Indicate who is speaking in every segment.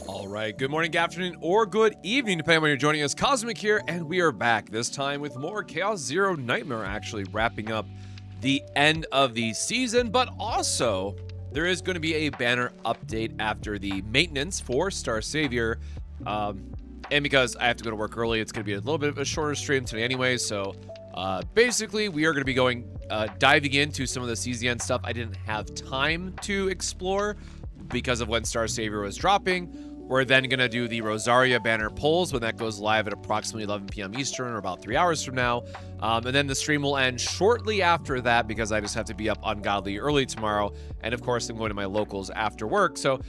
Speaker 1: All right, good morning, good afternoon, or good evening, depending on when you're joining us. Cosmic here, and we are back, this time with more Chaos Zero Nightmare, actually wrapping up the end of the season, but also there is going to be a banner update after the maintenance for Star Savior, and because I have to go to work early, it's going to be a little bit of a shorter stream today anyway, so basically we are going to be going, diving into some of the CZN stuff I didn't have time to explore because of when Star Savior was dropping. We're then going to do the Rosaria banner polls when that goes live at approximately 11 p.m. Eastern, or about 3 hours from now. And then the stream will end shortly after that because I just have to be up ungodly early tomorrow. And of course, I'm going to my locals after work. So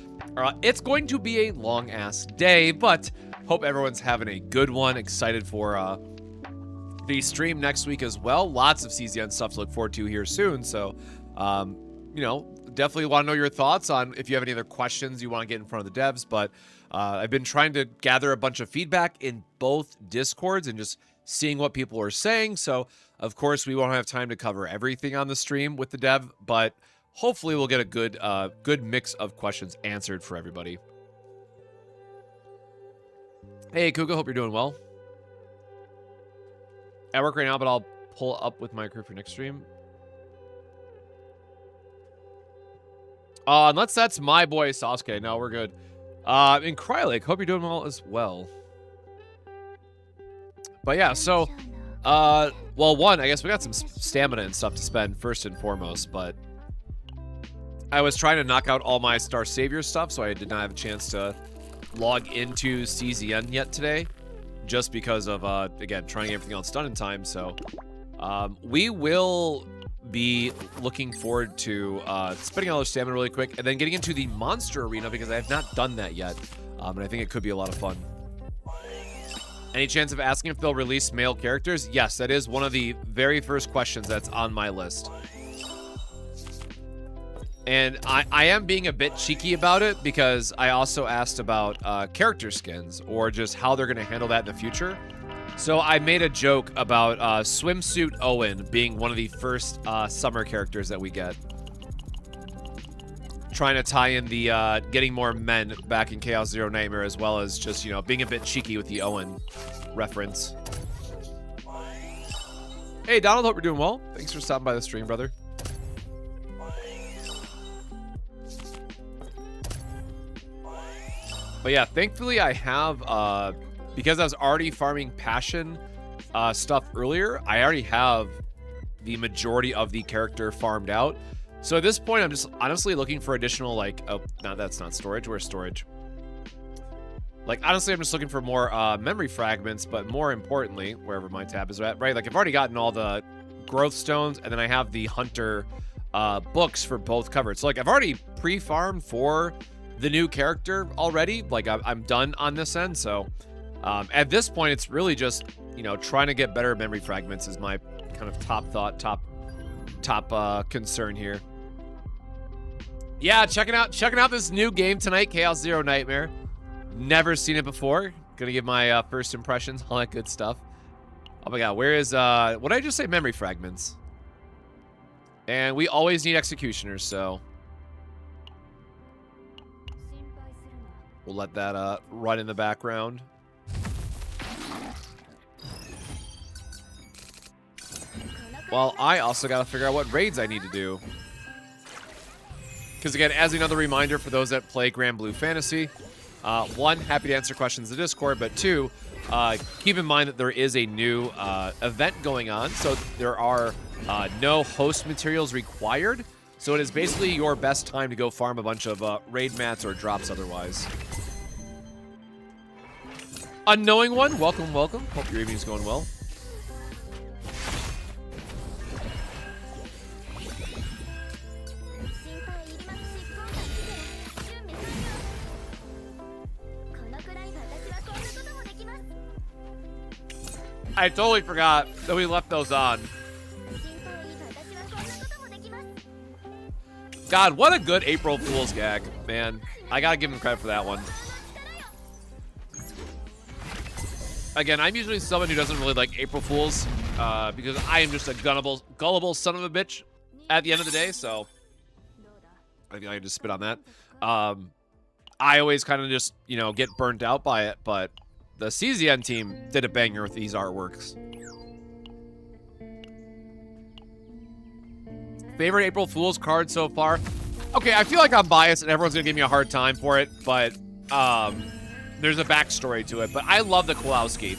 Speaker 1: it's going to be a long-ass day, but hope everyone's having a good one. Excited for the stream next week as well. Lots of CZN stuff to look forward to here soon. So, you know, definitely want to know your thoughts on if you have any other questions you want to get in front of the devs, but I've been trying to gather a bunch of feedback in both Discords and just seeing what people are saying. So, of course, we won't have time to cover everything on the stream with the dev, but hopefully we'll get a good mix of questions answered for everybody. Hey, Kuga, hope you're doing well. I work right now, but I'll pull up with my crew for next stream. Unless that's my boy Sasuke. No, we're good. And Krylake, hope you're doing well as well. But yeah, so, well, one, I guess we got some stamina and stuff to spend first and foremost, but I was trying to knock out all my Star Savior stuff, so I did not have a chance to log into CZN yet today, just because of, again, trying to get everything else done in time, so, we will be looking forward to spending all their stamina really quick and then getting into the monster arena because I have not done that yet, and I think it could be a lot of fun. Any chance of asking if they'll release male characters? Yes, that is one of the very first questions that's on my list. And I am being a bit cheeky about it because I also asked about character skins or just how they're going to handle that in the future. So I made a joke about Swimsuit Owen being one of the first summer characters that we get. Trying to tie in the getting more men back in Chaos Zero Nightmare, as well as just, you know, being a bit cheeky with the Owen reference. Hey, Donald, hope you're doing well. Thanks for stopping by the stream, brother. But yeah, thankfully I have, because I was already farming passion stuff earlier, I already have the majority of the character farmed out. So at this point, I'm just honestly looking for additional, like, oh, no, that's not storage. Where's storage? Like, honestly, I'm just looking for more memory fragments, but more importantly, wherever my tab is at, right? Like, I've already gotten all the growth stones, and then I have the hunter books for both covered. So, like, I've already pre-farmed for the new character already. Like, I'm done on this end, so at this point, it's really just, you know, trying to get better memory fragments is my kind of top thought, top concern here. Yeah, checking out this new game tonight, Chaos Zero Nightmare. Never seen it before. Gonna give my first impressions, all that good stuff. Oh my god, where is what did I just say? Memory fragments. And we always need executioners, so we'll let that run in the background. Well, I also gotta figure out what raids I need to do. Because again, as another reminder for those that play Grand Blue Fantasy, one, happy to answer questions in the Discord, but two, keep in mind that there is a new event going on, so there are no host materials required. So it is basically your best time to go farm a bunch of raid mats or drops otherwise. Unknowing one, welcome, welcome. Hope your evening's going well. I totally forgot that we left those on. God, what a good April Fool's gag, man. I gotta give him credit for that one. Again, I'm usually someone who doesn't really like April Fools because I am just a gullible son of a bitch at the end of the day, so I think I can just spit on that. I always kind of just, you know, get burnt out by it, but the CZN team did a banger with these artworks. Favorite April Fool's card so far? Okay, I feel like I'm biased and everyone's gonna give me a hard time for it, but there's a backstory to it. But I love the Kowalski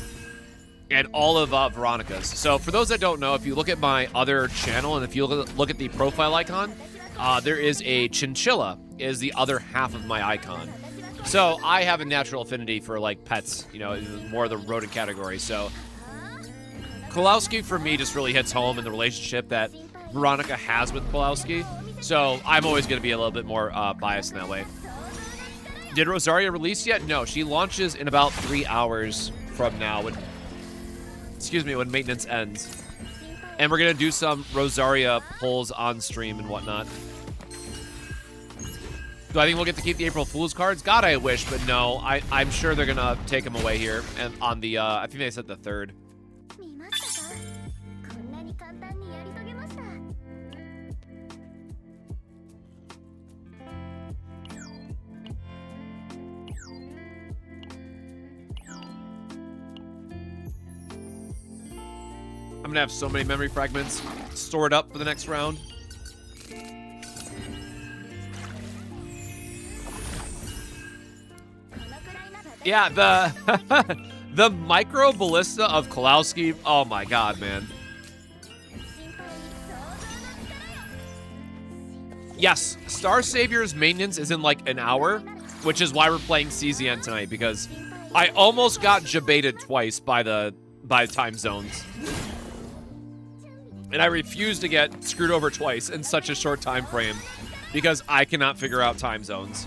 Speaker 1: and all of Veronica's. So for those that don't know, if you look at my other channel and if you look at the profile icon, there is a chinchilla is the other half of my icon. So I have a natural affinity for like pets, you know, more of the rodent category. So Kowalski for me just really hits home in the relationship that Veronica has with Kowalski. So I'm always going to be a little bit more biased in that way. Did Rosaria release yet? No, she launches in about 3 hours from now when, when maintenance ends. And we're going to do some Rosaria polls on stream and whatnot. Do I think we'll get to keep the April Fool's cards? God, I wish, but no. I'm sure they're going to take them away here. And on the, I think they said the 3rd. I'm gonna have so many memory fragments stored up for the next round. Yeah, the micro ballista of Kowalski. Oh my god, man. Yes, Star Savior's maintenance is in like an hour, which is why we're playing CZN tonight, because I almost got jebaited twice by the time zones. And I refuse to get screwed over twice in such a short time frame because I cannot figure out time zones.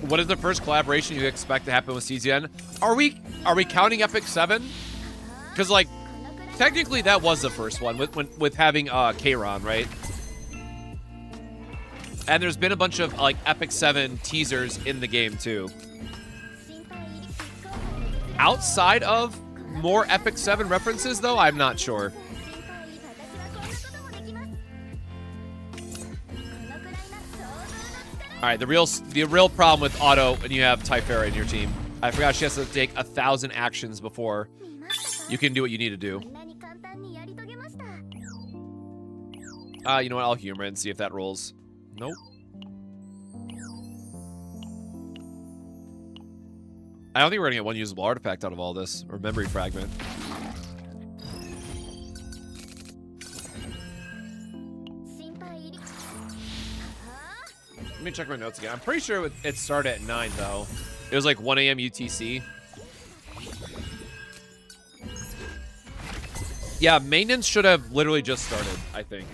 Speaker 1: What is the first collaboration you expect to happen with CZN? Are we counting Epic 7? Because like technically that was the first one with having Kayron, right? And there's been a bunch of like Epic 7 teasers in the game too. Outside of more Epic 7 references, though, I'm not sure. All right, the real problem with Auto when you have Typhera in your team. I forgot she has to take 1,000 actions before you can do what you need to do. You know what? I'll humor it and see if that rolls. Nope. I don't think we're gonna get one usable artifact out of all this, or memory fragment. Let me check my notes again. I'm pretty sure it started at 9, though. It was like 1 a.m. UTC. Yeah, maintenance should have literally just started, I think.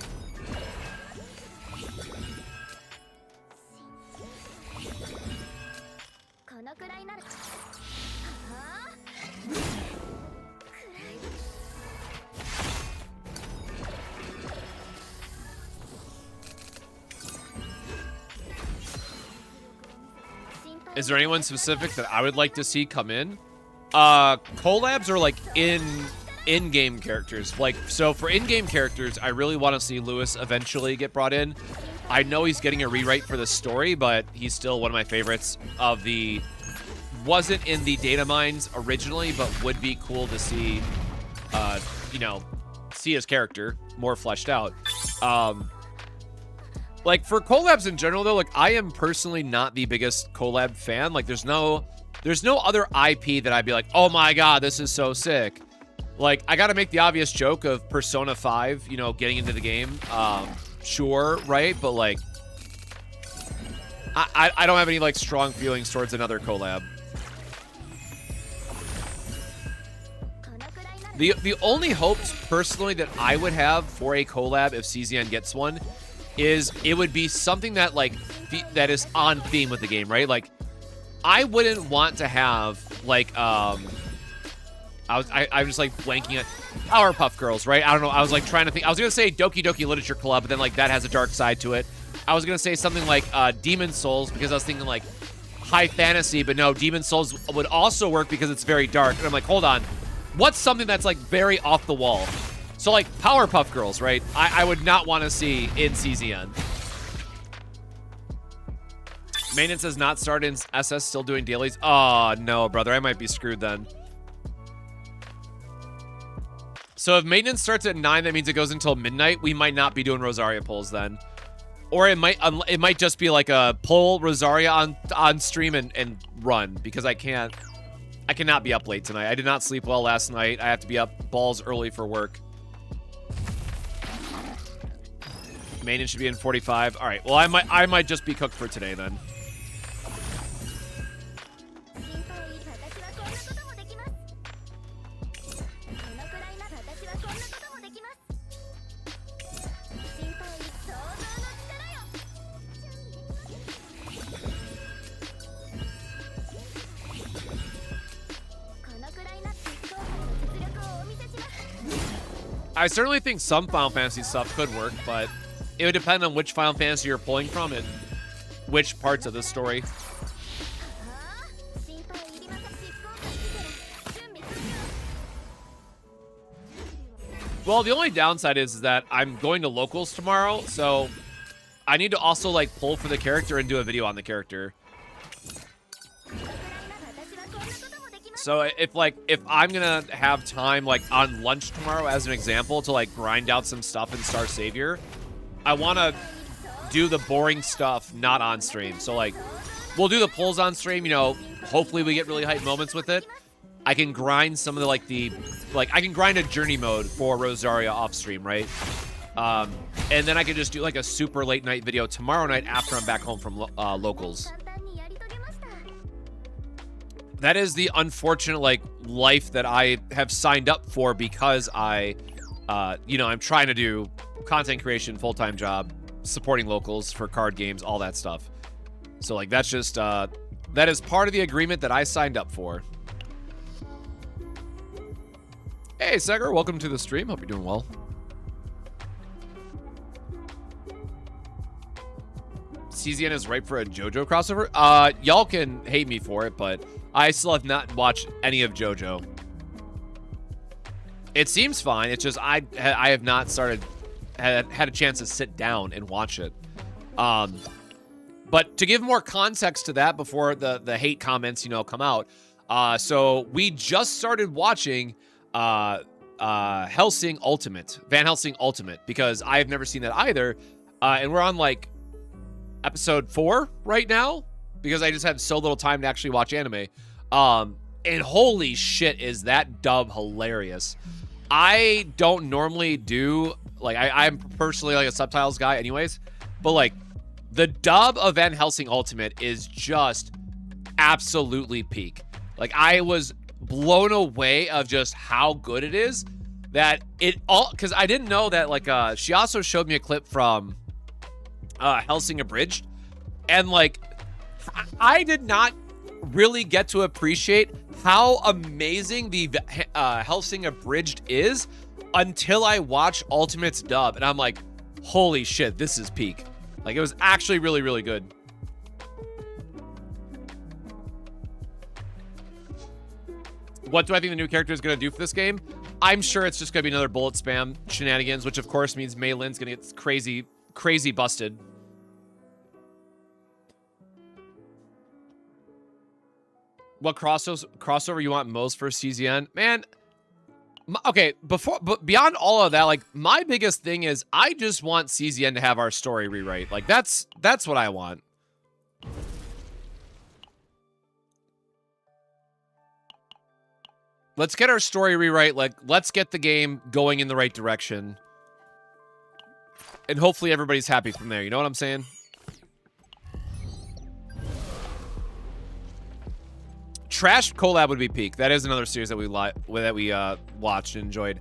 Speaker 1: Is there anyone specific that I would like to see come in? Collabs are like in-game characters. Like, so for in-game characters, I really want to see Lewis eventually get brought in. I know he's getting a rewrite for the story, but he's still one of my favorites of the... Wasn't in the data mines originally, but would be cool to see you know, see his character more fleshed out. Like, for collabs in general, though, like, I am personally not the biggest collab fan. Like, there's no other IP that I'd be like, oh my god, this is so sick. Like, I gotta make the obvious joke of Persona 5, you know, getting into the game. Sure, right? But, like, I don't have any, like, strong feelings towards another collab. The only hopes, personally, that I would have for a collab if CZN gets one is it would be something that, like, that is on theme with the game, right? Like, I wouldn't want to have, like, I was just, like, blanking at Powerpuff Girls, right? I don't know. I was, like, trying to think. I was going to say Doki Doki Literature Club, but then, like, that has a dark side to it. I was going to say something like Demon Souls because I was thinking, like, high fantasy, but no, Demon Souls would also work because it's very dark. And I'm like, hold on. What's something that's, like, very off the wall? So, like, Powerpuff Girls, right? I would not want to see in CZN. Maintenance has not started in SS, still doing dailies. Oh, no, brother. I might be screwed then. So if maintenance starts at 9, that means it goes until midnight. We might not be doing Rosaria pulls then. Or it might just be like a pull Rosaria on stream and run, because I cannot be up late tonight. I did not sleep well last night. I have to be up balls early for work. Maintenance should be in 45. All right. Well, I might just be cooked for today then. I certainly think some Final Fantasy stuff could work, but it would depend on which Final Fantasy you're pulling from and which parts of the story. Well, the only downside is that I'm going to locals tomorrow, so I need to also, like, pull for the character and do a video on the character. So if I'm gonna have time, like, on lunch tomorrow, as an example, to, like, grind out some stuff in Star Savior, I want to do the boring stuff not on stream. So, like, we'll do the pulls on stream, you know, hopefully we get really hype moments with it. I can grind some of the, I can grind a journey mode for Rosaria off stream, right? And then I can just do, like, a super late night video tomorrow night after I'm back home from locals. That is the unfortunate, like, life that I have signed up for because you know, I'm trying to do content creation, full-time job, supporting locals for card games, all that stuff. So, like, that's just, that is part of the agreement that I signed up for. Hey, Segar, welcome to the stream. Hope you're doing well. CZN is ripe for a JoJo crossover. Y'all can hate me for it, but I still have not watched any of JoJo. It seems fine. It's just I have not had a chance to sit down and watch it. But to give more context to that before the hate comments, you know, come out. So we just started watching Helsing Ultimate, Van Helsing Ultimate, because I have never seen that either. And we're on, like, episode 4 right now because I just had so little time to actually watch anime. And holy shit, is that dub hilarious. I don't normally do, like, I'm personally, like, a subtitles guy anyways, but, like, the dub of Van Helsing Ultimate is just absolutely peak. Like, I was blown away of just how good it is, that it all, because I didn't know that, like, she also showed me a clip from Helsing Abridged, and, like, I did not really get to appreciate how amazing the Helsing Abridged is until I watched Ultimate's dub, and I'm like, holy shit, this is peak. Like, it was actually really, really good. What do I think the new character is going to do for this game? I'm sure it's just going to be another bullet spam shenanigans, which of course means Mei Lin's going to get crazy busted. What crossover you want most for CZN? Man, Okay, but beyond all of that, like, my biggest thing is I just want CZN to have our story rewrite. Like, that's what I want. Let's get our story rewrite. Like, let's get the game going in the right direction. And hopefully everybody's happy from there. You know what I'm saying? Trash collab would be peak. That is another series that we watched and enjoyed.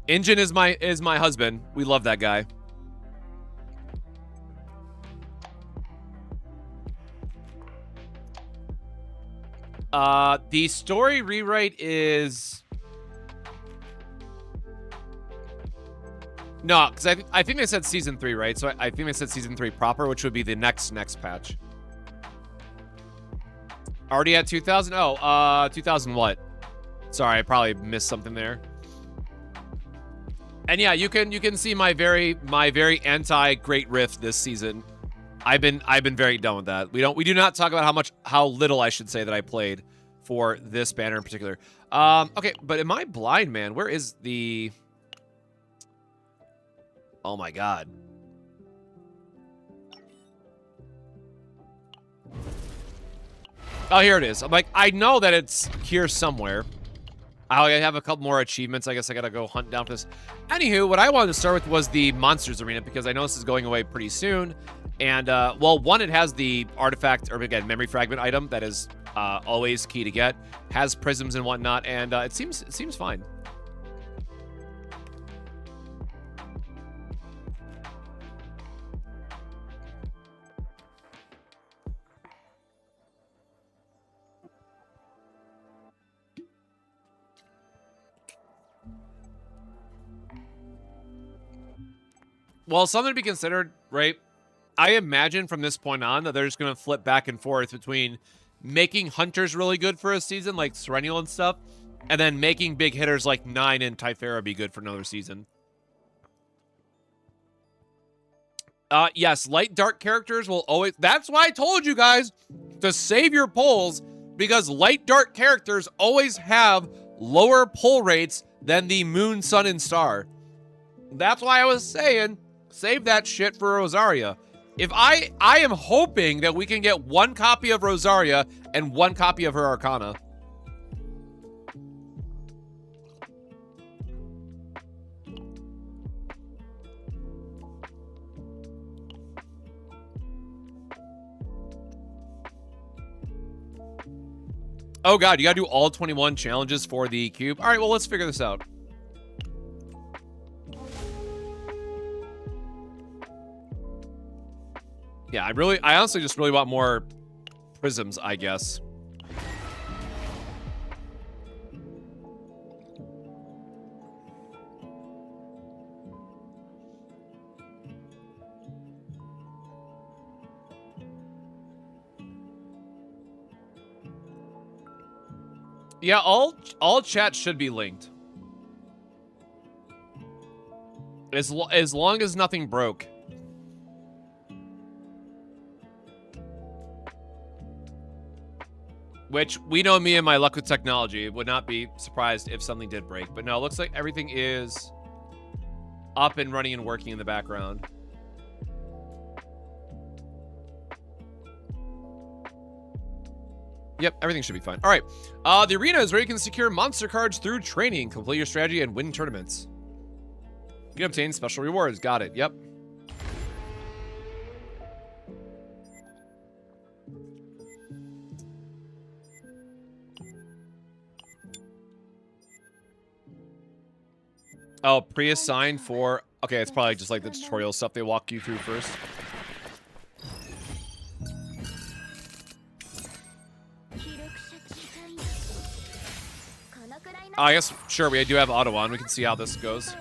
Speaker 1: Engine is my husband. We love that guy. The story rewrite is no, because I think they said season 3, right? So I think they said season 3 proper, which would be the next patch. Already at 2,000? Oh, 2,000 what? Sorry, I probably missed something there. And yeah, you can see my very anti Great Rift this season. I've been very done with that. We do not talk about how little I should say that I played for this banner in particular. Okay, but am I blind, man? Where is the? Oh my god. Oh, here it is. I'm like, I know that it's here somewhere. I have a couple more achievements. I guess I gotta go hunt down for this. Anywho, what I wanted to start with was the Monsters Arena, because I know this is going away pretty soon. And, well, one, it has the artifact, or again, memory fragment item that is always key to get. Has prisms and whatnot, and it seems fine. Well, something to be considered, right? I imagine from this point on that they're just going to flip back and forth between making hunters really good for a season, like Serennial and stuff, and then making big hitters like Nine and Typhara be good for another season. Yes, light dark characters will always... That's why I told you guys to save your pulls, because light dark characters always have lower pull rates than the Moon, Sun, and Star. That's why I was saying... Save that shit for Rosaria. If I am hoping that we can get one copy of Rosaria and one copy of her Arcana. Oh god, you gotta do all 21 challenges for the cube. All right, well, let's figure this out. Yeah, I honestly just really want more prisms, I guess. Yeah, all chat should be linked. As long as nothing broke. Which, we know me and my luck with technology. Would not be surprised if something did break. But no, it looks like everything is up and running and working in the background. Yep, everything should be fine. All right. The arena is where you can secure monster cards through training, complete your strategy, and win tournaments. You can obtain special rewards. Got it. Yep. Oh, pre-assigned for... Okay, it's probably just like the tutorial stuff they walk you through first. I guess, sure, we do have auto on. We can see how this goes.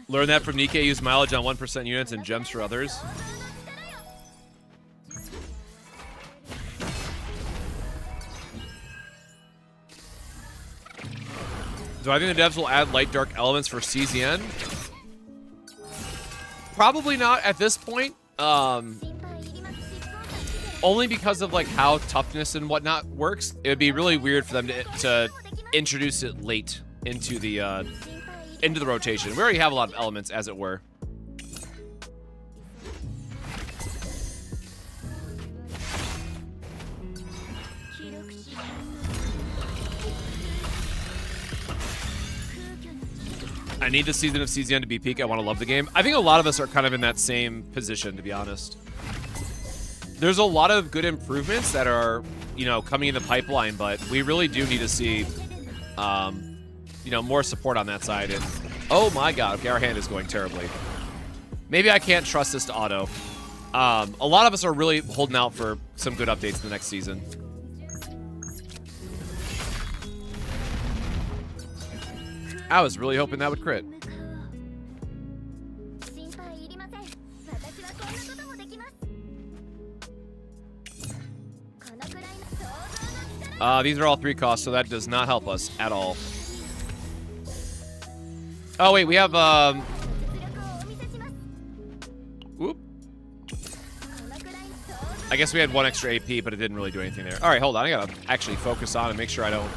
Speaker 1: Learn that from Nikkei. Use mileage on 1% units and gems for others. Do I think the devs will add light dark elements for CZN? Probably not at this point. only because of like how toughness and whatnot works. It would be really weird for them to introduce it late into the rotation. We already have a lot of elements, as it were. I need the season of CZN to be peak. I want to love the game. I think a lot of us are kind of in that same position, to be honest. There's a lot of good improvements that are, you know, coming in the pipeline, but we really do need to see, you know, more support on that side. And oh my god, okay, our hand is going terribly. Maybe I can't trust this to auto. A lot of us are really holding out for some good updates in the next season. I was really hoping that would crit. These are all 3 costs, so that does not help us at all. Oh, wait, we have, whoop. I guess we had 1 extra AP, but it didn't really do anything there. All right, hold on. I gotta actually focus on and make sure I don't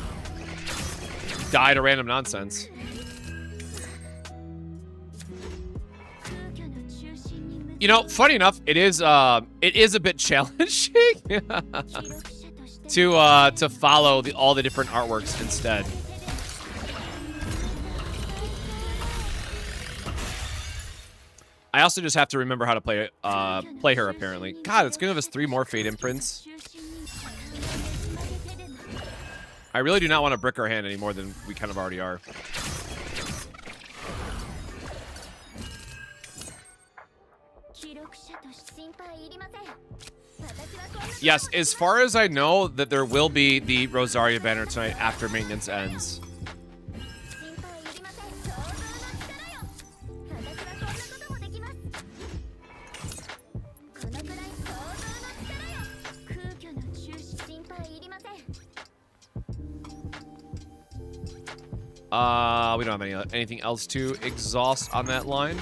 Speaker 1: die to random nonsense. You know, funny enough, it is a bit challenging to follow all the different artworks instead. I also just have to remember how to play her, apparently. God, it's gonna give us 3 more Fate imprints. I really do not want to brick our hand any more than we kind of already are. Yes, as far as I know, that there will be the Rosaria banner tonight after maintenance ends. We don't have anything else to exhaust on that line.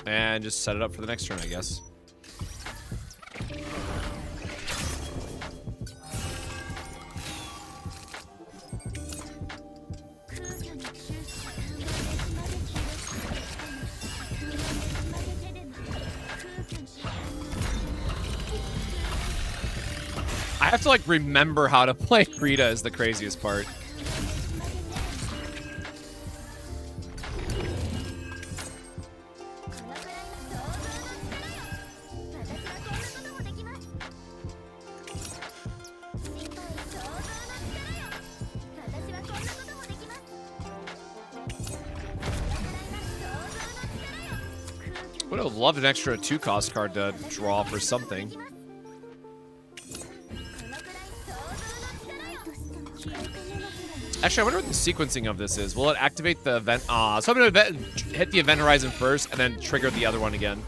Speaker 1: And just set it up for the next turn, I guess. I have to, like, remember how to play Rita is the craziest part. Would have loved an extra 2-cost card to draw for something. Actually, I wonder what the sequencing of this is. Will it activate the event? So I'm going to hit the event horizon first and then trigger the other one again.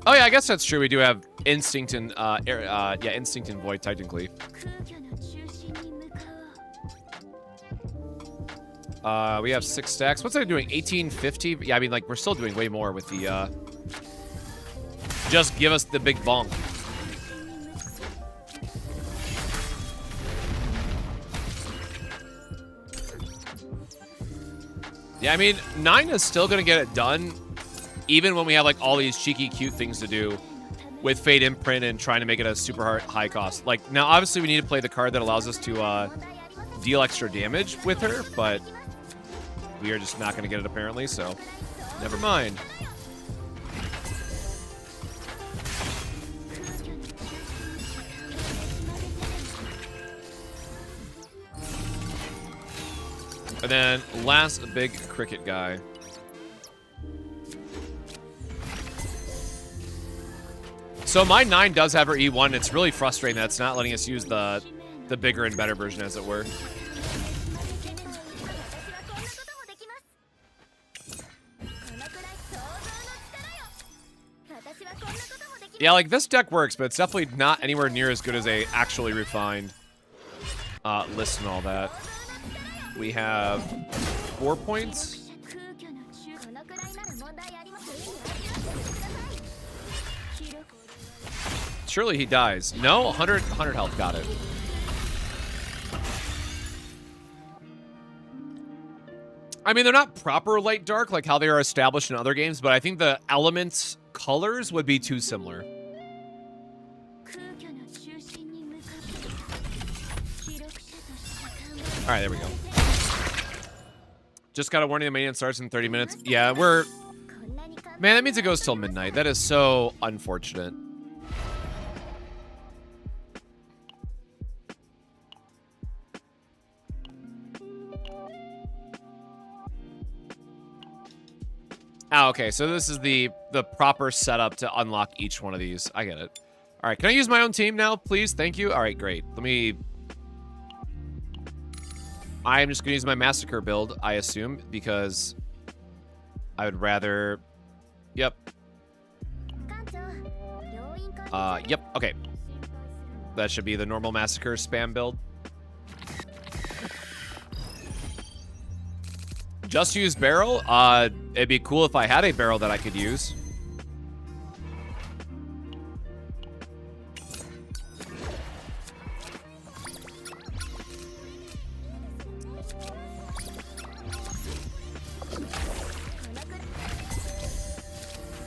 Speaker 1: Oh yeah, I guess that's true. We do have Instinct and Instinct and Void technically. We have 6 stacks. What's that doing? 1850? Yeah, I mean, like, we're still doing way more with the, just give us the big bonk. Yeah, I mean, 9 is still gonna get it done, even when we have, like, all these cheeky, cute things to do with Fate Imprint and trying to make it a super high cost. Like, now, obviously, we need to play the card that allows us to, deal extra damage with her, but we are just not going to get it, apparently, so never mind. And then last big cricket guy. So my 9 does have her E1. It's really frustrating that it's not letting us use the bigger and better version, as it were. Yeah, like, this deck works, but it's definitely not anywhere near as good as a actually refined list and all that. We have 4 points. Surely he dies. No, 100 health, got it. I mean, they're not proper light dark like how they are established in other games, but I think the elements colors would be too similar. All right, there we go. Just got a warning the main event starts in 30 minutes. Yeah, we're... Man, that means it goes till midnight. That is so unfortunate. Ah, okay, so this is the proper setup to unlock each one of these. I get it. All right, can I use my own team now, please? Thank you. All right, great. Let me... I'm just going to use my Massacre build, I assume, because I would rather... Yep. Yep, okay. That should be the normal Massacre spam build. Just use barrel? It'd be cool if I had a barrel that I could use.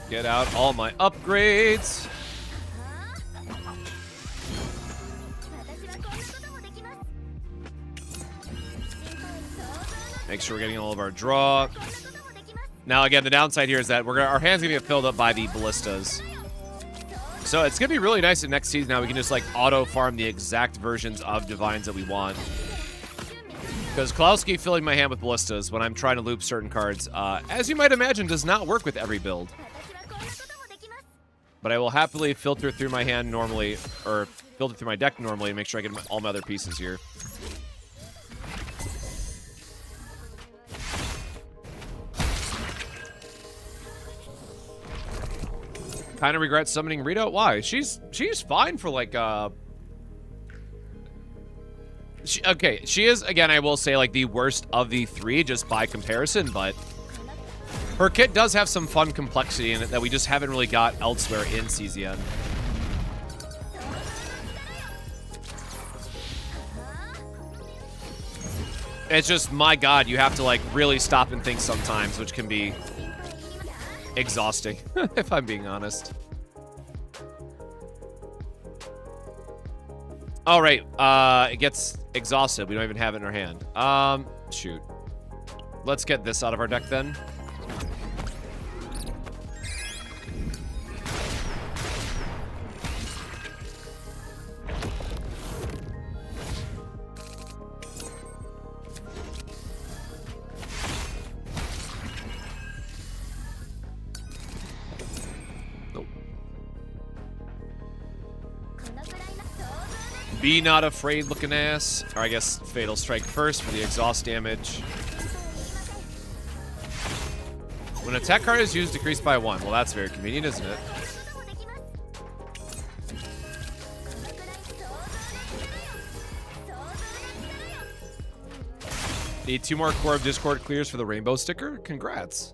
Speaker 1: Get out all my upgrades. Make sure we're getting all of our draw. Now, again, the downside here is that our hand's gonna get filled up by the ballistas. So it's gonna be really nice in next season. Now we can just like auto farm the exact versions of divines that we want. Because Klowski filling my hand with ballistas when I'm trying to loop certain cards, as you might imagine, does not work with every build. But I will happily filter through my hand normally, or filter through my deck normally, and make sure I get all my other pieces here. Kind of regret summoning Rita. Why? She's fine for like okay, she is, again, I will say, like the worst of the three just by comparison, but her kit does have some fun complexity in it that we just haven't really got elsewhere in CZN. It's just, my god, you have to like really stop and think sometimes, which can be exhausting, if I'm being honest. All right, it gets exhausted. We don't even have it in our hand. Shoot. Let's get this out of our deck then. Be not afraid looking ass. Or I guess Fatal Strike first for the exhaust damage. When attack card is used, decreased by 1. Well, that's very convenient, isn't it? Need 2 more Core of Discord clears for the rainbow sticker? Congrats.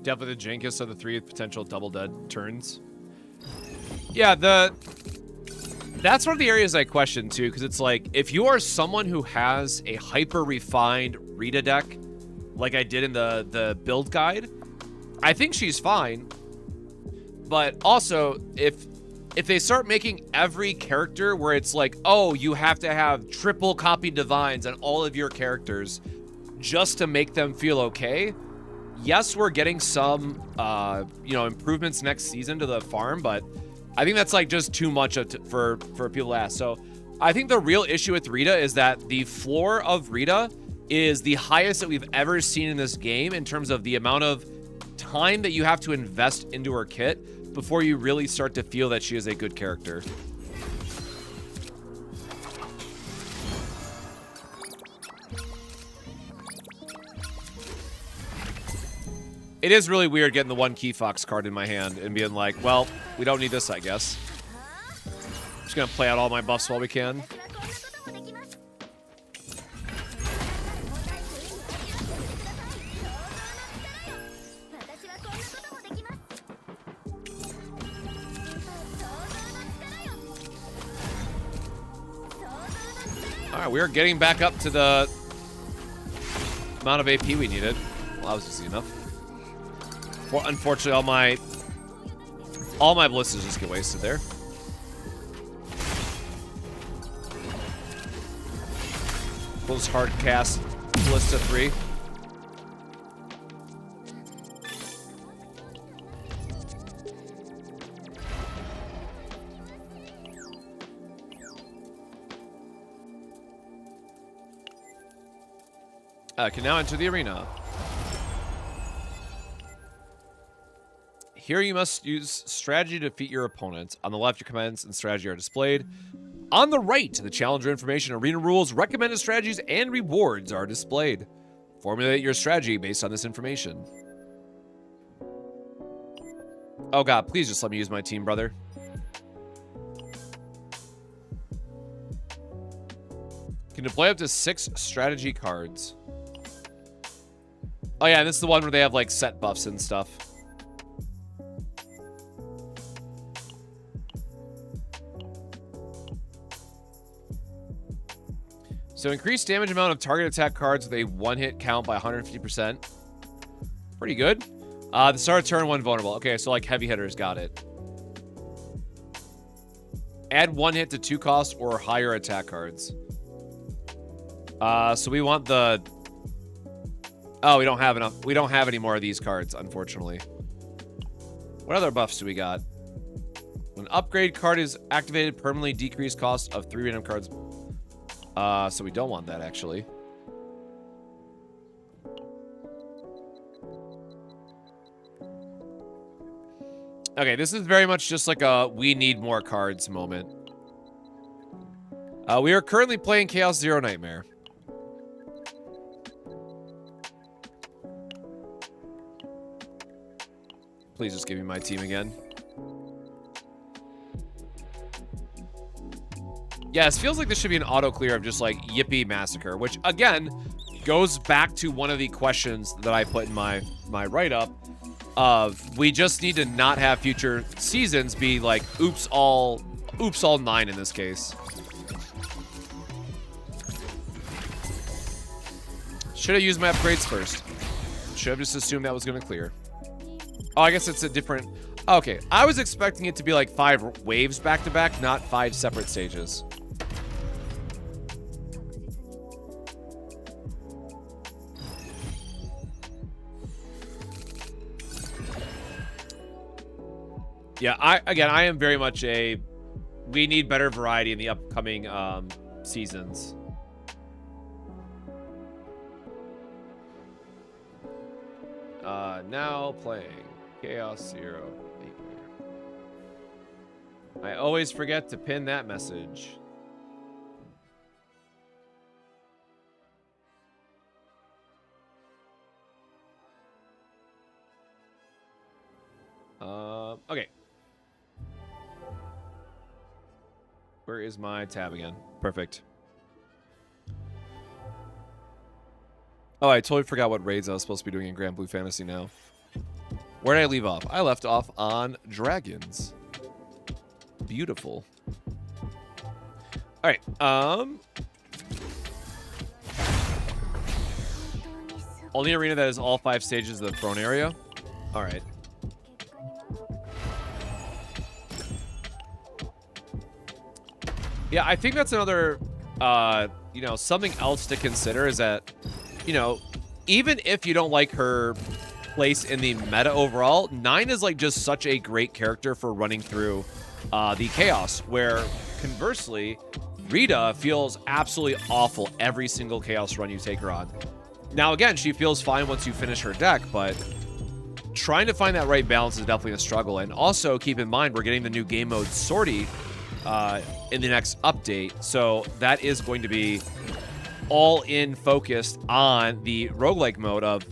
Speaker 1: Definitely the jankest of the 3 with potential double dead turns. Yeah, that's one of the areas I question too, because it's like, if you are someone who has a hyper-refined Rita deck, like I did in the build guide, I think she's fine. But also, if they start making every character where it's like, oh, you have to have triple copy divines on all of your characters just to make them feel okay, yes, we're getting some, you know, improvements next season to the farm, but I think that's like just too much for people to ask. So I think the real issue with Rita is that the floor of Rita is the highest that we've ever seen in this game in terms of the amount of time that you have to invest into her kit before you really start to feel that she is a good character. It is really weird getting the one Key Fox card in my hand and being like, well, we don't need this, I guess. Just gonna play out all my buffs while we can. Alright, we are getting back up to the amount of AP we needed. Well, that was easy enough. Well, unfortunately, all my ballistas just get wasted there. Close hard cast ballista 3. Can now enter the arena. Here you must use strategy to defeat your opponents. On the left, your commands and strategy are displayed. On the right, the challenger information, arena rules, recommended strategies, and rewards are displayed. Formulate your strategy based on this information. Oh god, please just let me use my team, brother. Can deploy up to 6 strategy cards. Oh yeah, this is the one where they have like set buffs and stuff. So increase damage amount of target attack cards with a one-hit count by 150%. Pretty good. The start of turn 1 vulnerable. Okay, so like heavy hitters, got it. Add 1 hit to 2 costs or higher attack cards. So we want the... Oh, we don't have enough. We don't have any more of these cards, unfortunately. What other buffs do we got? When upgrade card is activated, permanently decrease cost of 3 random cards. So we don't want that, actually. Okay, this is very much just like a we need more cards moment. We are currently playing Chaos Zero Nightmare. Please just give me my team again. Yes, feels like this should be an auto clear of just like Yippee Massacre, which again goes back to one of the questions that I put in my write-up of we just need to not have future seasons be like oops all 9 in this case. Should have used my upgrades first. Should have just assumed that was going to clear. Oh, I guess it's a different... Okay, I was expecting it to be like 5 waves back-to-back, not 5 separate stages. Yeah, I am very much a... We need better variety in the upcoming seasons. Now playing Chaos Zero Nightmare. I always forget to pin that message. Okay. Where is my tab again? Perfect. Oh, I totally forgot what raids I was supposed to be doing in Grand Blue Fantasy now. Where did I leave off? I left off on dragons. Beautiful. All right. Only arena that is all 5 stages of the throne area. All right. Yeah, I think that's another, you know, something else to consider is that, you know, even if you don't like her place in the meta overall, 9 is like just such a great character for running through the chaos, where conversely, Rita feels absolutely awful every single Chaos run you take her on. Now, again, she feels fine once you finish her deck, but trying to find that right balance is definitely a struggle. And also, keep in mind, we're getting the new game mode Sortie in the next update. So that is going to be all in focused on the roguelike mode of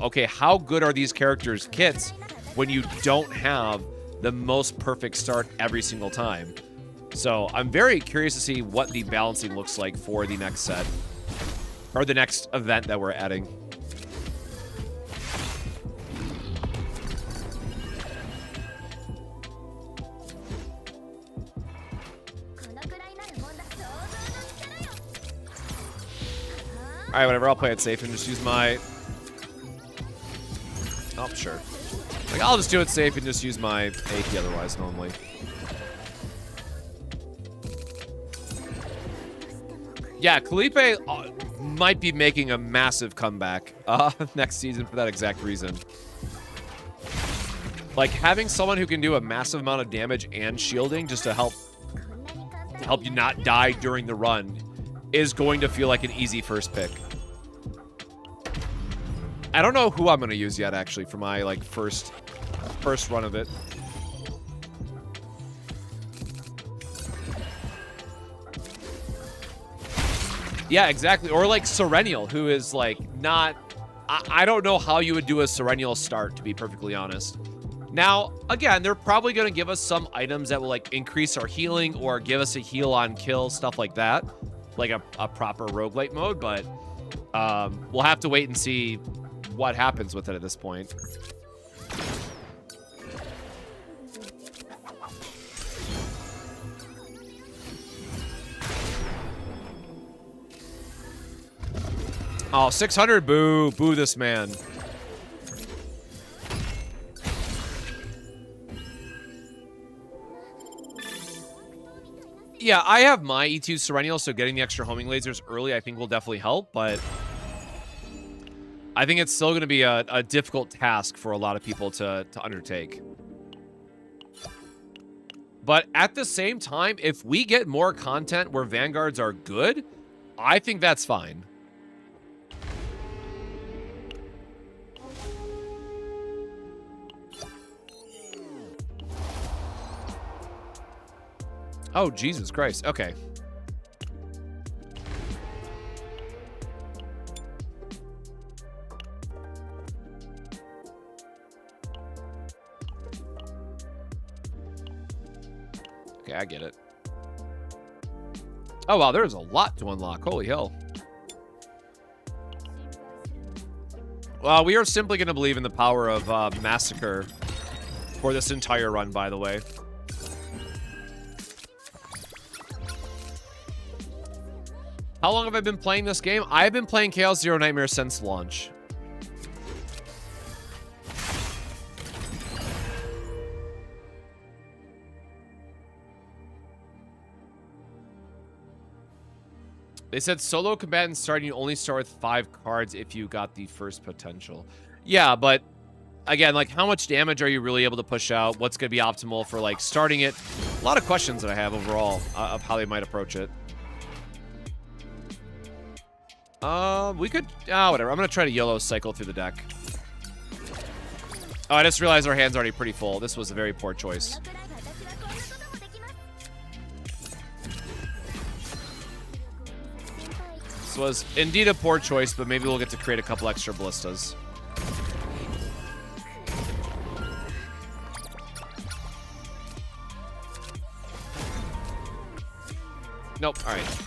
Speaker 1: okay, how good are these characters' kits when you don't have the most perfect start every single time? So I'm very curious to see what the balancing looks like for the next set, or the next event that we're adding. All right, whatever. I'll play it safe and just use my... Oh, sure. Like, I'll just do it safe and just use my AP otherwise normally. Yeah, Felipe might be making a massive comeback next season for that exact reason. Like, having someone who can do a massive amount of damage and shielding just to help you not die during the run is going to feel like an easy first pick. I don't know who I'm going to use yet, actually, for my, like, first run of it. Yeah, exactly. Or, like, Serenial, who is, like, not... I don't know how you would do a Serenial start, to be perfectly honest. Now, again, they're probably going to give us some items that will, like, increase our healing or give us a heal on kill, stuff like that. Like a proper roguelite mode, but we'll have to wait and see what happens with it at this point. Oh, 600, boo. Boo this man. Yeah, I have my E2 Serenial, so getting the extra homing lasers early I think will definitely help, but I think it's still going to be a difficult task for a lot of people to undertake. But at the same time, if we get more content where Vanguards are good, I think that's fine. Oh, Jesus Christ. Okay. Okay, I get it. Oh, wow, there's a lot to unlock. Holy hell. Well, we are simply going to believe in the power of Massacre for this entire run, by the way. How long have I been playing this game? I've been playing Chaos Zero Nightmare since launch. They said solo combatant starting, you only start with 5 cards if you got the first potential. Yeah, but again, like, how much damage are you really able to push out? What's going to be optimal for, like, starting it? A lot of questions that I have overall of how they might approach it. We could... whatever. I'm going to try to YOLO cycle through the deck. Oh, I just realized our hand's already pretty full. This was a very poor choice. This was indeed a poor choice, but maybe we'll get to create a couple extra ballistas. Nope. All right.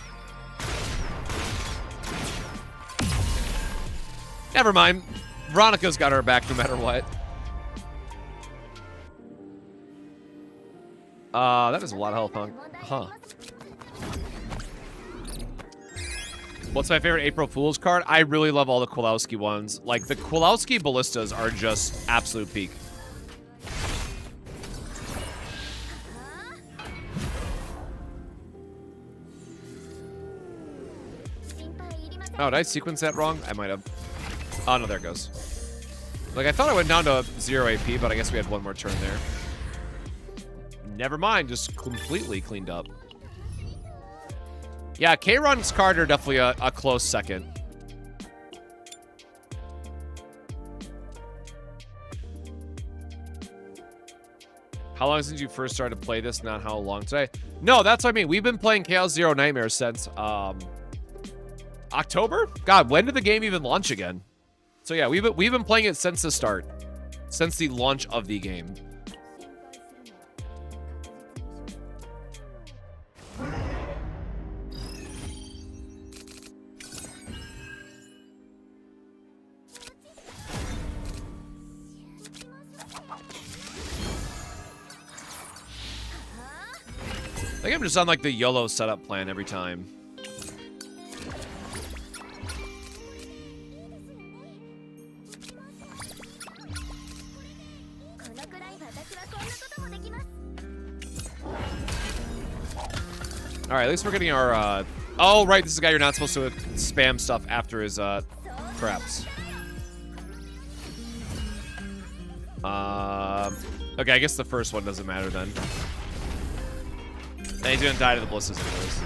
Speaker 1: Never mind. Veronica's got her back no matter what. That is a lot of health, huh? What's my favorite April Fool's card? I really love all the Kowalski ones. Like, the Kowalski ballistas are just absolute peak. Oh, did I sequence that wrong? I might have. Oh, no, there it goes. Like, I thought I went down to 0 AP, but I guess we had one more turn there. Never mind, just completely cleaned up. Yeah, K-Run's card are definitely a close second. How long since you first started to play this? Not how long today? No, that's what I mean. We've been playing Chaos Zero Nightmares since October? God, when did the game even launch again? So yeah, we've been playing it since the start. Since the launch of the game. I think I'm just on like the YOLO setup plan every time. All right, at least we're getting our, oh, right, this is the guy you're not supposed to spam stuff after his, traps. Okay, I guess the first one doesn't matter then. And he's gonna die to the blisters anyways.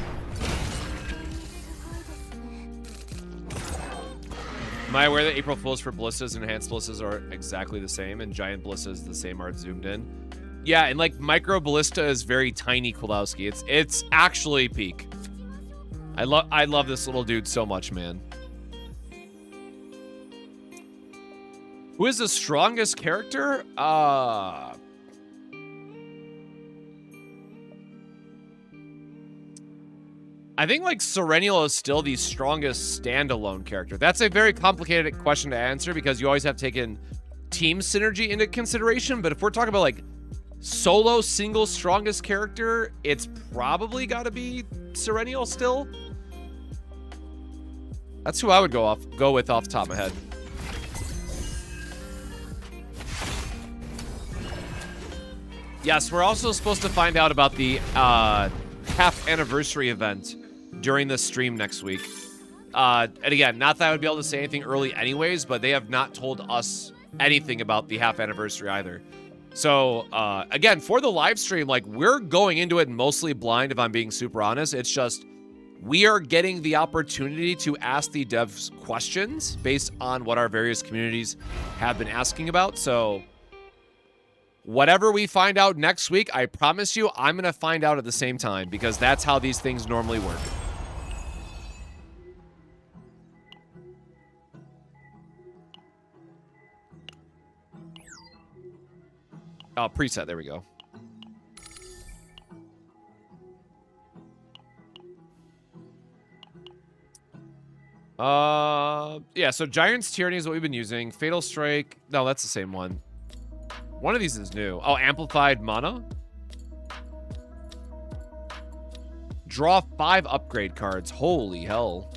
Speaker 1: Am I aware that April Fools for blisters and enhanced blisters are exactly the same, and giant blisters the same art zoomed in? Yeah, and like micro ballista is very tiny Kulowski. It's actually peak. I love this little dude so much, man. Who is the strongest character? I think like Serenial is still the strongest standalone character. That's a very complicated question to answer because you always have taken team synergy into consideration. But if we're talking about like solo single strongest character, it's probably got to be Serenial still. That's who I would go with off the top of my head. Yes, we're also supposed to find out about the half anniversary event during the stream next week. And again, not that I would be able to say anything early anyways, but they have not told us anything about the half anniversary either. So, again, for the live stream, like, we're going into it mostly blind, if I'm being super honest. It's just, we are getting the opportunity to ask the devs questions based on what our various communities have been asking about. So, whatever we find out next week, I promise you, I'm going to find out at the same time, because that's how these things normally work. Oh, preset, there we go. Yeah, so Giant's Tyranny is what we've been using. Fatal Strike, no, that's the same one. One of these is new. Oh, Amplified Mana. Draw 5 upgrade cards. Holy hell.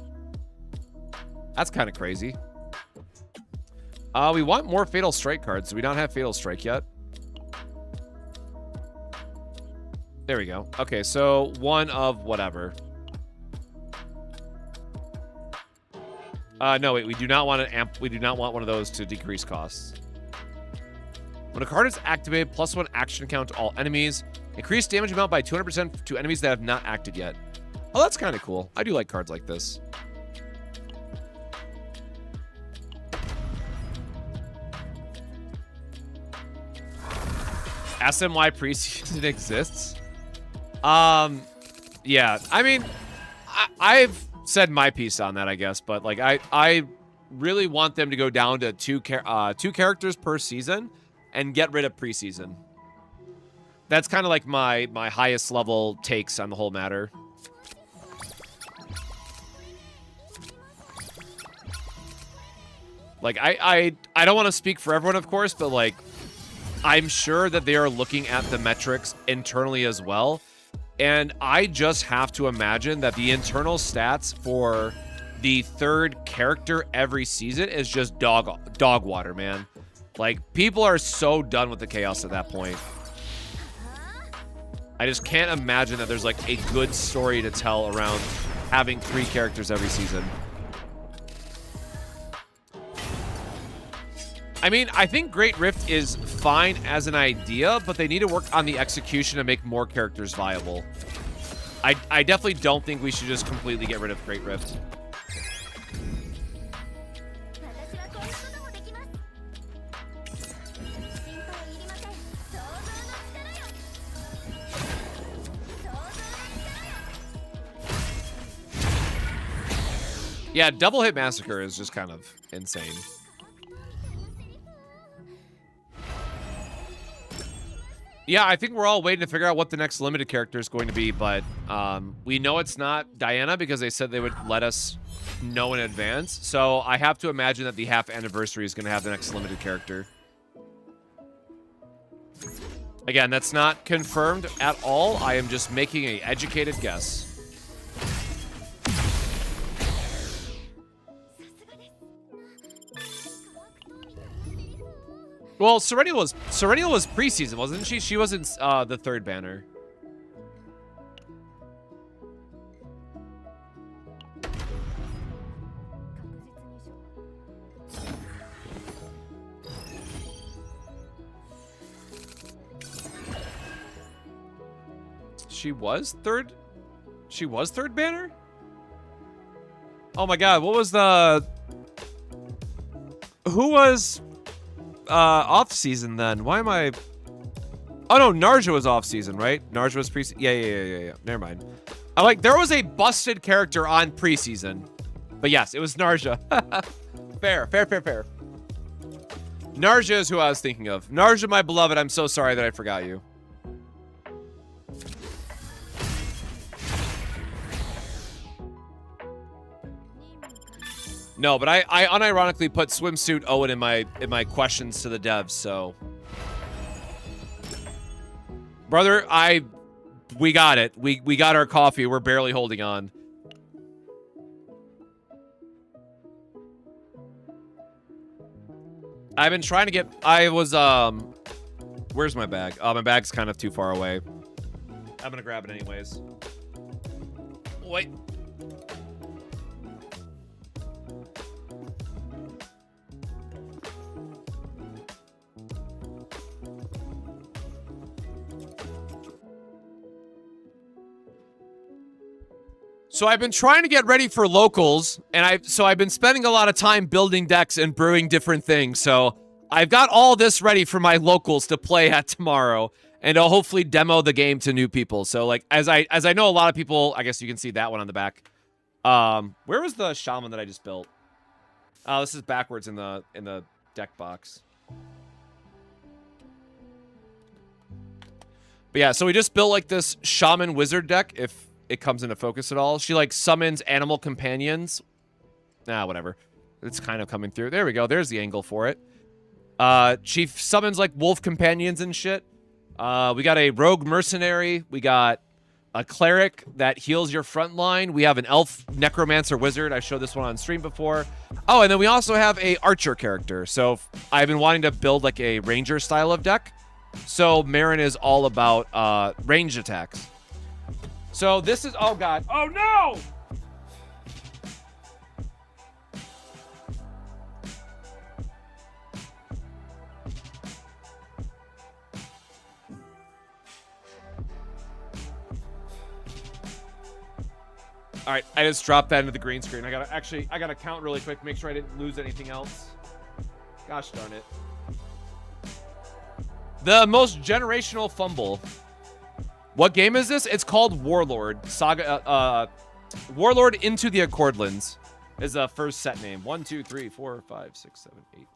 Speaker 1: That's kind of crazy. We want more Fatal Strike cards. Do we not have Fatal Strike yet? There we go. Okay, so one of whatever. No, wait, we do not want an we do not want one of those to decrease costs. When a card is activated, +1 action count to all enemies. Increase damage amount by 200% to enemies that have not acted yet. Oh, that's kind of cool. I do like cards like this. SNY preseason exists? Yeah. I mean, I've said my piece on that, I guess, but like I really want them to go down to two characters per season and get rid of preseason. That's kind of like my highest level takes on the whole matter. Like I don't want to speak for everyone, of course, but like I'm sure that they are looking at the metrics internally as well. And I just have to imagine that the internal stats for the third character every season is just dog water, man. Like, people are so done with the chaos at that point. I just can't imagine that there's, like, a good story to tell around having 3 characters every season. I mean, I think Great Rift is fine as an idea, but they need to work on the execution to make more characters viable. I definitely don't think we should just completely get rid of Great Rift. Yeah, double hit massacre is just kind of insane. Yeah, I think we're all waiting to figure out what the next limited character is going to be, but we know it's not Diana because they said they would let us know in advance. So I have to imagine that the half anniversary is going to have the next limited character. Again, that's not confirmed at all. I am just making an educated guess. Well, Serenial was preseason, wasn't she? She wasn't the third banner. She was third? She was third banner? Oh my god, what was the... Who was... off season then? Why am I... Oh no, Narja was off season, right? Narja was pre... Yeah. Never mind. I like, there was a busted character on preseason. But yes, it was Narja. Fair. Narja is who I was thinking of. Narja, my beloved, I'm so sorry that I forgot you. No, but I unironically put swimsuit Owen in my questions to the devs, so. Brother, we got it. We got our coffee. We're barely holding on. I've been trying to get, where's my bag? Oh, my bag's kind of too far away. I'm gonna grab it anyways. Wait. So I've been trying to get ready for locals, and I've been spending a lot of time building decks and brewing different things. So I've got all this ready for my locals to play at tomorrow, and I'll hopefully demo the game to new people. So like as I know a lot of people, I guess you can see that one on the back. Where was the shaman that I just built? Oh, this is backwards in the deck box. But yeah, so we just built like this shaman wizard deck. If it comes into focus at all. She like summons animal companions. Nah, whatever. It's kind of coming through. There we go. There's the angle for it. She summons like wolf companions and shit. We got a rogue mercenary. We got a cleric that heals your front line. We have an elf necromancer wizard. I showed this one on stream before. Oh, and then we also have a archer character. So I've been wanting to build like a ranger style of deck. So Marin is all about ranged attacks. So this is, oh god. Oh no! All right, I just dropped that into the green screen. I gotta count really quick, make sure I didn't lose anything else. Gosh darn it. The most generational fumble. What game is this? It's called Warlord. Saga, Warlord Into the Accordlands is the first set name. 1, 2, 3, 4, 5, 6, 7, 8.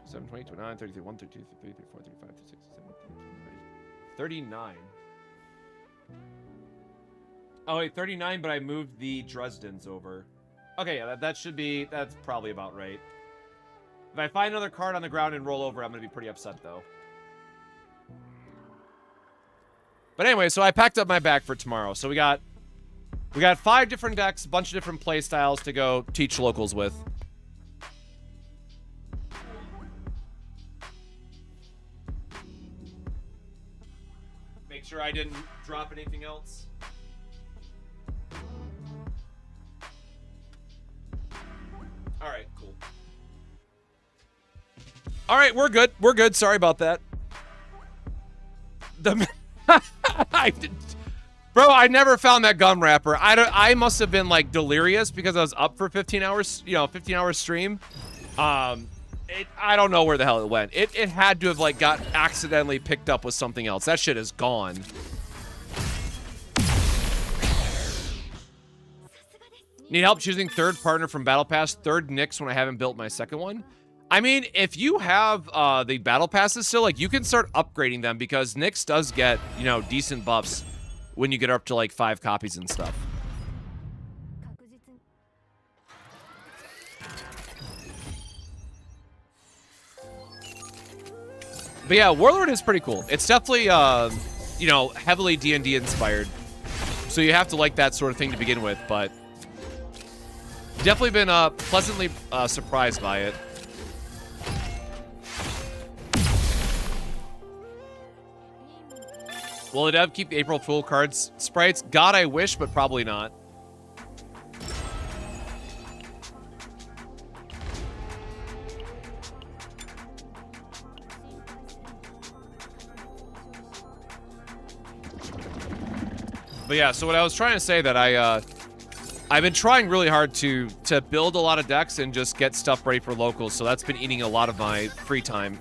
Speaker 1: 7, 20, 29, 33, 1, 32, 33, 34, 35, 36, 37, 39. Oh, wait, 39, but I moved the Dresdens over. Okay, yeah, that should be, that's probably about right. If I find another card on the ground and roll over, I'm going to be pretty upset, though. But anyway, so I packed up my bag for tomorrow. So we got 5 different decks, a bunch of different play styles to go teach locals with. Make sure I didn't drop anything else. All right, cool. All right, we're good. We're good. Sorry about that. The I did, bro, I never found that gum wrapper. I must have been like delirious because I was up for 15 hours, you know, 15-hour stream. I don't know where the hell it went. It had to have like got accidentally picked up with something else. That shit is gone. Need help choosing third partner from Battle Pass, third Nyx when I haven't built my second one? I mean, if you have the Battle Passes still, like, you can start upgrading them because Nyx does get, you know, decent buffs when you get up to, like, 5 copies and stuff. But yeah, Warlord is pretty cool. It's definitely, you know, heavily D&D inspired. So you have to like that sort of thing to begin with, but definitely been pleasantly surprised by it. Will the dev keep the April Fool cards sprites? God, I wish, but probably not. But yeah, so what I was trying to say that I've been trying really hard to build a lot of decks and just get stuff ready for locals, so that's been eating a lot of my free time.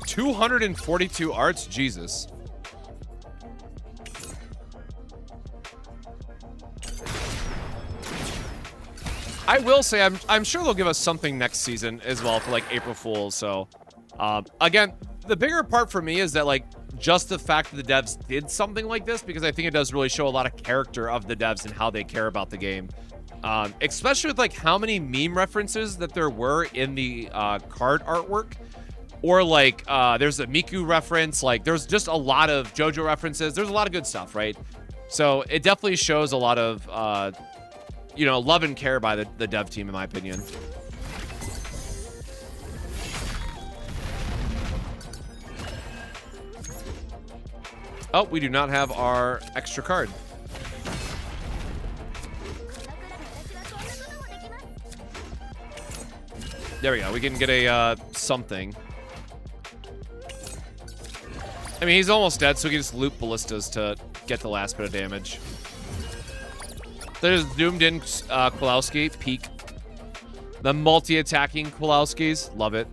Speaker 1: $242 arts? Jesus. I will say, I'm sure they'll give us something next season as well for, like, April Fools, so... again, the bigger part for me is that, like, just the fact that the devs did something like this, because I think it does really show a lot of character of the devs and how they care about the game. Especially with, like, how many meme references that there were in the card artwork. Or, like, there's a Miku reference. Like, there's just a lot of JoJo references. There's a lot of good stuff, right? So it definitely shows a lot of... you know, love and care by the dev team, in my opinion. Oh, we do not have our extra card. There we go. We can get a something. I mean, he's almost dead, so we can just loop ballistas to get the last bit of damage. There's zoomed in Kowalski, peak. The multi-attacking Kowalskis, love it.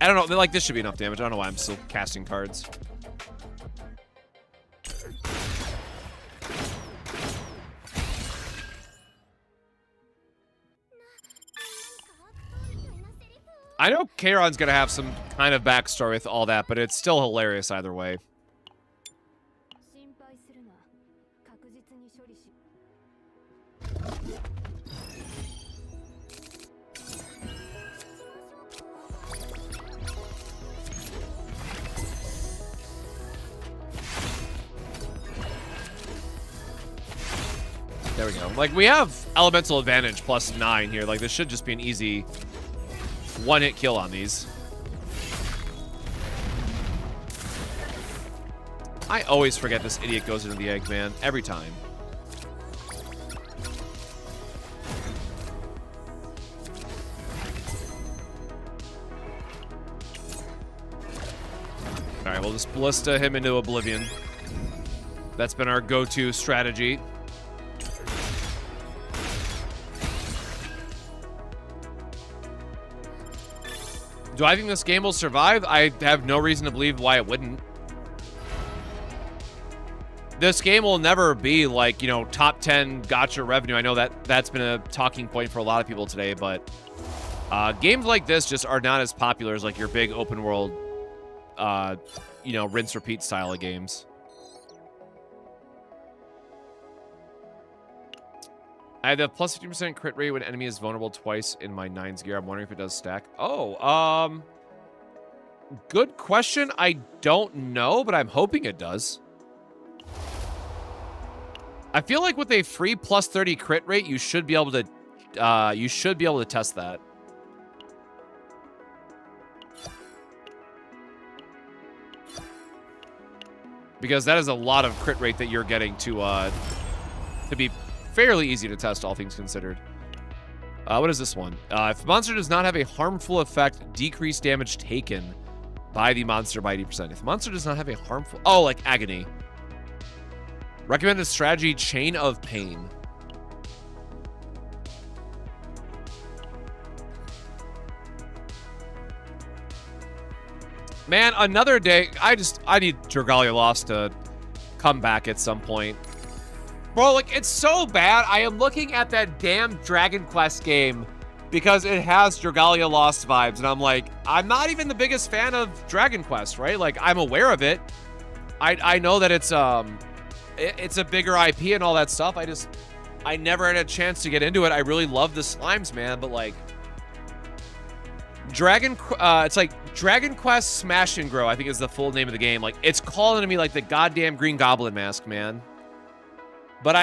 Speaker 1: I don't know, like, this should be enough damage. I don't know why I'm still casting cards. I know Kairon's gonna have some kind of backstory with all that, but it's still hilarious either way. There we go. Like, we have elemental advantage +9 here. Like, this should just be an easy one-hit kill on these. I always forget this idiot goes into the egg, man. Every time. Alright, we'll just ballista him into oblivion. That's been our go-to strategy. Do I think this game will survive? I have no reason to believe why it wouldn't. This game will never be like, you know, top 10 gacha revenue. I know that that's been a talking point for a lot of people today, but games like this just are not as popular as like your big open world, you know, rinse repeat style of games. I have the plus 50% crit rate when enemy is vulnerable twice in my 9's gear. I'm wondering if it does stack. Oh, good question. I don't know, but I'm hoping it does. I feel like with a free plus 30 crit rate, you should be able to test that. Because that is a lot of crit rate that you're getting to be fairly easy to test, all things considered. What is this one? If the monster does not have a harmful effect, decrease damage taken by the monster by 80%. If the monster does not have a harmful... Oh, like Agony. Recommended strategy, Chain of Pain. Man, another day. I need Dragalia Lost to come back at some point. Bro, like, it's so bad. I am looking at that damn Dragon Quest game because it has Dragalia Lost vibes, and I'm like, I'm not even the biggest fan of Dragon Quest, right? Like, I'm aware of it. I know that it's a bigger IP and all that stuff. I never had a chance to get into it. I really love the slimes, man, but like, it's like Dragon Quest Smash and Grow, I think is the full name of the game. Like, it's calling to me like the goddamn Green Goblin mask, man. But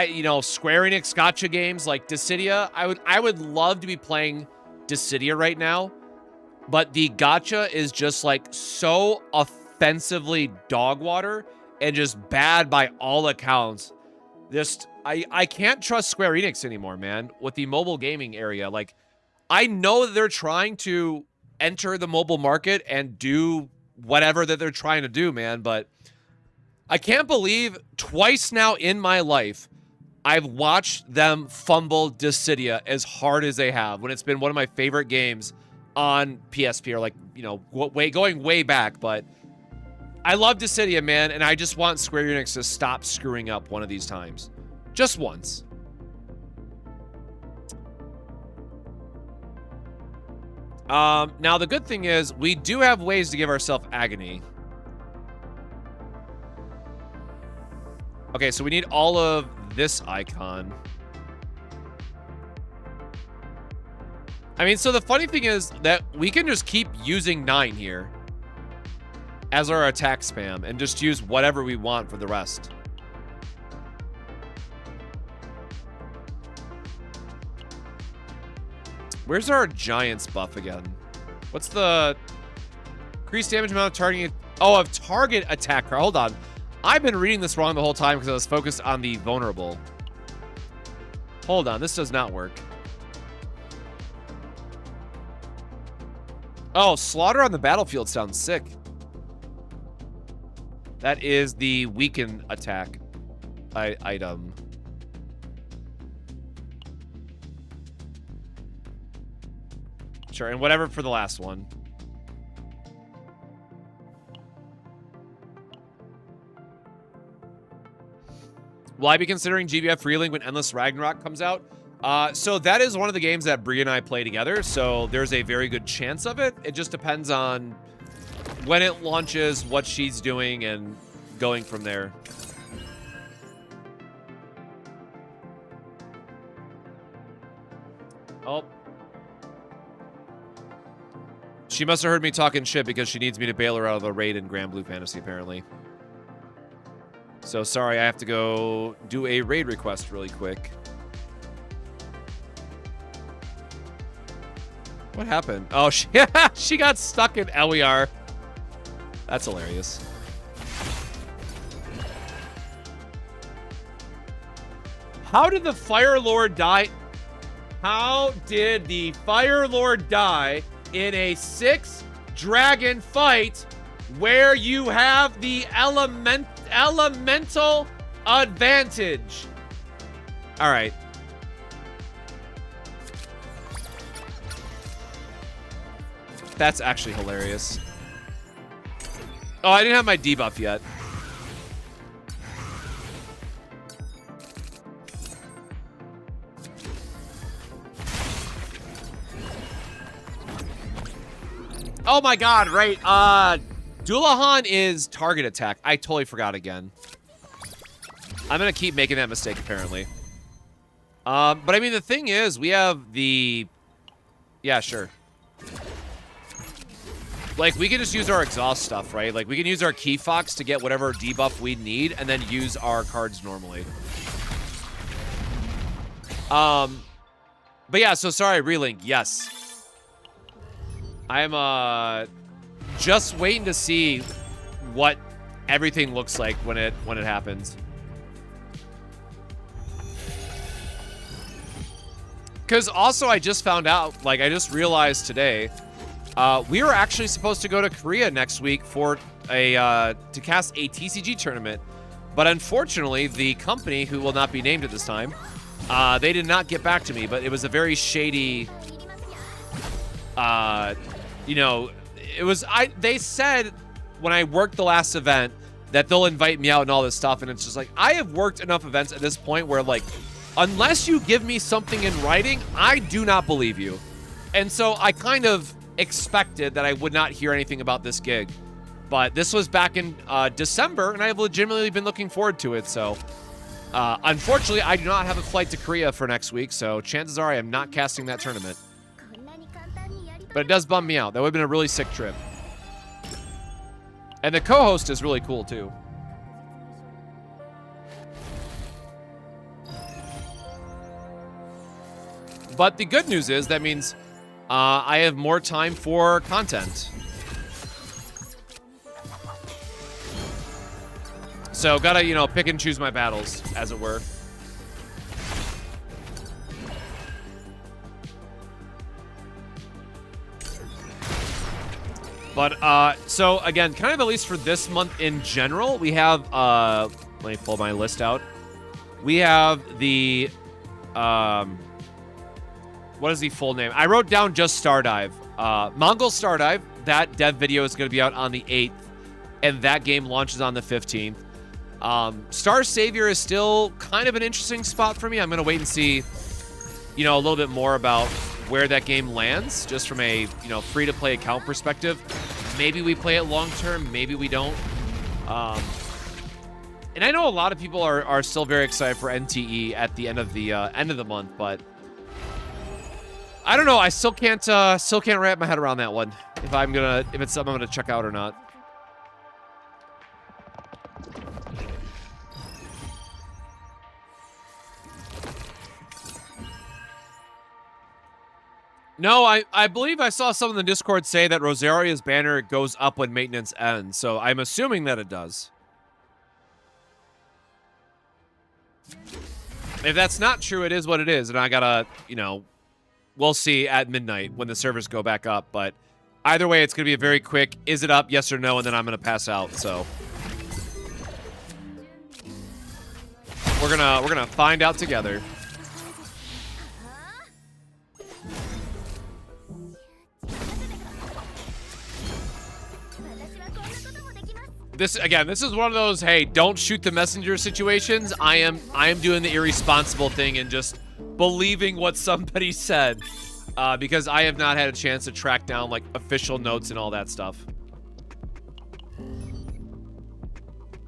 Speaker 1: Square Enix gacha games like Dissidia, I would love to be playing Dissidia right now, but the gacha is just like so offensively dog water and just bad by all accounts. I can't trust Square Enix anymore, man, with the mobile gaming area. Like, I know that they're trying to enter the mobile market and do whatever that they're trying to do, man, but I can't believe twice now in my life I've watched them fumble Dissidia as hard as they have when it's been one of my favorite games on PSP, or like, going way back. But I love Dissidia, man, and I just want Square Enix to stop screwing up one of these times. Just once. Now the good thing is we do have ways to give ourselves Agony. Okay, so we need all of this icon. I mean, so the funny thing is that we can just keep using 9 here as our attack spam and just use whatever we want for the rest. Where's our Giants buff again? What's the increased damage amount of targeting? Oh, of target attack. Hold on. I've been reading this wrong the whole time because I was focused on the vulnerable. Hold on, this does not work. Oh, slaughter on the battlefield sounds sick. That is the weaken attack item. Sure, and whatever for the last one. Will I be considering GBF Relink when Endless Ragnarok comes out? So that is one of the games that Brie and I play together, so there's a very good chance of it. It just depends on when it launches, what she's doing, and going from there. Oh. She must have heard me talking shit because she needs me to bail her out of the raid in Grand Blue Fantasy, apparently. So, sorry, I have to go do a raid request really quick. What happened? Oh, she got stuck in LER. That's hilarious. How did the Fire Lord die? How did the Fire Lord die in a 6-dragon fight where you have the elemental advantage? All right. That's actually hilarious. Oh, I didn't have my debuff yet. Oh my god, right. Dullahan is target attack. I totally forgot again. I'm gonna keep making that mistake, apparently. But I mean, the thing is, we have the... Yeah, sure. Like, we can just use our exhaust stuff, right? Like, we can use our Key Fox to get whatever debuff we need, and then use our cards normally. But yeah, so sorry, Relink, yes. I'm, just waiting to see what everything looks like when it happens. Because also I just found out, like I just realized today, we were actually supposed to go to Korea next week for to cast a TCG tournament, but unfortunately the company, who will not be named at this time, they did not get back to me. But it was a very shady, you know, it was they said when I worked the last event that they'll invite me out and all this stuff, and it's just like, I have worked enough events at this point where, like, unless you give me something in writing, I do not believe you. And so I kind of expected that I would not hear anything about this gig. But this was back in December, and I have legitimately been looking forward to it. So unfortunately, I do not have a flight to Korea for next week, so chances are I am not casting that tournament. But it does bum me out. That would have been a really sick trip. And the co-host is really cool, too. But the good news is that means I have more time for content. So gotta, you know, pick and choose my battles, as it were. But, so, again, kind of at least for this month in general, we have, let me pull my list out. We have the, what is the full name? I wrote down just Stardive. Mongol Stardive, that dev video is going to be out on the 8th, and that game launches on the 15th. Star Savior is still kind of an interesting spot for me. I'm going to wait and see, you know, a little bit more about where that game lands, just from a, you know, free-to-play account perspective. Maybe we play it long-term, maybe we don't. And I know a lot of people are still very excited for NTE at the end of the month, but I don't know. I still can't wrap my head around that one. If it's something I'm gonna check out or not. No, I believe I saw some in the Discord say that Rosaria's banner goes up when maintenance ends, so I'm assuming that it does. If that's not true, it is what it is, and I gotta, you know, we'll see at midnight when the servers go back up, but either way, it's gonna be a very quick, is it up, yes or no, and then I'm gonna pass out, so. We're gonna find out together. This is one of those, hey, don't shoot the messenger situations. I am doing the irresponsible thing and just believing what somebody said, because I have not had a chance to track down like official notes and all that stuff.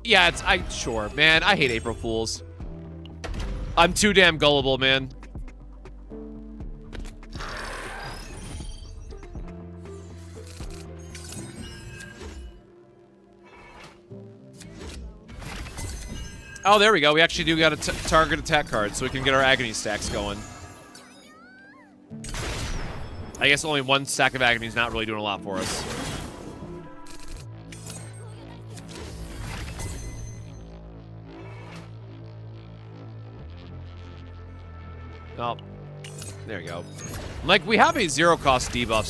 Speaker 1: Yeah, sure, man. I hate April Fools. I'm too damn gullible, man. Oh, there we go. We actually do got a target attack card, so we can get our agony stacks going. I guess only one stack of agony is not really doing a lot for us. Oh, there we go. Like, we have a zero-cost debuff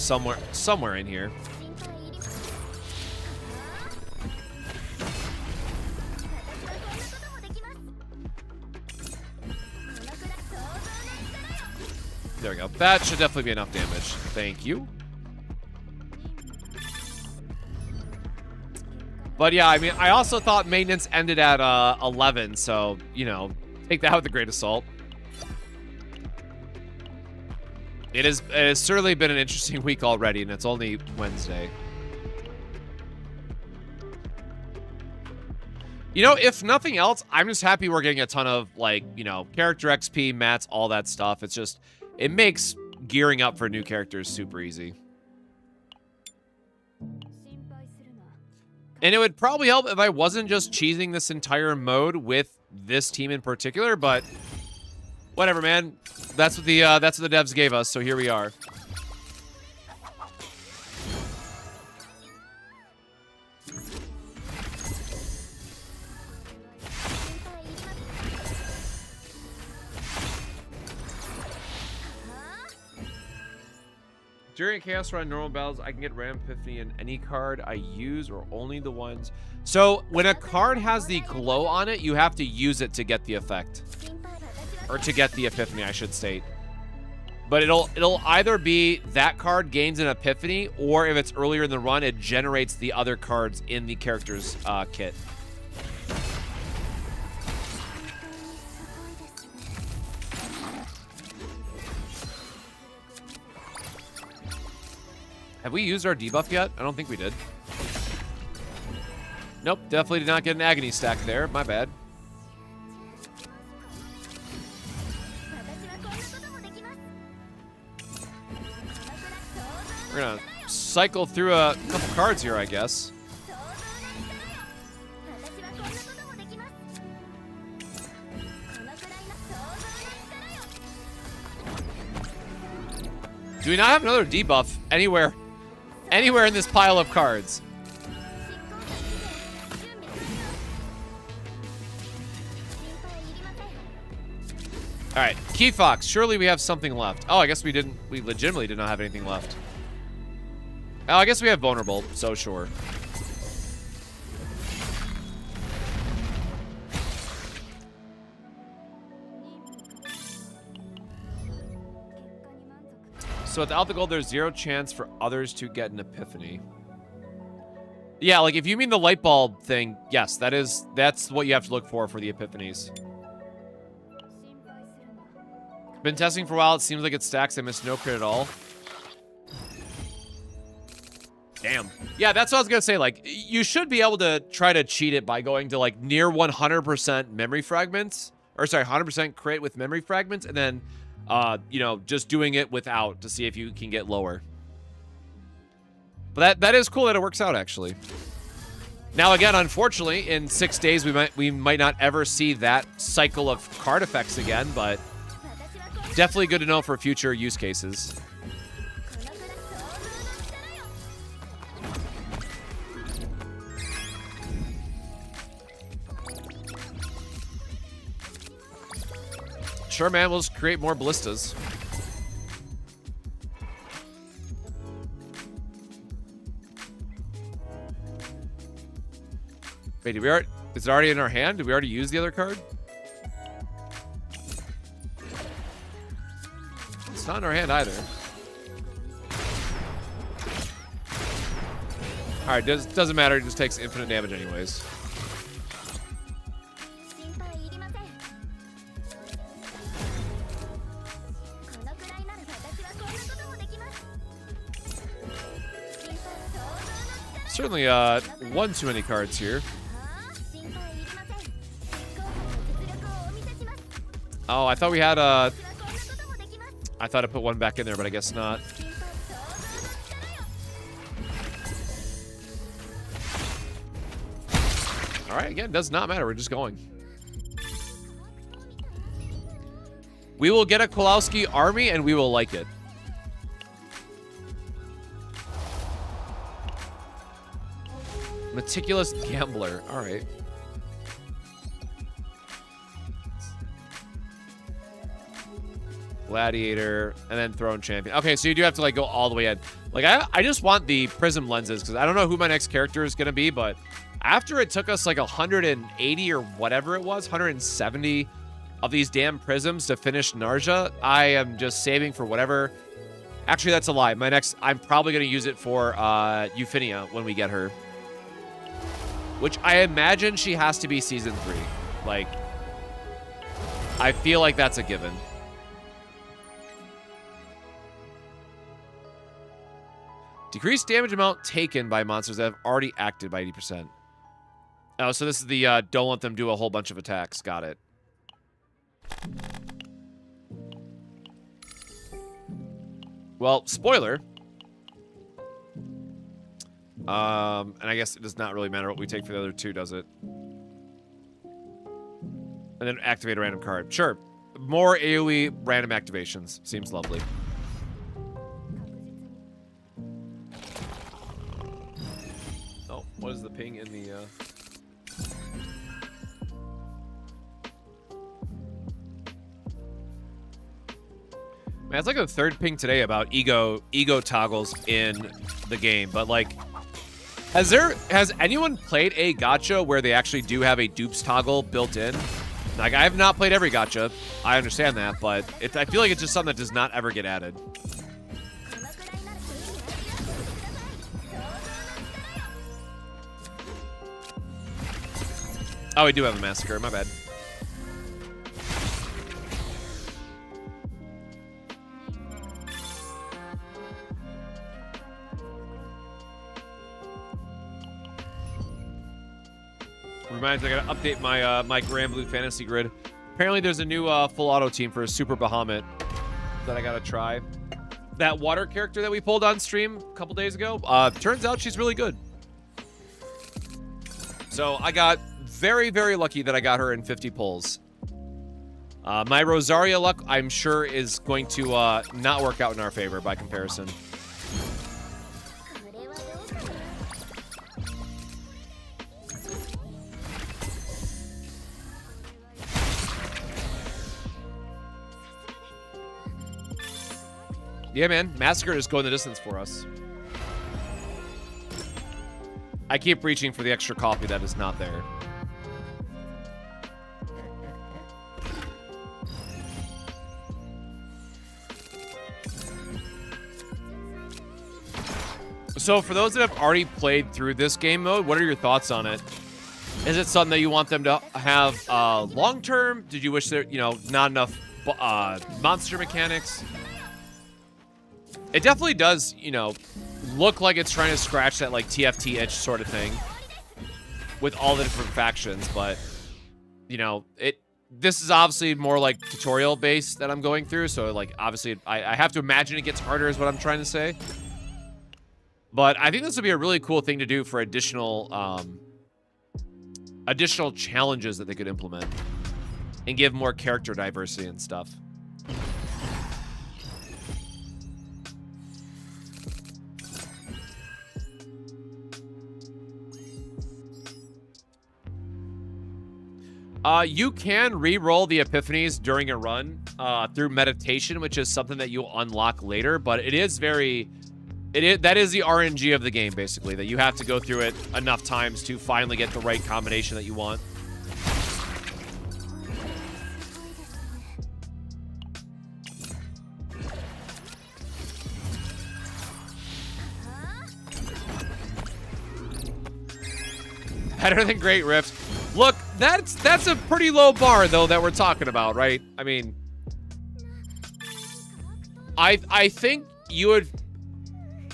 Speaker 1: somewhere in here. There we go. That should definitely be enough damage. Thank you. But yeah, I mean, I also thought maintenance ended at 11, so, you know, take that with a grain of salt. It has certainly been an interesting week already, and it's only Wednesday. You know, if nothing else, I'm just happy we're getting a ton of, like, you know, character XP, mats, all that stuff. It's just, it makes gearing up for new characters super easy. And it would probably help if I wasn't just cheesing this entire mode with this team in particular, but whatever, man. That's what the devs gave us, so here we are. During Chaos Run normal battles, I can get Random Epiphany in any card I use or only the ones. So when a card has the glow on it, you have to use it to get the effect. Or to get the Epiphany, I should state. But it'll either be that card gains an Epiphany, or if it's earlier in the run, it generates the other cards in the character's kit. Have we used our debuff yet? I don't think we did. Nope, definitely did not get an Agony stack there. My bad. We're gonna cycle through a couple cards here, I guess. Do we not have another debuff anywhere? Anywhere in this pile of cards? All right, Key Fox. Surely we have something left. Oh, I guess we didn't. We legitimately did not have anything left. Oh, I guess we have Vulnerable, so sure. So without the gold, there's 0 chance for others to get an Epiphany. Yeah, like if you mean the light bulb thing, yes, that's what you have to look for the Epiphanies. Been testing for a while. It seems like it stacks. I missed no crit at all. Damn. Yeah, that's what I was gonna say. Like, you should be able to try to cheat it by going to like near 100% memory fragments, or sorry, 100% crit with memory fragments, and then, you know, just doing it without to see if you can get lower. But that is cool that it works out actually. Now again, unfortunately, in 6 days we might not ever see that cycle of card effects again, but definitely good to know for future use cases. Sure, man, we'll just create more ballistas. Wait, is it already in our hand? Did we already use the other card? It's not in our hand either. Alright, doesn't matter, it just takes infinite damage anyways. Certainly, one too many cards here. Oh, I thought we had a... I thought I put one back in there, but I guess not. Alright, again, does not matter. We're just going. We will get a Kowalski army, and we will like it. Meticulous Gambler. Alright. Gladiator, and then Throne Champion. Okay, so you do have to like go all the way in. Like I just want the prism lenses because I don't know who my next character is gonna be, but after it took us like 180 or whatever it was, 170 of these damn prisms to finish Narja, I am just saving for whatever. Actually, that's a lie. I'm probably gonna use it for Euphemia when we get her. Which I imagine she has to be season 3. Like, I feel like that's a given. Decreased damage amount taken by monsters that have already acted by 80%. Oh, so this is the don't let them do a whole bunch of attacks. Got it. Well, spoiler. And I guess it does not really matter what we take for the other two, does it? And then activate a random card. Sure. More AoE random activations. Seems lovely. Oh, what is the ping in the... Man, it's like the third ping today about ego toggles in the game, but like, has anyone played a gacha where they actually do have a dupes toggle built in? Like, I have not played every gacha. I understand that, but I feel like it's just something that does not ever get added. Oh, we do have a massacre. My bad. Reminds me, I gotta update my my Grand Blue Fantasy Grid. Apparently, there's a new full auto team for a Super Bahamut that I gotta try. That water character that we pulled on stream a couple days ago, turns out she's really good. So I got very, very lucky that I got her in 50 pulls. My Rosaria luck, I'm sure, is going to not work out in our favor by comparison. Yeah, man. Massacre is going the distance for us. I keep reaching for the extra coffee that is not there. So for those that have already played through this game mode, what are your thoughts on it? Is it something that you want them to have long-term? Did you wish there, not enough monster mechanics? It definitely does, look like it's trying to scratch that, like, TFT itch sort of thing with all the different factions, but, this is obviously more, like, tutorial-based that I'm going through, so, like, obviously, I have to imagine it gets harder is what I'm trying to say. But I think this would be a really cool thing to do for additional challenges that they could implement and give more character diversity and stuff. You can re-roll the epiphanies during a run through meditation, which is something that you'll unlock later, but it is that is the RNG of the game, basically, that you have to go through it enough times to finally get the right combination that you want. Better than Great Rift. Look, that's a pretty low bar, though, that we're talking about, right? I mean, I think you would...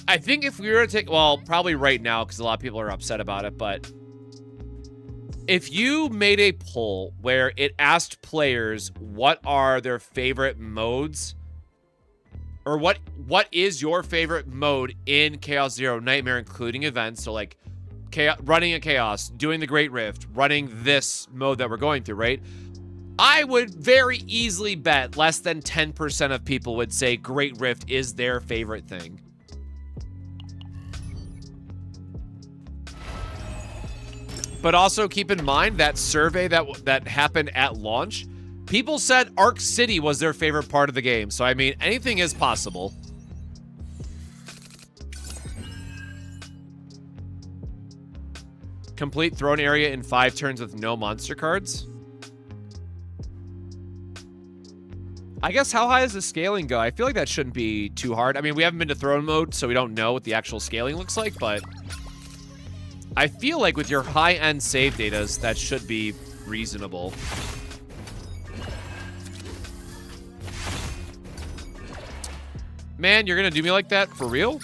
Speaker 1: I think if we were to take... Well, probably right now, because a lot of people are upset about it, but... If you made a poll where it asked players what are their favorite modes, or what is your favorite mode in Chaos Zero Nightmare, including events, so like running a Chaos, doing the Great Rift, running this mode that we're going through, right? I would very easily bet less than 10% of people would say Great Rift is their favorite thing. But also keep in mind that survey that happened at launch, people said Arc City was their favorite part of the game. So, I mean, anything is possible. Complete throne area in 5 turns with no monster cards. I guess how high does the scaling go? I feel like that shouldn't be too hard. I mean, we haven't been to throne mode, so we don't know what the actual scaling looks like, but I feel like with your high-end save datas, that should be reasonable. Man, you're gonna do me like that? For real?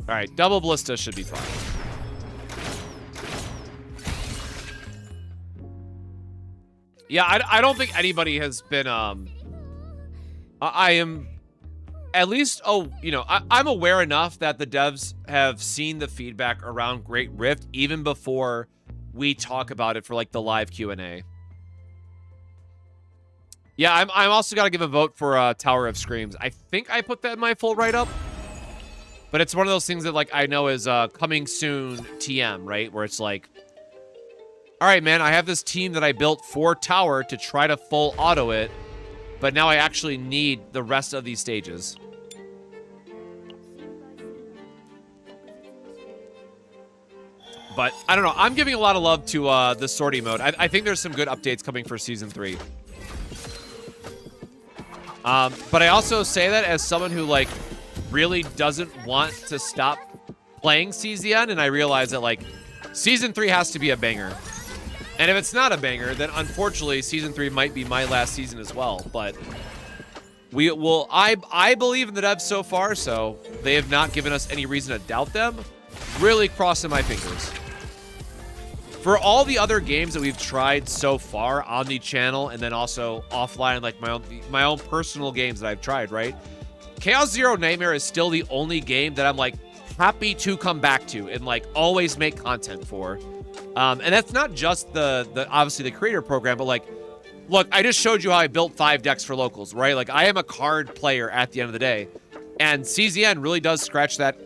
Speaker 1: Alright, double ballista should be fine. Yeah, I don't think anybody has been, I am... At least, I'm aware enough that the devs have seen the feedback around Great Rift even before we talk about it for, like, the live Q&A. Yeah, I'm also got to give a vote for Tower of Screams. I think I put that in my full write-up. But it's one of those things that, like, I know is coming soon TM, right? Where it's like, all right, man, I have this team that I built for tower to try to full auto it, but now I actually need the rest of these stages. But I don't know. I'm giving a lot of love to the sortie mode. I think there's some good updates coming for Season 3. But I also say that as someone who, like, really doesn't want to stop playing CZN, and I realize that, like, Season 3 has to be a banger. And if it's not a banger, then unfortunately Season 3 might be my last season as well. But we will. I believe in the devs so far, so they have not given us any reason to doubt them. Really crossing my fingers. For all the other games that we've tried so far on the channel, and then also offline, like my own personal games that I've tried, right? Chaos Zero Nightmare is still the only game that I'm, like, happy to come back to and, like, always make content for. And that's not just the obviously the creator program, but, like, look, I just showed you how I built 5 decks for locals, right? Like, I am a card player at the end of the day, and CZN really does scratch that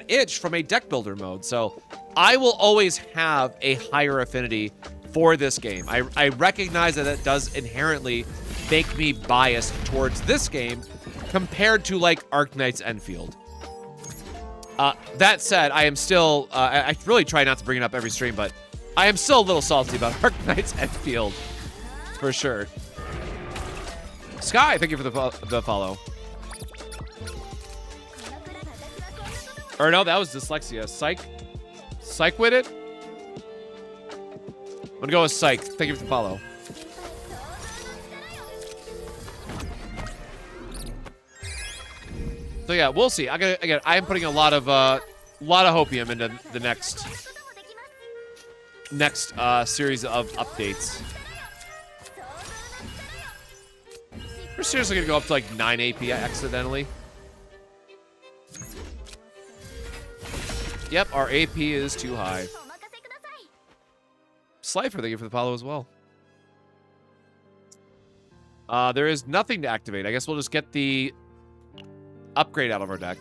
Speaker 1: itch from a deck builder mode. So I will always have a higher affinity for this game. I recognize that it does inherently make me biased towards this game compared to, like, Arknight's Enfield. That said, I am still, I really try not to bring it up every stream, but I am still a little salty about Arknight's Enfield, for sure. Sky, thank you for the follow. Or no, that was dyslexia. Psych with it? I'm gonna go with Psych. Thank you for the follow. So yeah, we'll see. Again, I am putting a lot of hopium into the next series of updates. We're seriously gonna go up to, like, 9 AP accidentally. Yep, our AP is too high. Slifer, thank you for the follow as well. There is nothing to activate. I guess we'll just get the upgrade out of our deck.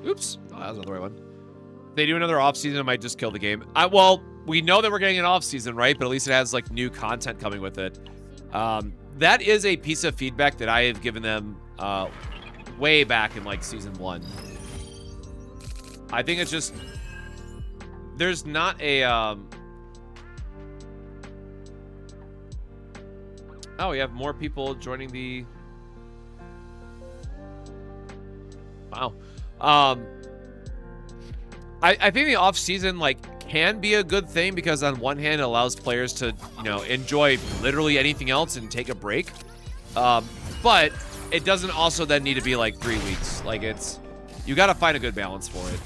Speaker 1: Oops. Oh, that was not the right one. If they do another off-season, I might just kill the game. Well, we know that we're getting an off-season, right? But at least it has, like, new content coming with it. That is a piece of feedback that I have given them way back in, like, Season 1. I think it's just... There's not a... Oh, we have more people joining the... Wow. I think the off-season, like, can be a good thing because on one hand it allows players to, you know, enjoy literally anything else and take a break. But it doesn't also then need to be like 3 weeks. Like, it's, you got to find a good balance for it.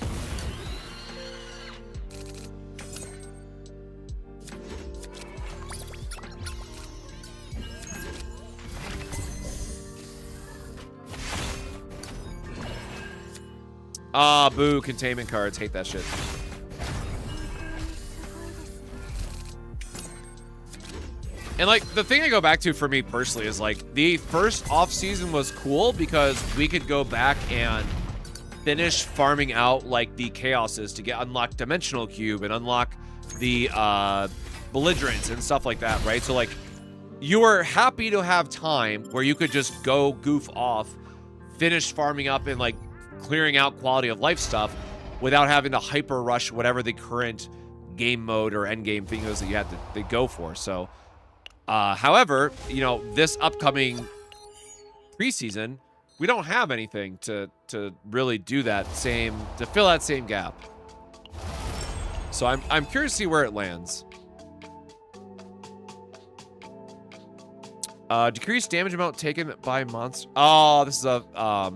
Speaker 1: Ah, boo, containment cards. Hate that shit. And, like, the thing I go back to for me personally is, like, the first off-season was cool because we could go back and finish farming out, like, the chaoses to get unlock Dimensional Cube and unlock the belligerents and stuff like that, right? So, like, you were happy to have time where you could just go goof off, finish farming up and, like, clearing out quality of life stuff without having to hyper rush whatever the current game mode or end game thing is that you had to go for. So, however, you know, this upcoming preseason, we don't have anything to really do that same, to fill that same gap. So I'm curious to see where it lands. Decreased damage amount taken by monster. Oh, this is a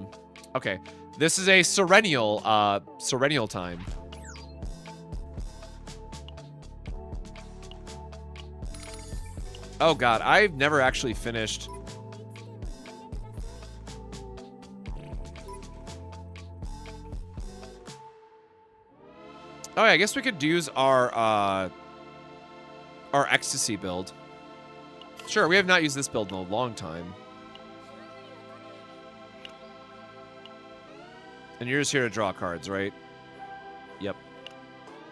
Speaker 1: okay. This is a Serenial time. Oh god, I've never actually finished. Oh yeah, I guess we could use our ecstasy build. Sure, we have not used this build in a long time. And you're just here to draw cards, right? Yep.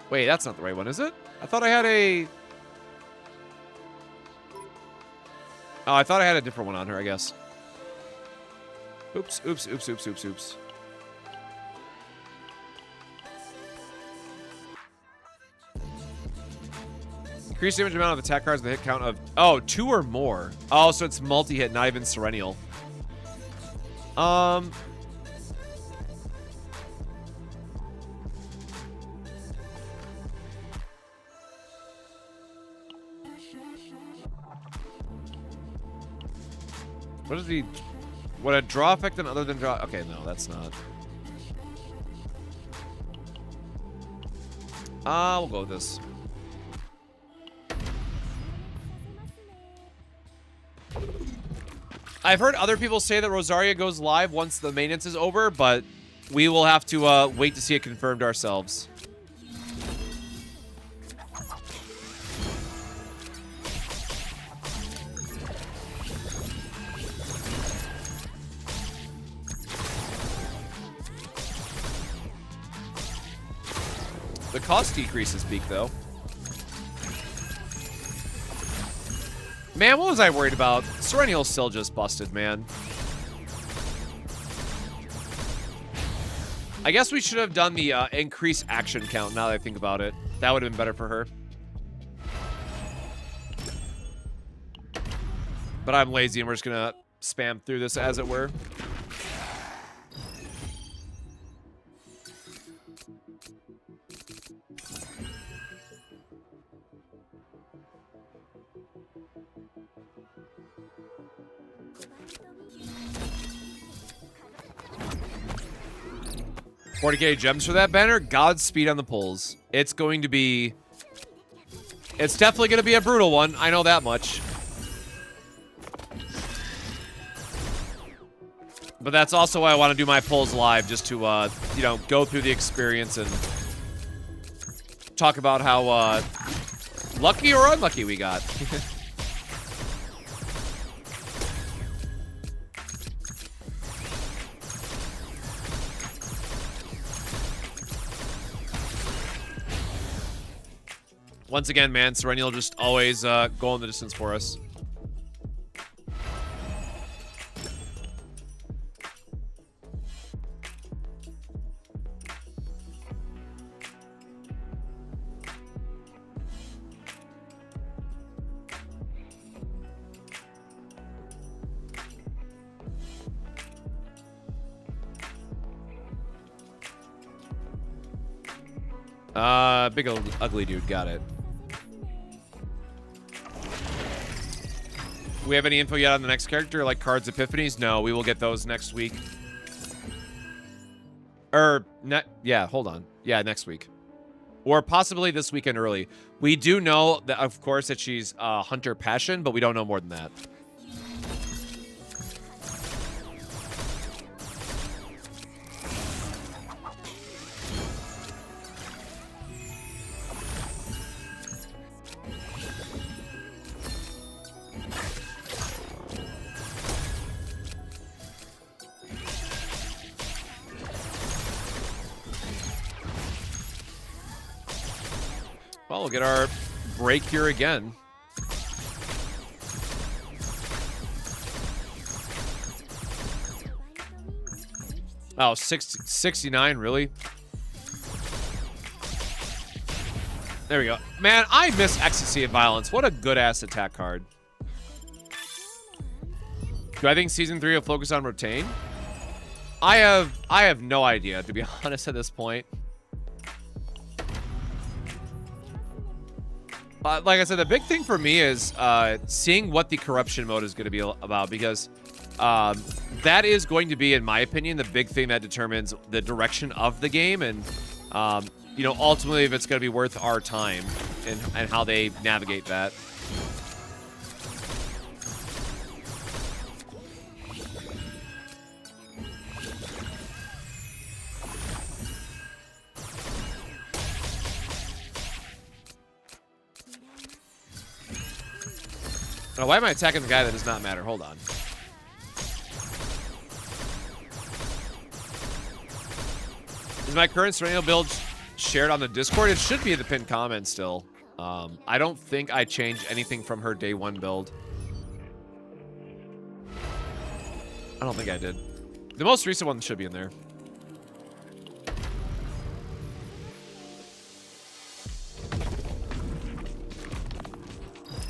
Speaker 1: Wait, that's not the right one, is it? I thought I had a... Oh, I thought I had a different one on her, I guess. Oops, oops, oops, oops, oops, oops. Increase damage amount of attack cards with the hit count of... Oh, 2 or more. Oh, so it's multi-hit, not even Serennial. What is the... What a draw effect and other than draw... Okay, no, that's not. We'll go with this. I've heard other people say that Rosaria goes live once the maintenance is over, but we will have to wait to see it confirmed ourselves. The cost decreases peak, though. Man, what was I worried about? Serennial's still just busted, man. I guess we should have done the increase action count now that I think about it. That would have been better for her. But I'm lazy and we're just gonna spam through this as it were. 40k gems for that banner. Godspeed on the pulls. It's going to be... It's definitely going to be a brutal one. I know that much. But that's also why I want to do my pulls live, just to, you know, go through the experience and talk about how lucky or unlucky we got. Once again, man, Serennial just always going the distance for us. Big ugly dude, got it. We have any info yet on the next character, like cards epiphanies? No, we will get those next week. Yeah, hold on. Yeah, next week. Or possibly this weekend early. We do know, that, of course, that she's Hunter Passion, but we don't know more than that. Well, we'll get our break here again. Oh, 69, really? There we go. Man, I miss Ecstasy of Violence. What a good-ass attack card. Do I think Season 3 will focus on Rotain? I have no idea, to be honest, at this point. Like I said, the big thing for me is seeing what the corruption mode is going to be about, because that is going to be, in my opinion, the big thing that determines the direction of the game, and you know, ultimately if it's going to be worth our time and how they navigate that. Oh, why am I attacking the guy that does not matter? Hold on. Is my current Sereno build shared on the Discord? It should be in the pinned comment still. I don't think I changed anything from her day 1 build. I don't think I did. The most recent one should be in there.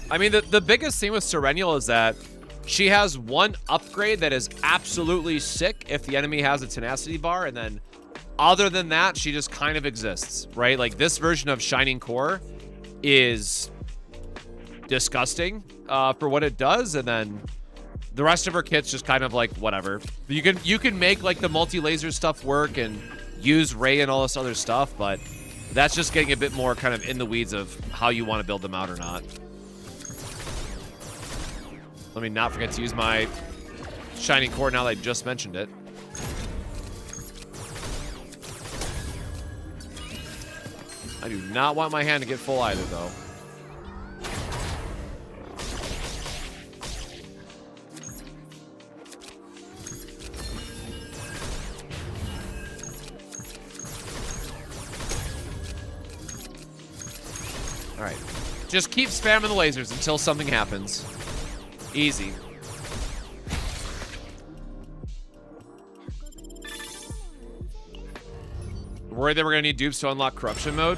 Speaker 1: I mean, the biggest thing with Serenial is that she has one upgrade that is absolutely sick if the enemy has a tenacity bar, and then other than that, she just kind of exists, right? Like, this version of Shining Core is disgusting for what it does, and then the rest of her kit's just kind of like whatever. You can make like the multi-laser stuff work and use Ray and all this other stuff, but that's just getting a bit more kind of in the weeds of how you want to build them out or not. Let me not forget to use my Shining Core now that I just mentioned it. I do not want my hand to get full either, though. All right. Just keep spamming the lasers until something happens. Easy. Worried that we're gonna need dupes to unlock corruption mode?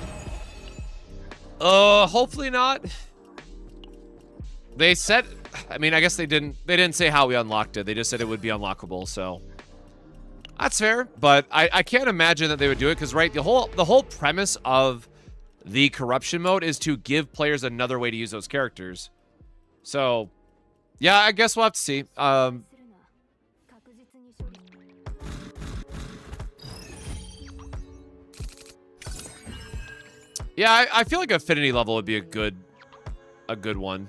Speaker 1: Hopefully not. They said, I mean, I guess they didn't say how we unlocked it. They just said it would be unlockable, so that's fair. But I can't imagine that they would do it because, right, the whole premise of the corruption mode is to give players another way to use those characters. So yeah, I guess we'll have to see. Yeah, I feel like affinity level would be a good one.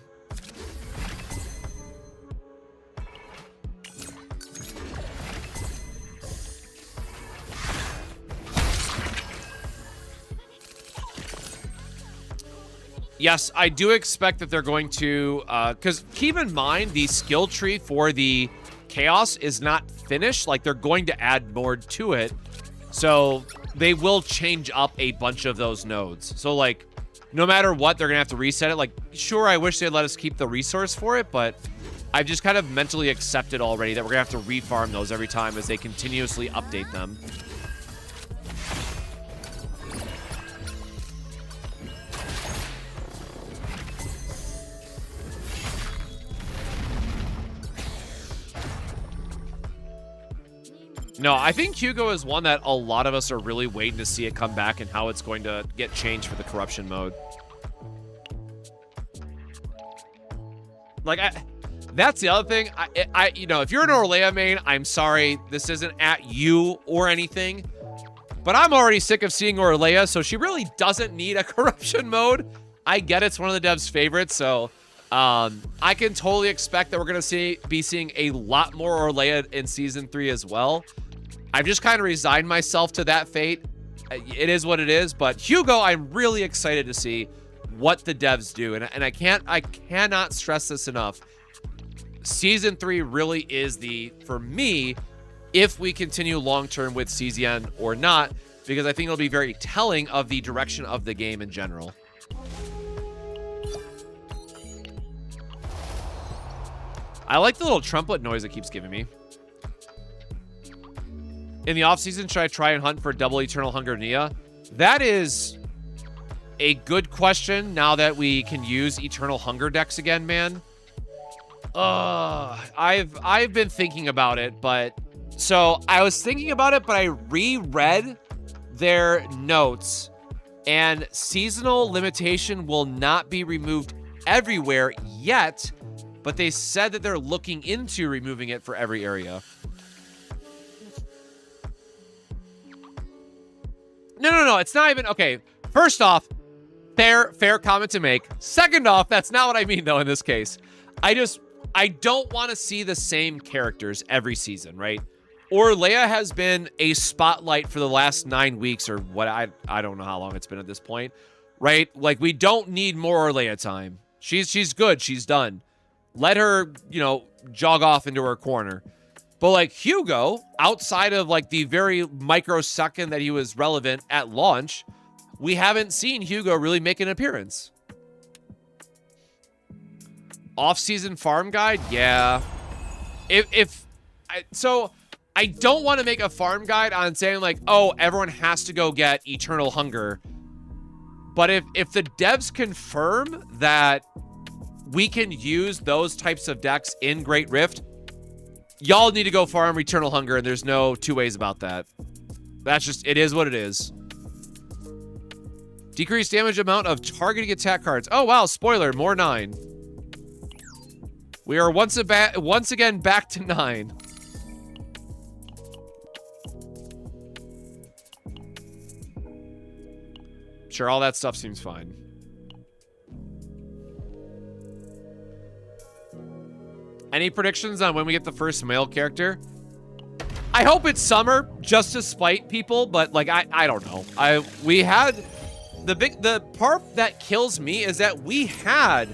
Speaker 1: Yes, I do expect that they're going to, because keep in mind, the skill tree for the Chaos is not finished. Like, they're going to add more to it. So they will change up a bunch of those nodes. So, like, no matter what, they're going to have to reset it. Like, sure, I wish they'd let us keep the resource for it, but I've just kind of mentally accepted already that we're going to have to refarm those every time as they continuously update them. No, I think Hugo is one that a lot of us are really waiting to see it come back and how it's going to get changed for the corruption mode. Like, that's the other thing. You know, if you're an Orlea main, I'm sorry, this isn't at you or anything, but I'm already sick of seeing Orlea, so she really doesn't need a corruption mode. I get it's one of the devs' favorites, so I can totally expect that we're going to be seeing a lot more Orlea in Season 3 as well. I've just kind of resigned myself to that fate. It is what it is, but Hugo, I'm really excited to see what the devs do, and I cannot stress this enough. Season 3 really is for me, if we continue long-term with CZN or not, because I think it'll be very telling of the direction of the game in general. I like the little trumpet noise it keeps giving me. In the off-season, should I try and hunt for double Eternal Hunger Nia? That is a good question now that we can use Eternal Hunger decks again, man. I've been thinking about it, but... So, I was thinking about it, but I reread their notes, and seasonal limitation will not be removed everywhere yet, but they said that they're looking into removing it for every area. No, it's not even... Okay, first off, fair comment to make. Second off, that's not what I mean, though, in this case. I don't want to see the same characters every season, right? Orlea has been a spotlight for the last 9 weeks, or what, I don't know how long it's been at this point, right? Like, we don't need more Orlea time. She's good, she's done. Let her, you know, jog off into her corner. But like Hugo, outside of like the very microsecond that he was relevant at launch, we haven't seen Hugo really make an appearance. Off-season farm guide? Yeah. So I don't want to make a farm guide on saying like, oh, everyone has to go get Eternal Hunger. But if the devs confirm that we can use those types of decks in Great Rift, y'all need to go farm Eternal Hunger, and there's no two ways about that. That's just, it is what it is. Decreased damage amount of targeting attack cards. Oh, wow, spoiler, more 9. We are once again back to 9. Sure, all that stuff seems fine. Any predictions on when we get the first male character? I hope it's summer, just to spite people, but like I don't know. We had the part that kills me is that we had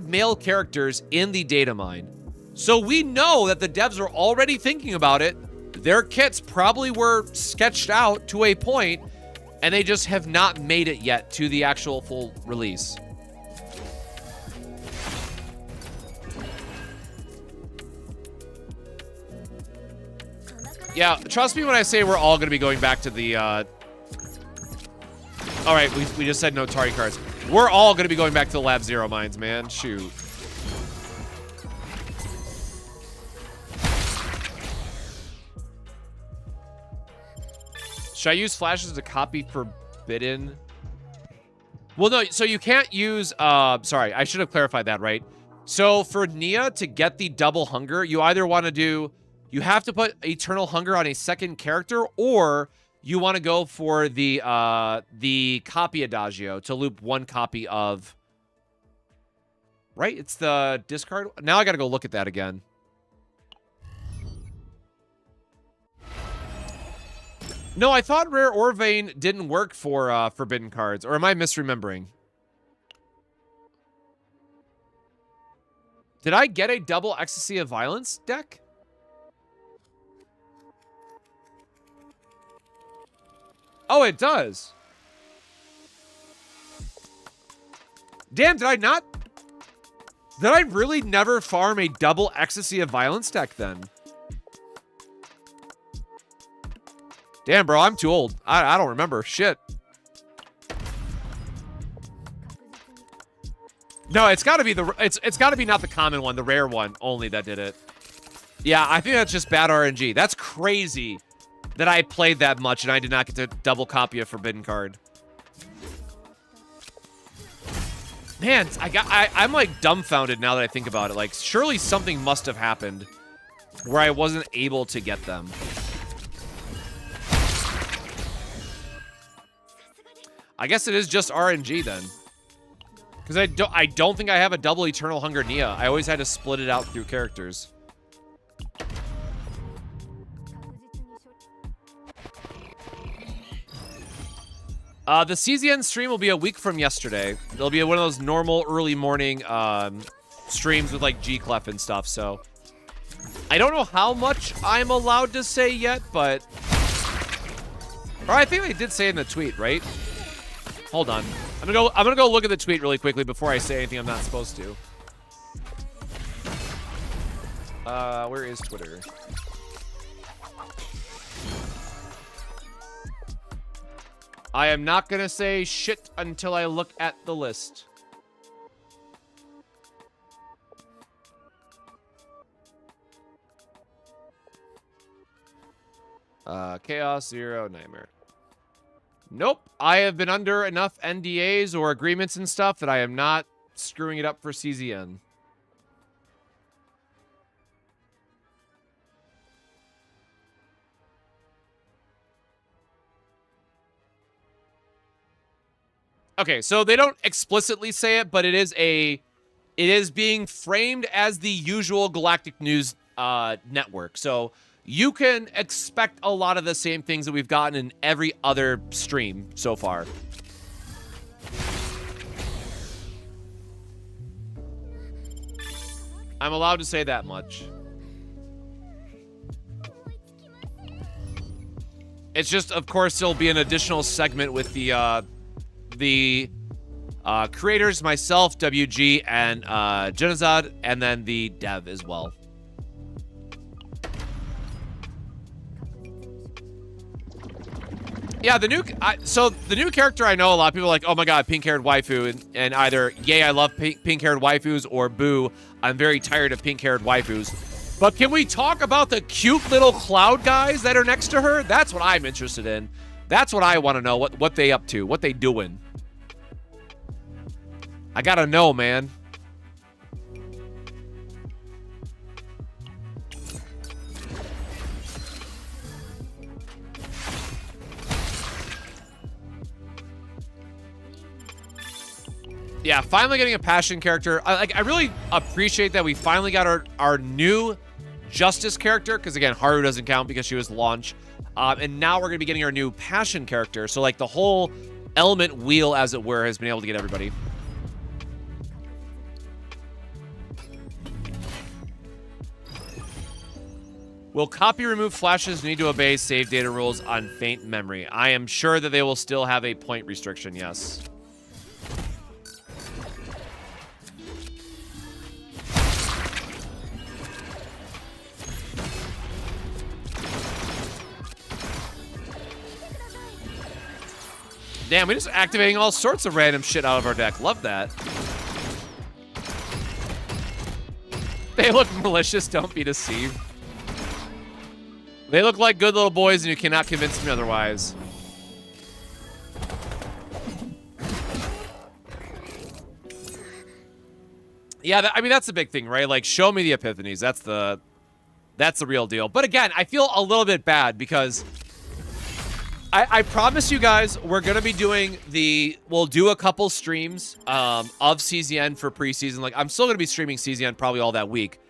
Speaker 1: male characters in the data mine. So we know that the devs were already thinking about it. Their kits probably were sketched out to a point, and they just have not made it yet to the actual full release. Yeah, trust me when I say we're all going to be going back to the, All right, we just said no Tari cards. We're all going to be going back to the Lab Zero mines, man. Shoot. Should I use flashes to copy Forbidden? Well, no, so you can't use, sorry, I should have clarified that, right? So for Nia to get the double hunger, you either want to do, you have to put Eternal Hunger on a second character, or you want to go for the copy Adagio to loop one copy of, right? It's the discard. Now I got to go look at that again. No, I thought Rare Orvane didn't work for Forbidden cards, or am I misremembering? Did I get a double Ecstasy of Violence deck? Oh, it does. Damn, did I not? Did I really never farm a double Ecstasy of Violence deck then? Damn, bro, I'm too old. I don't remember. Shit. No, it's got to be the it's got to be not the common one, the rare one only that did it. Yeah, I think that's just bad RNG. That's crazy that I played that much and I did not get to double copy a Forbidden card. Man, I'm like dumbfounded now that I think about it. Like, surely something must have happened where I wasn't able to get them. I guess it is just RNG then. Because I don't think I have a double Eternal Hunger Nia. I always had to split it out through characters. The CZN stream will be a week from yesterday. It'll be one of those normal early morning streams with like G-Clef and stuff, so. I don't know how much I'm allowed to say yet, but. Or I think they did say in the tweet, right? Hold on. I'm gonna go look at the tweet really quickly before I say anything I'm not supposed to. Where is Twitter? I am not gonna say shit until I look at the list. Chaos Zero Nightmare. Nope. I have been under enough NDAs or agreements and stuff that I am not screwing it up for CZN. Okay, so they don't explicitly say it, but it is being framed as the usual Galactic News network. So you can expect a lot of the same things that we've gotten in every other stream so far. I'm allowed to say that much. It's just, of course, there'll be an additional segment with the creators, myself, WG, and Genazad, and then the dev as well. Yeah, the new character, I know a lot of people are like, oh my god, pink-haired waifu, and either, yay, I love pink-haired waifus, or boo, I'm very tired of pink-haired waifus. But can we talk about the cute little cloud guys that are next to her? That's what I'm interested in. That's what I want to know, what they up to, what they doing. I gotta know, man. Yeah, finally getting a passion character. I really appreciate that we finally got our new Justice character, because again, Haru doesn't count because she was launch. And now we're going to be getting our new passion character. So like the whole element wheel, as it were, has been able to get everybody. Will copy remove flashes need to obey save data rules on faint memory? I am sure that they will still have a point restriction, yes. Damn, we're just activating all sorts of random shit out of our deck. Love that. They look malicious, don't be deceived. They look like good little boys, and you cannot convince me otherwise. Yeah, I mean, that's the big thing, right? Like, show me the epiphanies. That's the real deal. But again, I feel a little bit bad because I promise you guys, we're going to be doing we'll do a couple streams of CZN for preseason. Like, I'm still going to be streaming CZN probably all that week.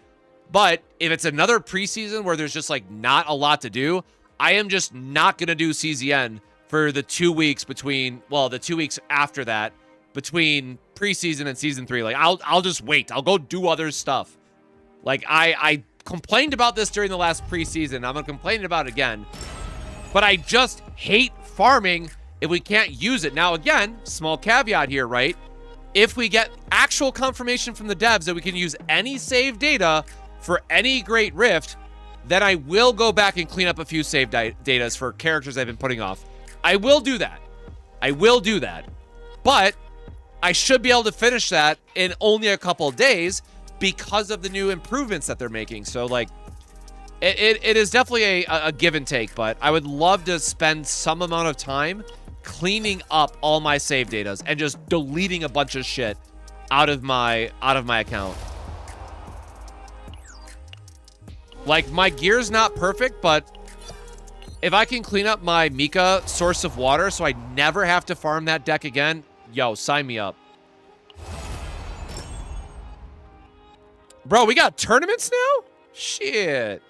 Speaker 1: But if it's another preseason where there's just, like, not a lot to do, I am just not going to do CZN for the 2 weeks between, well, the 2 weeks after that, between preseason and season 3. Like, I'll just wait. I'll go do other stuff. Like, I complained about this during the last preseason. I'm going to complain about it again. But I just hate farming if we can't use it. Now, again, small caveat here, right? If we get actual confirmation from the devs that we can use any save data for any Great Rift, then I will go back and clean up a few save datas for characters I've been putting off. I will do that. I will do that. But I should be able to finish that in only a couple of days because of the new improvements that they're making. So, like, it is definitely a give and take, but I would love to spend some amount of time cleaning up all my save datas and just deleting a bunch of shit out of my account. Like, my gear's not perfect, but if I can clean up my Mika source of water so I never have to farm that deck again, yo, sign me up. Bro, we got tournaments now? Shit.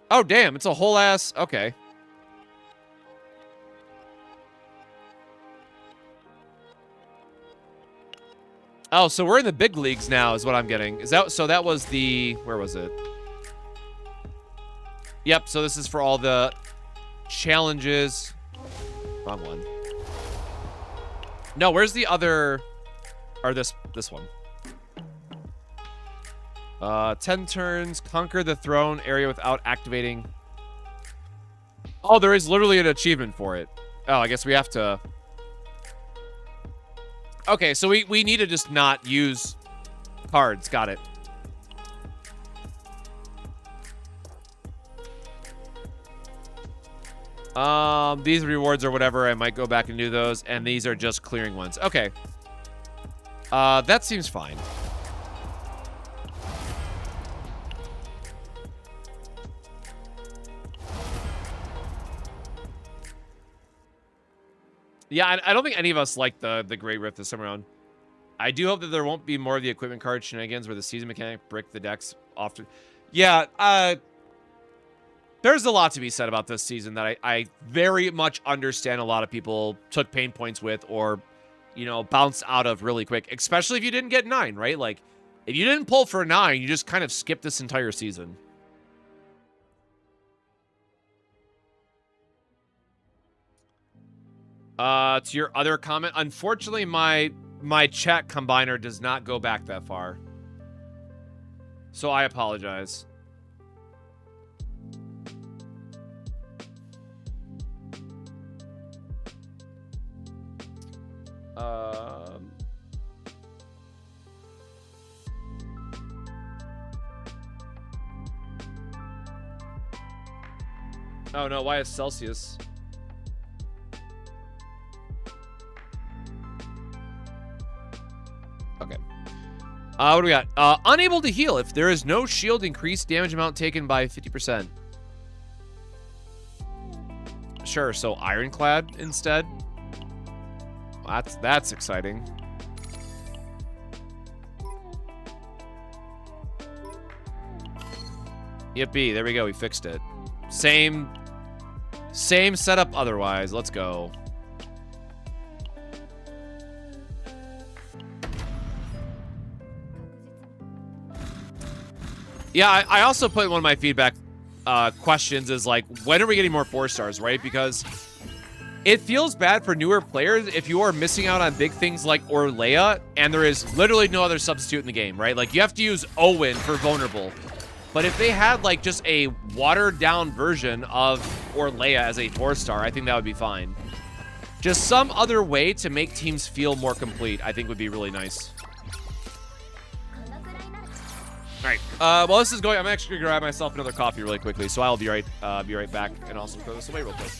Speaker 1: Oh, damn, it's a whole ass... Okay. Oh, so we're in the big leagues now is what I'm getting. Is that... So that was the... Where was it? Yep, so this is for all the challenges. Wrong one. No, where's the other... Or this one. 10 turns, conquer the throne area without activating. Oh, there is literally an achievement for it. Oh, I guess we have to... Okay, so we need to just not use cards. Got it. These rewards or whatever, I might go back and do those, and these are just clearing ones. Okay. That seems fine. Yeah, I don't think any of us like the Great Rift this time around. I do hope that there won't be more of the equipment card shenanigans where the season mechanic brick the decks often. Yeah, there's a lot to be said about this season that I very much understand a lot of people took pain points with, or, you know, bounce out of really quick, especially if you didn't get 9, right? Like, if you didn't pull for 9, you just kind of skip this entire season. To your other comment, unfortunately, my chat combiner does not go back that far. So I apologize. Oh no, why is Celsius? Okay. What do we got? Unable to heal. If there is no shield, increase damage amount taken by 50%. Sure, so Ironclad instead. That's exciting. Yippee, there we go, we fixed it. Same setup otherwise. Let's go. Yeah, I also put in one of my feedback questions is like, when are we getting more 4-stars, right? Because it feels bad for newer players if you are missing out on big things like Orlea, and there is literally no other substitute in the game, right? Like, you have to use Owen for vulnerable. But if they had, like, just a watered-down version of Orlea as a 4-star, I think that would be fine. Just some other way to make teams feel more complete, I think would be really nice. All right. While this is going, I'm actually gonna grab myself another coffee really quickly, so I'll be right back, and also throw this away real quick.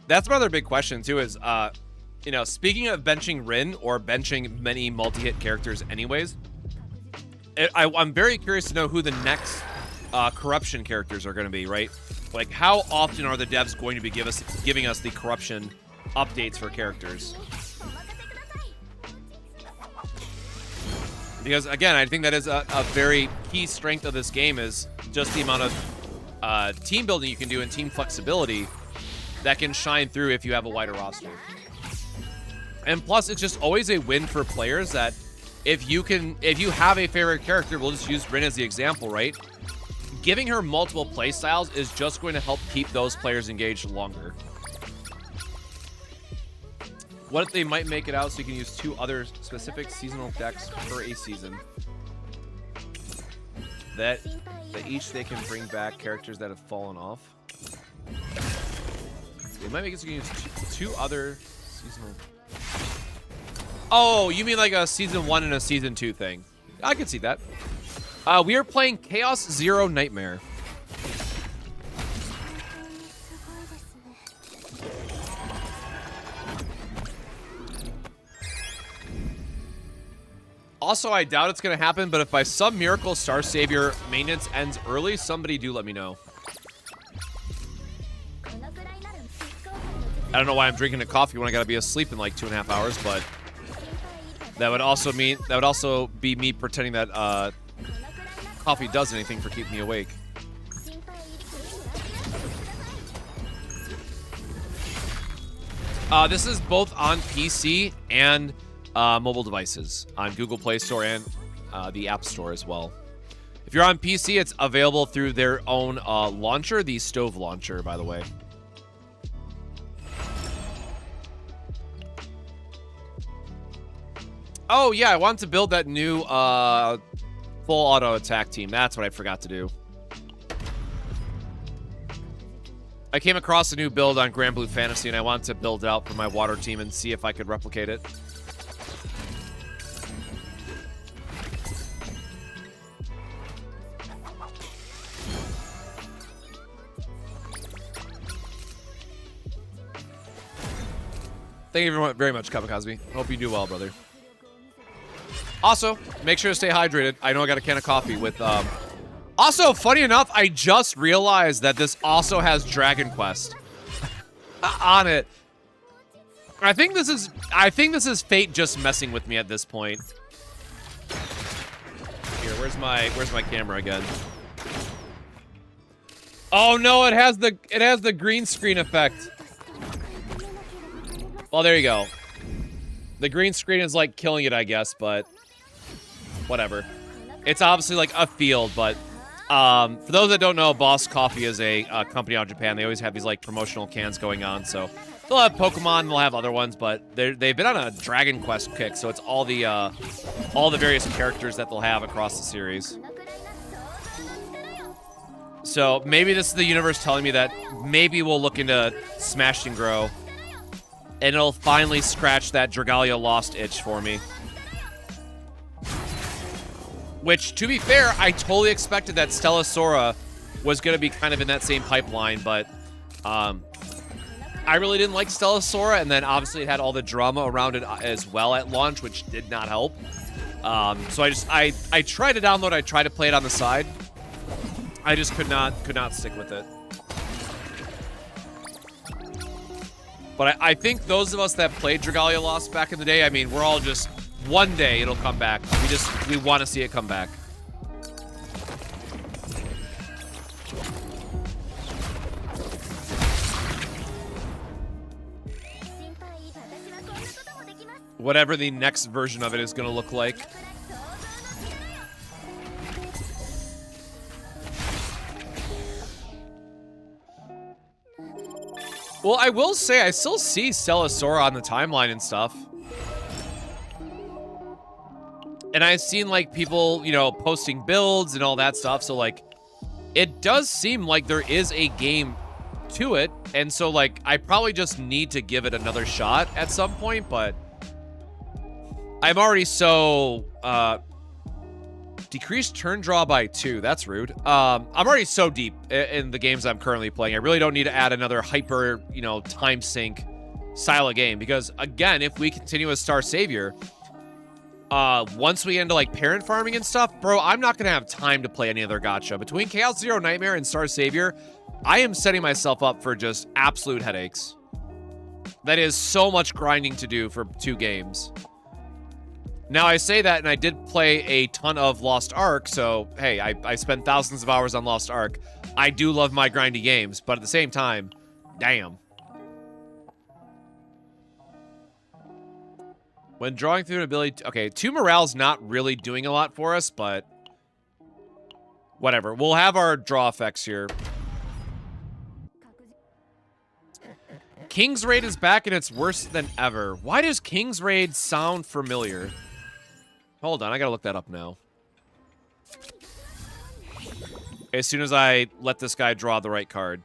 Speaker 1: That's my other big question too is, you know, speaking of benching Rin or benching many multi-hit characters anyways, I'm very curious to know who the next corruption characters are going to be, right? Like, how often are the devs going to be giving us the corruption updates for characters? Because, again, I think that is a very key strength of this game is just the amount of team building you can do and team flexibility that can shine through if you have a wider roster. And plus, it's just always a win for players that if you have a favorite character, we'll just use Rin as the example, right? Giving her multiple playstyles is just going to help keep those players engaged longer. What if they might make it out so you can use 2 other specific seasonal decks per a season? That each they can bring back characters that have fallen off. They might make it so you can use 2 other seasonal. Oh, you mean like a season 1 and a season 2 thing? I can see that. We are playing Chaos Zero Nightmare. Also, I doubt it's going to happen, but if by some miracle Star Savior maintenance ends early, somebody do let me know. I don't know why I'm drinking a coffee when I gotta be asleep in like 2.5 hours, but that would also be me pretending that coffee does anything for keeping me awake. This is both on PC and mobile devices on Google Play Store and the App Store as well. If you're on PC, it's available through their own launcher, the Stove launcher, by the way. Oh, yeah, I wanted to build that new full auto attack team. That's what I forgot to do. I came across a new build on Grand Blue Fantasy, and I wanted to build it out for my water team and see if I could replicate it. Thank you very much, Kamikaze. Hope you do well, brother. Also, make sure to stay hydrated. I know I got a can of coffee with... Also, funny enough, I just realized that this also has Dragon Quest on it. I think this is Fate just messing with me at this point. Here, where's my camera again? Oh no, it has the green screen effect. Well, there you go. The green screen is like killing it, I guess, but whatever. It's obviously like a field, but for those that don't know, Boss Coffee is a company out of Japan. They always have these like promotional cans going on, so they'll have Pokemon, they'll have other ones, but they've been on a Dragon Quest kick, so it's all the various characters that they'll have across the series. So maybe this is the universe telling me that maybe we'll look into Smash and Grow, and it'll finally scratch that Dragalia lost itch for me. Which, to be fair, I totally expected that Stellasaura was going to be kind of in that same pipeline, but I really didn't like Stellasaura, and then obviously it had all the drama around it as well at launch, which did not help. So I tried to download, I tried to play it on the side. I just could not stick with it. But I think those of us that played Dragalia Lost back in the day, I mean, we're all just, one day it'll come back. We want to see it come back. Whatever the next version of it is going to look like. Well, I will say, I still see Stellasaura on the timeline and stuff. And I've seen, like, people, you know, posting builds and all that stuff. So, like, it does seem like there is a game to it. And so, like, I probably just need to give it another shot at some point. But I'm already so... Decreased turn draw by 2. That's rude. I'm already so deep in the games I'm currently playing. I really don't need to add another hyper, you know, time sink style of game. Because, again, if we continue as Star Savior, once we get into, like, parent farming and stuff, bro, I'm not going to have time to play any other gacha. Between Chaos Zero Nightmare and Star Savior, I am setting myself up for just absolute headaches. That is so much grinding to do for 2 games. Now, I say that, and I did play a ton of Lost Ark, so, hey, I spent thousands of hours on Lost Ark. I do love my grindy games, but at the same time, damn. When drawing through an ability... Okay, 2 morale's not really doing a lot for us, but... whatever. We'll have our draw effects here. King's Raid is back, and it's worse than ever. Why does King's Raid sound familiar? Hold on, I gotta look that up now. As soon as I let this guy draw the right card.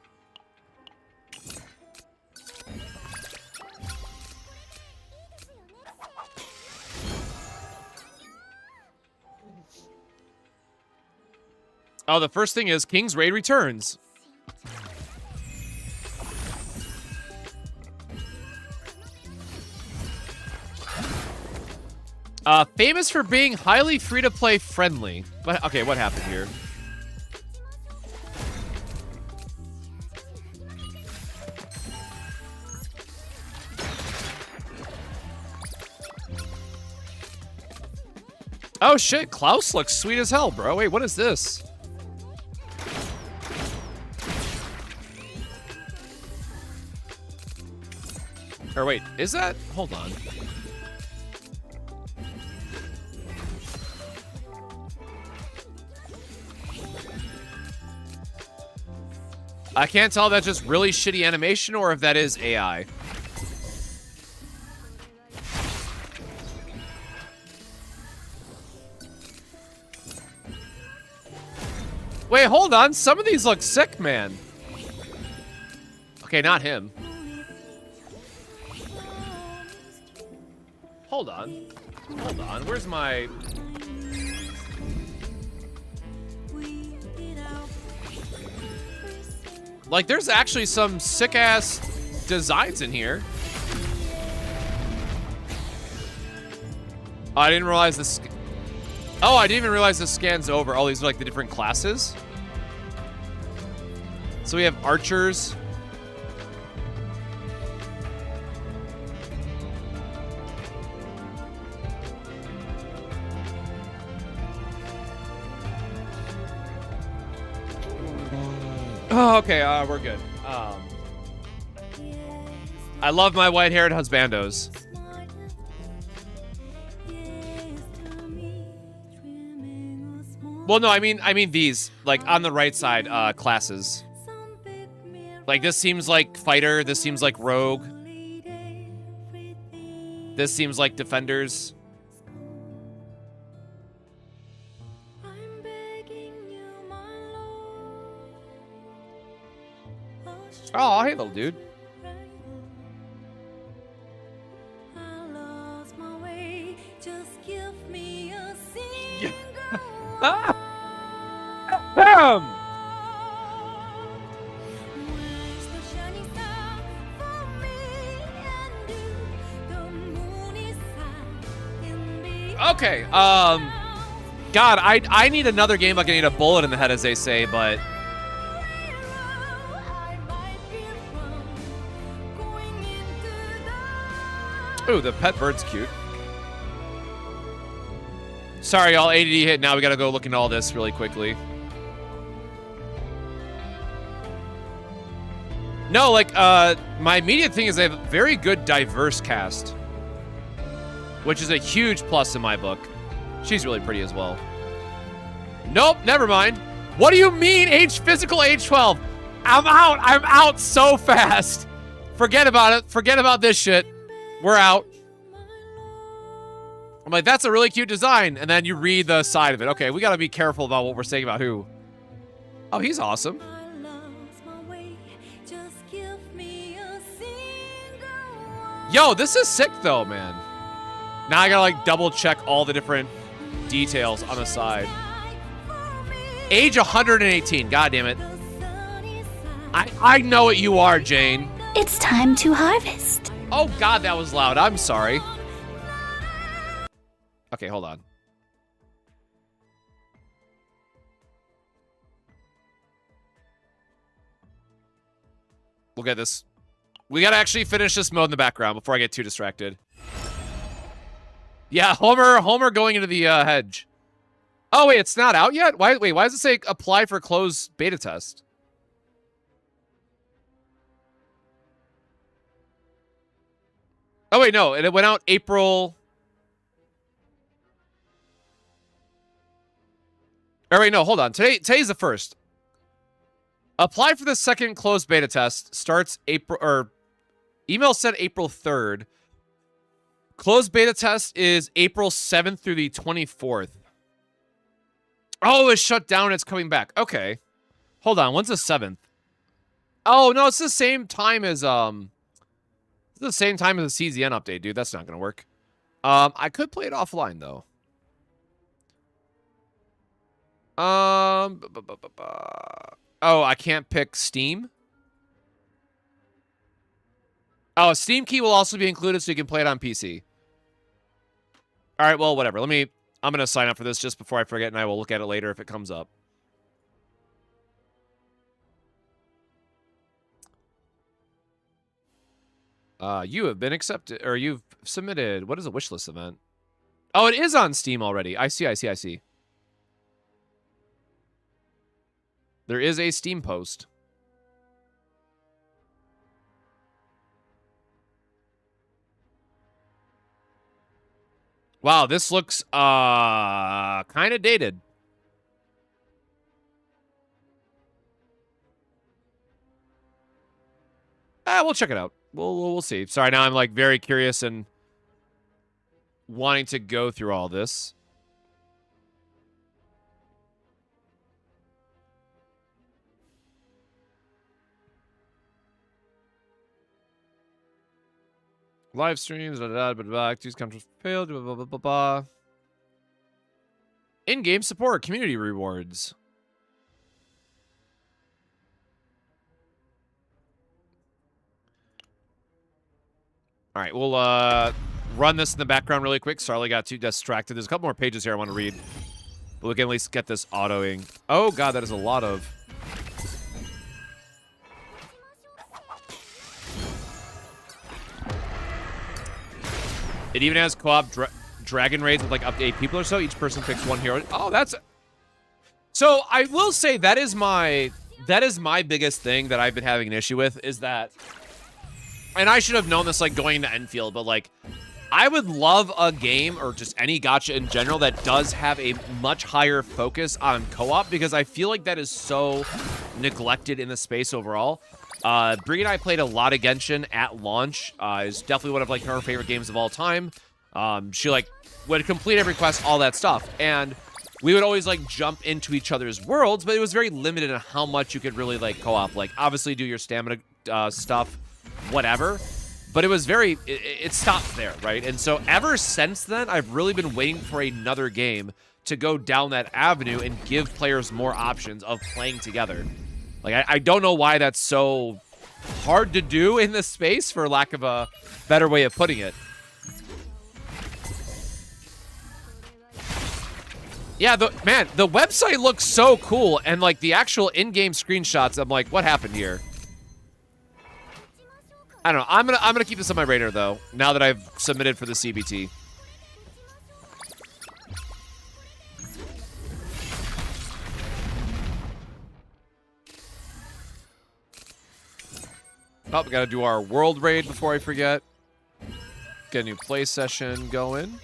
Speaker 1: Oh, the first thing is King's Raid returns. Famous for being highly free-to-play friendly. But, okay, what happened here? Oh, shit. Klaus looks sweet as hell, bro. Wait, what is this? Or wait, is that? Hold on. I can't tell if that's just really shitty animation or if that is AI. Wait, hold on. Some of these look sick, man. Okay, not him. Hold on. Hold on. Where's my... Like, there's actually some sick-ass designs in here. Oh, I didn't realize this... Oh, I didn't even realize this scans over. All these are, like, the different classes. So we have archers. Oh, okay, we're good. I love my white-haired husbandos. Well, no, I mean these, like, on the right side, classes. Like, this seems like fighter, this seems like rogue. This seems like defenders. Oh, hey, little dude. Yeah. Bam! Okay, God, I need another game like I need a bullet in the head, as they say, but... Ooh, the pet bird's cute. Sorry, y'all, ADD hit. Now we gotta go look into all this really quickly. No, like, my immediate thing is they have a very good diverse cast. Which is a huge plus in my book. She's really pretty as well. Nope, never mind. What do you mean physical age 12? I'm out so fast. Forget about it. Forget about this shit. We're out. I'm like, that's a really cute design. And then you read the side of it. Okay, we got to be careful about what we're saying about who. Oh, he's awesome. Yo, this is sick, though, man. Now I got to, like, double check all the different details on the side. Age 118. God damn it. I know what you are, Jane.
Speaker 2: It's time to harvest.
Speaker 1: Oh, God, that was loud. I'm sorry. Okay, hold on. We'll get this. We gotta actually finish this mode in the background before I get too distracted. Yeah, Homer going into the hedge. Oh, wait, it's not out yet? Wait, why does it say apply for closed beta test? Oh, wait, no. And it went out April... Oh, wait, no, hold on. Today's the 1st. Apply for the second closed beta test. Starts April... Or... Email said April 3rd. Closed beta test is April 7th through the 24th. Oh, it's shut down. It's coming back. Okay. Hold on. When's the 7th? Oh, no, it's the same time as... It's the same time as the CZN update, dude. That's not going to work. I could play it offline, though. Oh, I can't pick Steam? Oh, a Steam key will also be included so you can play it on PC. All right, well, whatever. I'm going to sign up for this just before I forget, and I will look at it later if it comes up. You have been accepted, or you've submitted. What is a wishlist event? Oh, it is on Steam already. I see. There is a Steam post. Wow, this looks kind of dated. We'll check it out. We'll see. Sorry, now I'm like very curious and wanting to go through all this. Live streams, activities controls failed, blah, blah, blah, blah, blah. In-game support, community rewards. All right, we'll run this in the background really quick. Sarli got too distracted. There's a couple more pages here I want to read. But we can at least get this autoing. Oh, God, that is a lot of... It even has co-op dragon raids with like up to 8 people or so. Each person picks one hero. Oh, that's... So I will say that is my biggest thing that I've been having an issue with is that... And I should have known this like going into Enfield, but like I would love a game or just any gacha in general that does have a much higher focus on co-op because I feel like that is so neglected in the space overall. Brie and I played a lot of Genshin at launch. It's definitely one of like her favorite games of all time. She like would complete every quest, all that stuff, and we would always like jump into each other's worlds, but it was very limited on how much you could really like co-op. Like obviously do your stamina stuff, whatever. But it was very, it stopped there, right? And so ever since then, I've really been waiting for another game to go down that avenue and give players more options of playing together. Like, I don't know why that's so hard to do in this space, for lack of a better way of putting it. Yeah, man, the website looks so cool, and like the actual in-game screenshots, I'm like, what happened here? I don't know. I'm gonna keep this on my radar though, now that I've submitted for the CBT. Oh, we gotta do our world raid before I forget. Get a new play session going.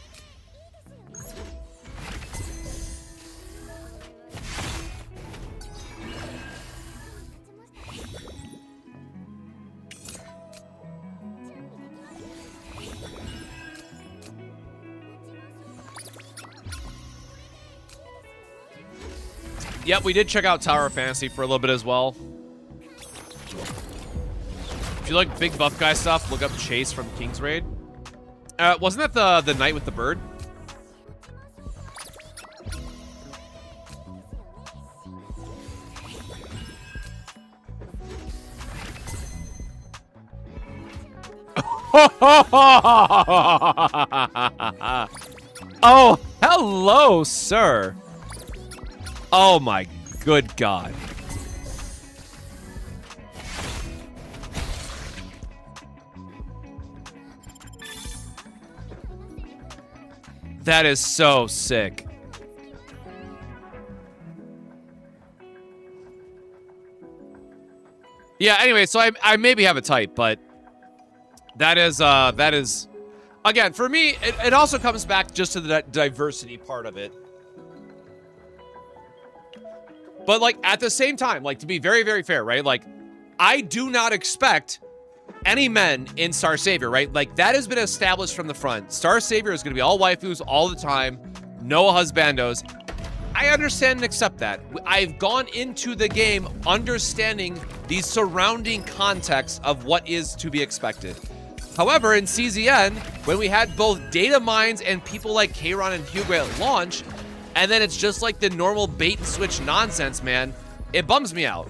Speaker 1: Yep, we did check out Tower of Fantasy for a little bit as well. If you like big buff guy stuff, look up Chase from King's Raid. Wasn't that the knight with the bird? Oh, hello, sir. Oh my good God. That is so sick. Yeah, anyway, so I maybe have a type, but that is again, for me, it also comes back just to the diversity part of it. But, like, at the same time, like, to be very, very fair, right? Like, I do not expect any men in Star Savior, right? Like, that has been established from the front. Star Savior is going to be all waifus all the time. No husbandos. I understand and accept that. I've gone into the game understanding the surrounding context of what is to be expected. However, in CZN, when we had both data mines and people like Kayron and Hugo at launch, and then it's just like the normal bait and switch nonsense, man, it bums me out.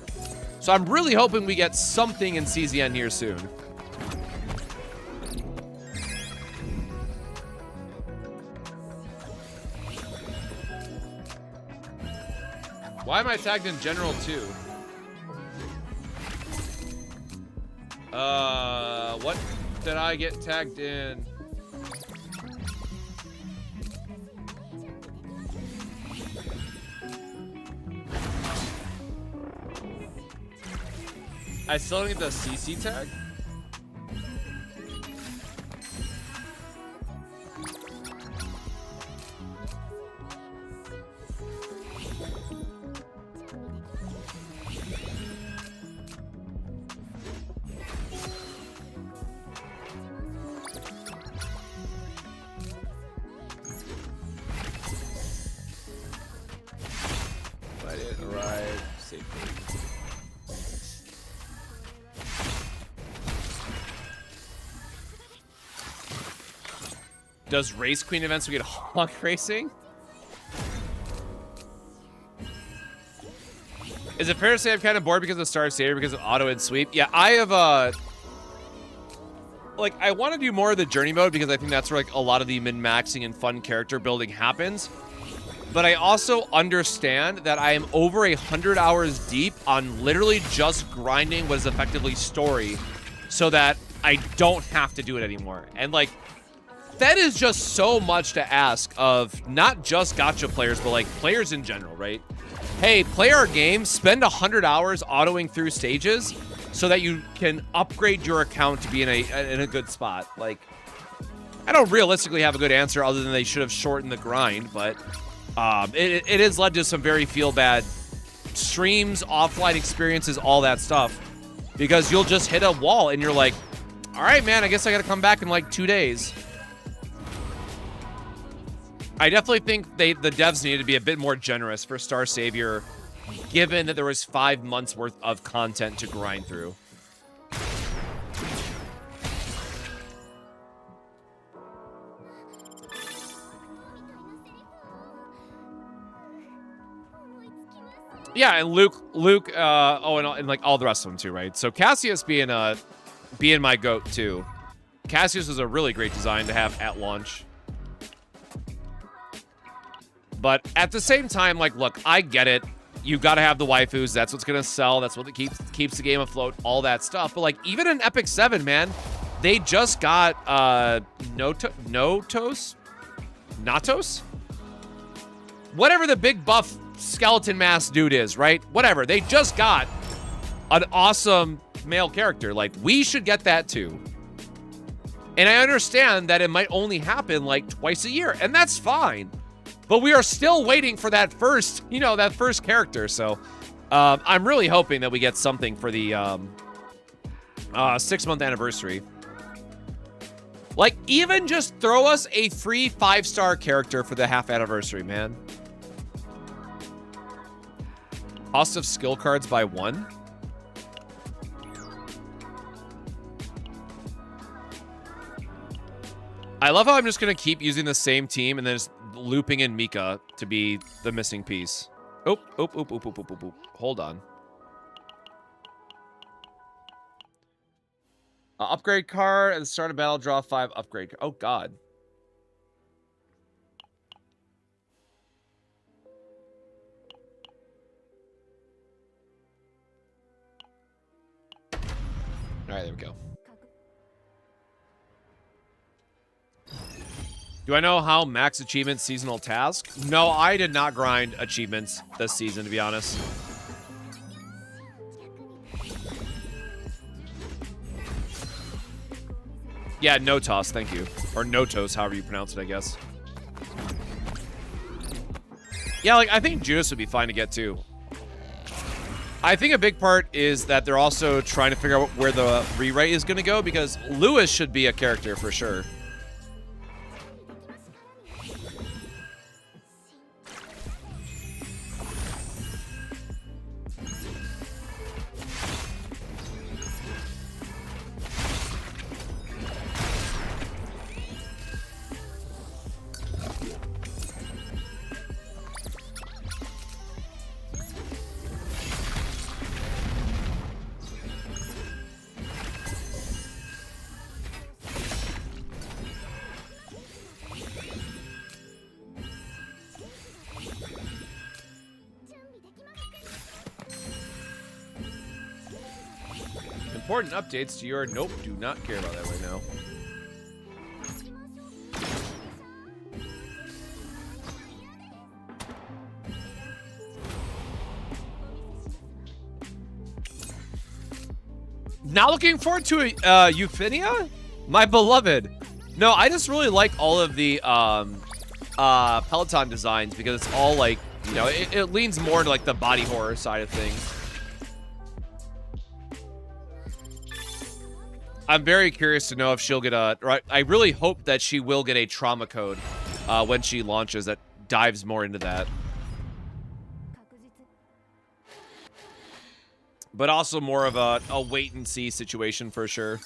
Speaker 1: So I'm really hoping we get something in CZN here soon. Why am I tagged in general too? What did I get tagged in? I still don't get the CC tag? Does Race Queen events we get hog racing? Is it fair to say I'm kind of bored because of Star Savior because of auto and sweep? Yeah, I have like I want to do more of the journey mode because I think that's where like a lot of the min-maxing and fun character building happens. But I also understand that I am over 100 hours deep on literally just grinding what is effectively story so that I don't have to do it anymore. And like, that is just so much to ask of not just gacha players, but like players in general, right? Hey, play our game, spend 100 hours autoing through stages so that you can upgrade your account to be in a good spot. Like, I don't realistically have a good answer other than they should have shortened the grind, but it has led to some very feel-bad streams, offline experiences, all that stuff. Because you'll just hit a wall and you're like, all right, man, I guess I got to come back in like 2 days. I definitely think the devs needed to be a bit more generous for Star Savior, given that there was 5 months worth of content to grind through. Yeah, and Luke, and like all the rest of them too, right? So Cassius being my goat too. Cassius was a really great design to have at launch. But at the same time, like, look, I get it. You got to have the waifus. That's what's gonna sell. That's what keeps the game afloat. All that stuff. But like, even in Epic 7, man, they just got Natos, whatever the big buff skeleton mask dude is, right? Whatever. They just got an awesome male character. Like, we should get that too. And I understand that it might only happen like twice a year, and that's fine. But we are still waiting for that first, that first character. So I'm really hoping that we get something for the 6-month anniversary. Like, even just throw us a free 5-star character for the half anniversary, man. Cost of skill cards by 1. I love how I'm just going to keep using the same team and then just looping in Mika to be the missing piece. Oop. Hold on. Upgrade card at the start of battle, draw 5 upgrade. Oh, God. All right, there we go. Do I know how max achievement seasonal task? No, I did not grind achievements this season, to be honest. Yeah, Notos, thank you. Or Notos, however you pronounce it, I guess. Yeah, like, I think Judas would be fine to get, too. I think a big part is that they're also trying to figure out where the rewrite is going to go, because Lewis should be a character for sure. Important updates to your... Nope, do not care about that right now. Now looking forward to Euphenia? My beloved. No, I just really like all of the Peloton designs because it's all like, it leans more into like the body horror side of things. I'm very curious to know if she'll get a... I really hope that she will get a trauma code when she launches that dives more into that. But also more of a wait-and-see situation for sure.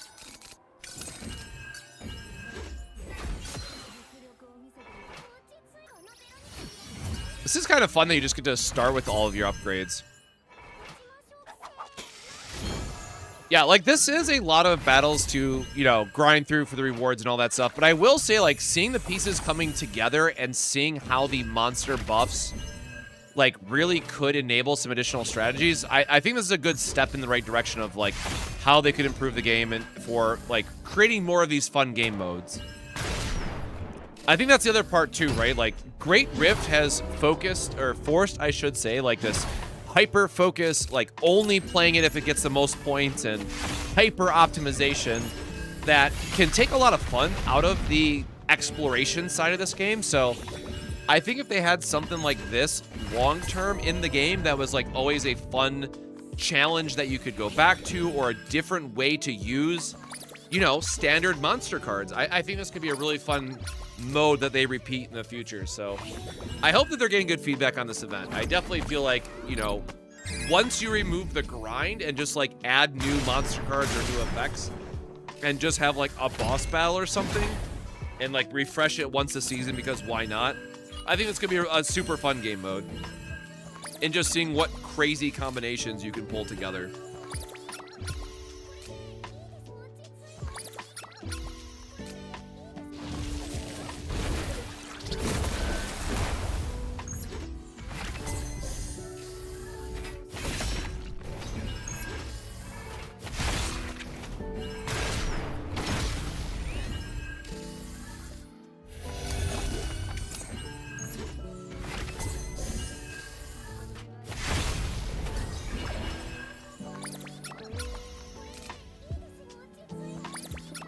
Speaker 1: This is kind of fun that you just get to start with all of your upgrades. Yeah, like, this is a lot of battles to, you know, grind through for the rewards and all that stuff. But I will say, like, seeing the pieces coming together and seeing how the monster buffs, like, really could enable some additional strategies, I think this is a good step in the right direction of, like, how they could improve the game and for, like, creating more of these fun game modes. I think that's the other part, too, right? Like, Great Rift has focused, or forced, I should say, like, this hyper focus, like only playing it if it gets the most points, and hyper optimization that can take a lot of fun out of the exploration side of this game. So I think if they had something like this long term in the game that was like always a fun challenge that you could go back to, or a different way to use, you know, standard monster cards, I think this could be a really fun mode that they repeat in the future. So I hope that they're getting good feedback on this event. I definitely feel like, you know, once you remove the grind and just like add new monster cards or new effects and just have like a boss battle or something and like refresh it once a season, because why not? I think it's gonna be a super fun game mode, and just seeing what crazy combinations you can pull together.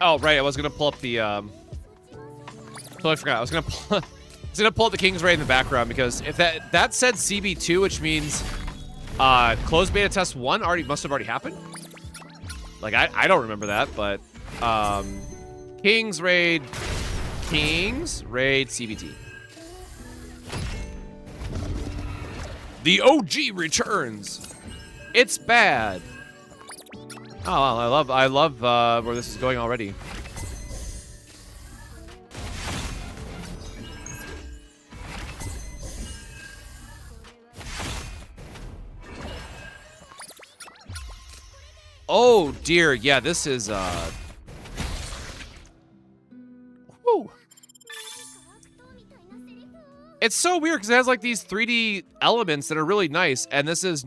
Speaker 1: Oh, right, I was gonna pull up the, totally forgot. I was gonna pull up the King's Raid in the background, because if that said CB2, which means, closed beta test 1 must have already happened? Like, I don't remember that, but, King's Raid CBT. The OG returns. It's bad. Oh, wow, I love where this is going already. Oh dear, yeah, this is whew. It's so weird because it has like these 3D elements that are really nice, and this is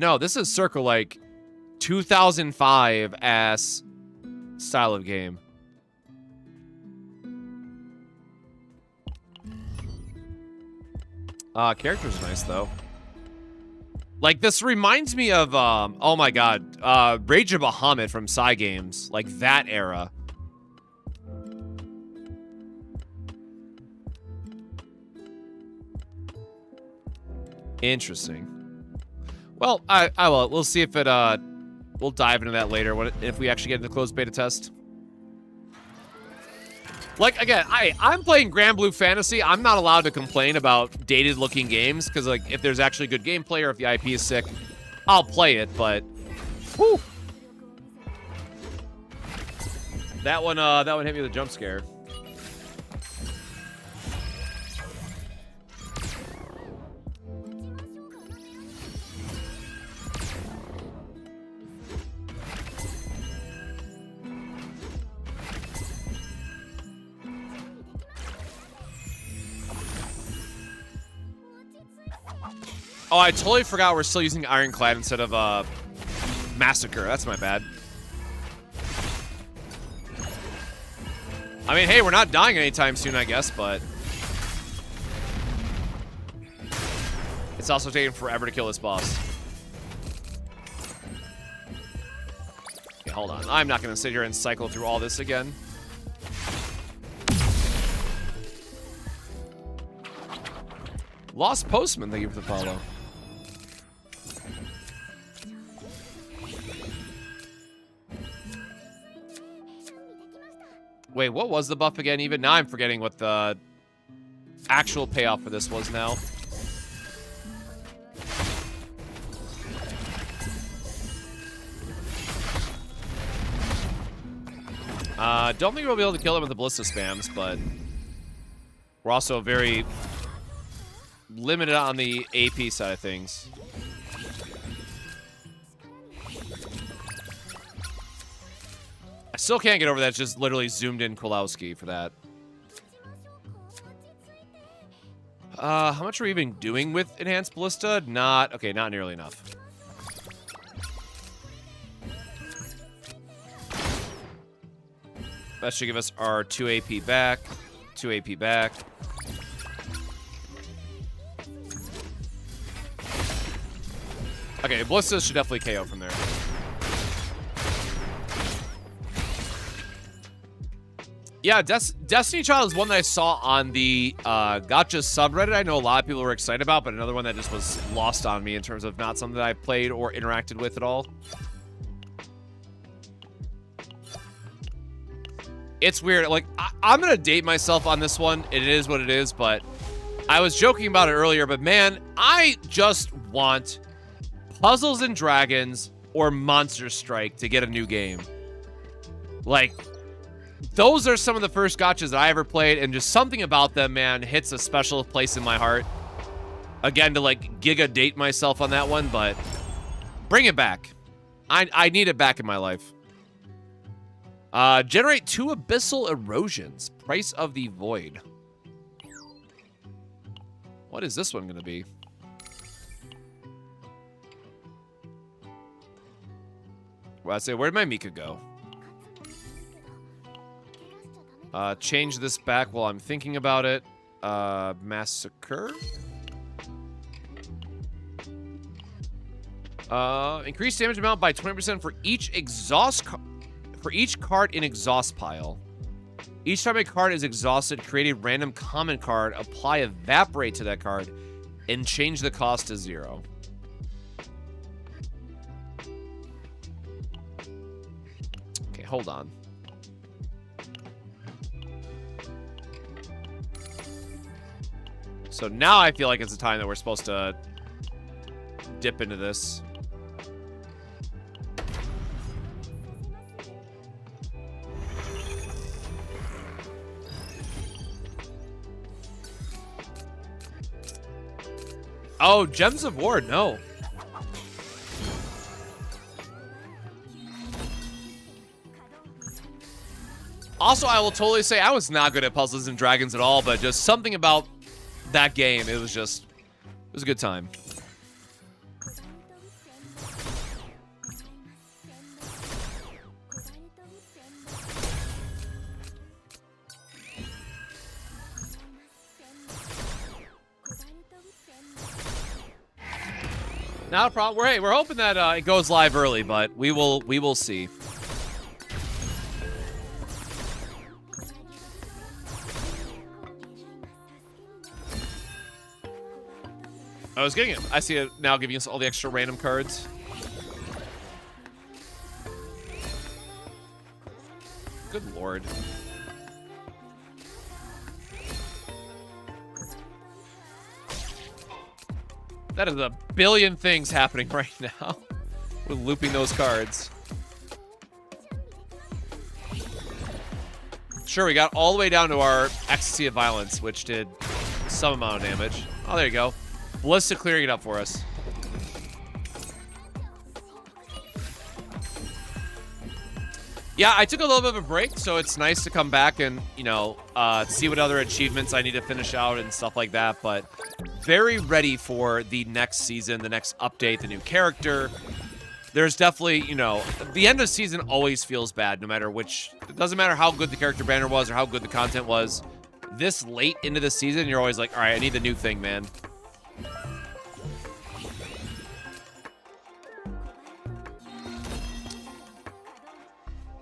Speaker 1: circa like 2005 ass style of game. Characters are nice though. Like, this reminds me of oh my god, Rage of Bahamut from Psy Games, like that era. Interesting. Well, we'll see if it we'll dive into that later if we actually get into the closed beta test. Like, again, I'm playing Grand Blue Fantasy. I'm not allowed to complain about dated-looking games, because, like, if there's actually good gameplay or if the IP is sick, I'll play it, but... Whew! That one hit me with a jump scare. Oh, I totally forgot we're still using Ironclad instead of Massacre. That's my bad. I mean, hey, we're not dying anytime soon, I guess, but... It's also taking forever to kill this boss. Okay, hold on. I'm not going to sit here and cycle through all this again. Lost Postman, thank you for the follow. Wait, what was the buff again? Even now I'm forgetting what the actual payoff for this was now. Don't think we'll be able to kill him with the Ballista spams, but we're also very, limited on the AP side of things. I still can't get over that. It's just literally zoomed in Kulowski for that. How much are we even doing with Enhanced Ballista? Not nearly enough. That should give us our 2 AP back. 2 AP back. Okay, Ballista should definitely KO from there. Yeah, Destiny Child is one that I saw on the Gotcha subreddit. I know a lot of people were excited about, but another one that just was lost on me in terms of not something that I played or interacted with at all. It's weird. Like, I'm going to date myself on this one. It is what it is, but I was joking about it earlier, but man, I just want Puzzles and Dragons or Monster Strike to get a new game. Like, those are some of the first gotchas that I ever played, and just something about them, man, hits a special place in my heart. Again, to, like, giga date myself on that one, but bring it back. I need it back in my life. Generate 2 Abyssal Erosions. Price of the Void. What is this one going to be? Well, I say, where'd my Mika go? Change this back while I'm thinking about it. Massacre. Increase damage amount by 20% for each card in exhaust pile. Each time a card is exhausted, create a random common card, apply Evaporate to that card, and change the cost to 0. Okay, hold on. So now I feel like it's the time that we're supposed to dip into this. Oh, Gems of War, no. Also, I will totally say I was not good at Puzzles and Dragons at all, but just something about that game, it was a good time. Not a problem. We're hoping that it goes live early, but we will see. I was getting it. I see it now giving us all the extra random cards. Good lord. That is a billion things happening right now. We're looping those cards. Sure, we got all the way down to our Ecstasy of Violence, which did some amount of damage. Oh, there you go. Ballista clearing it up for us. Yeah, I took a little bit of a break, so it's nice to come back and, you know, see what other achievements I need to finish out and stuff like that, but very ready for the next season, the next update, the new character. There's definitely, you know, the end of season always feels bad, no matter which, it doesn't matter how good the character banner was or how good the content was. This late into the season, you're always like, all right, I need the new thing, man.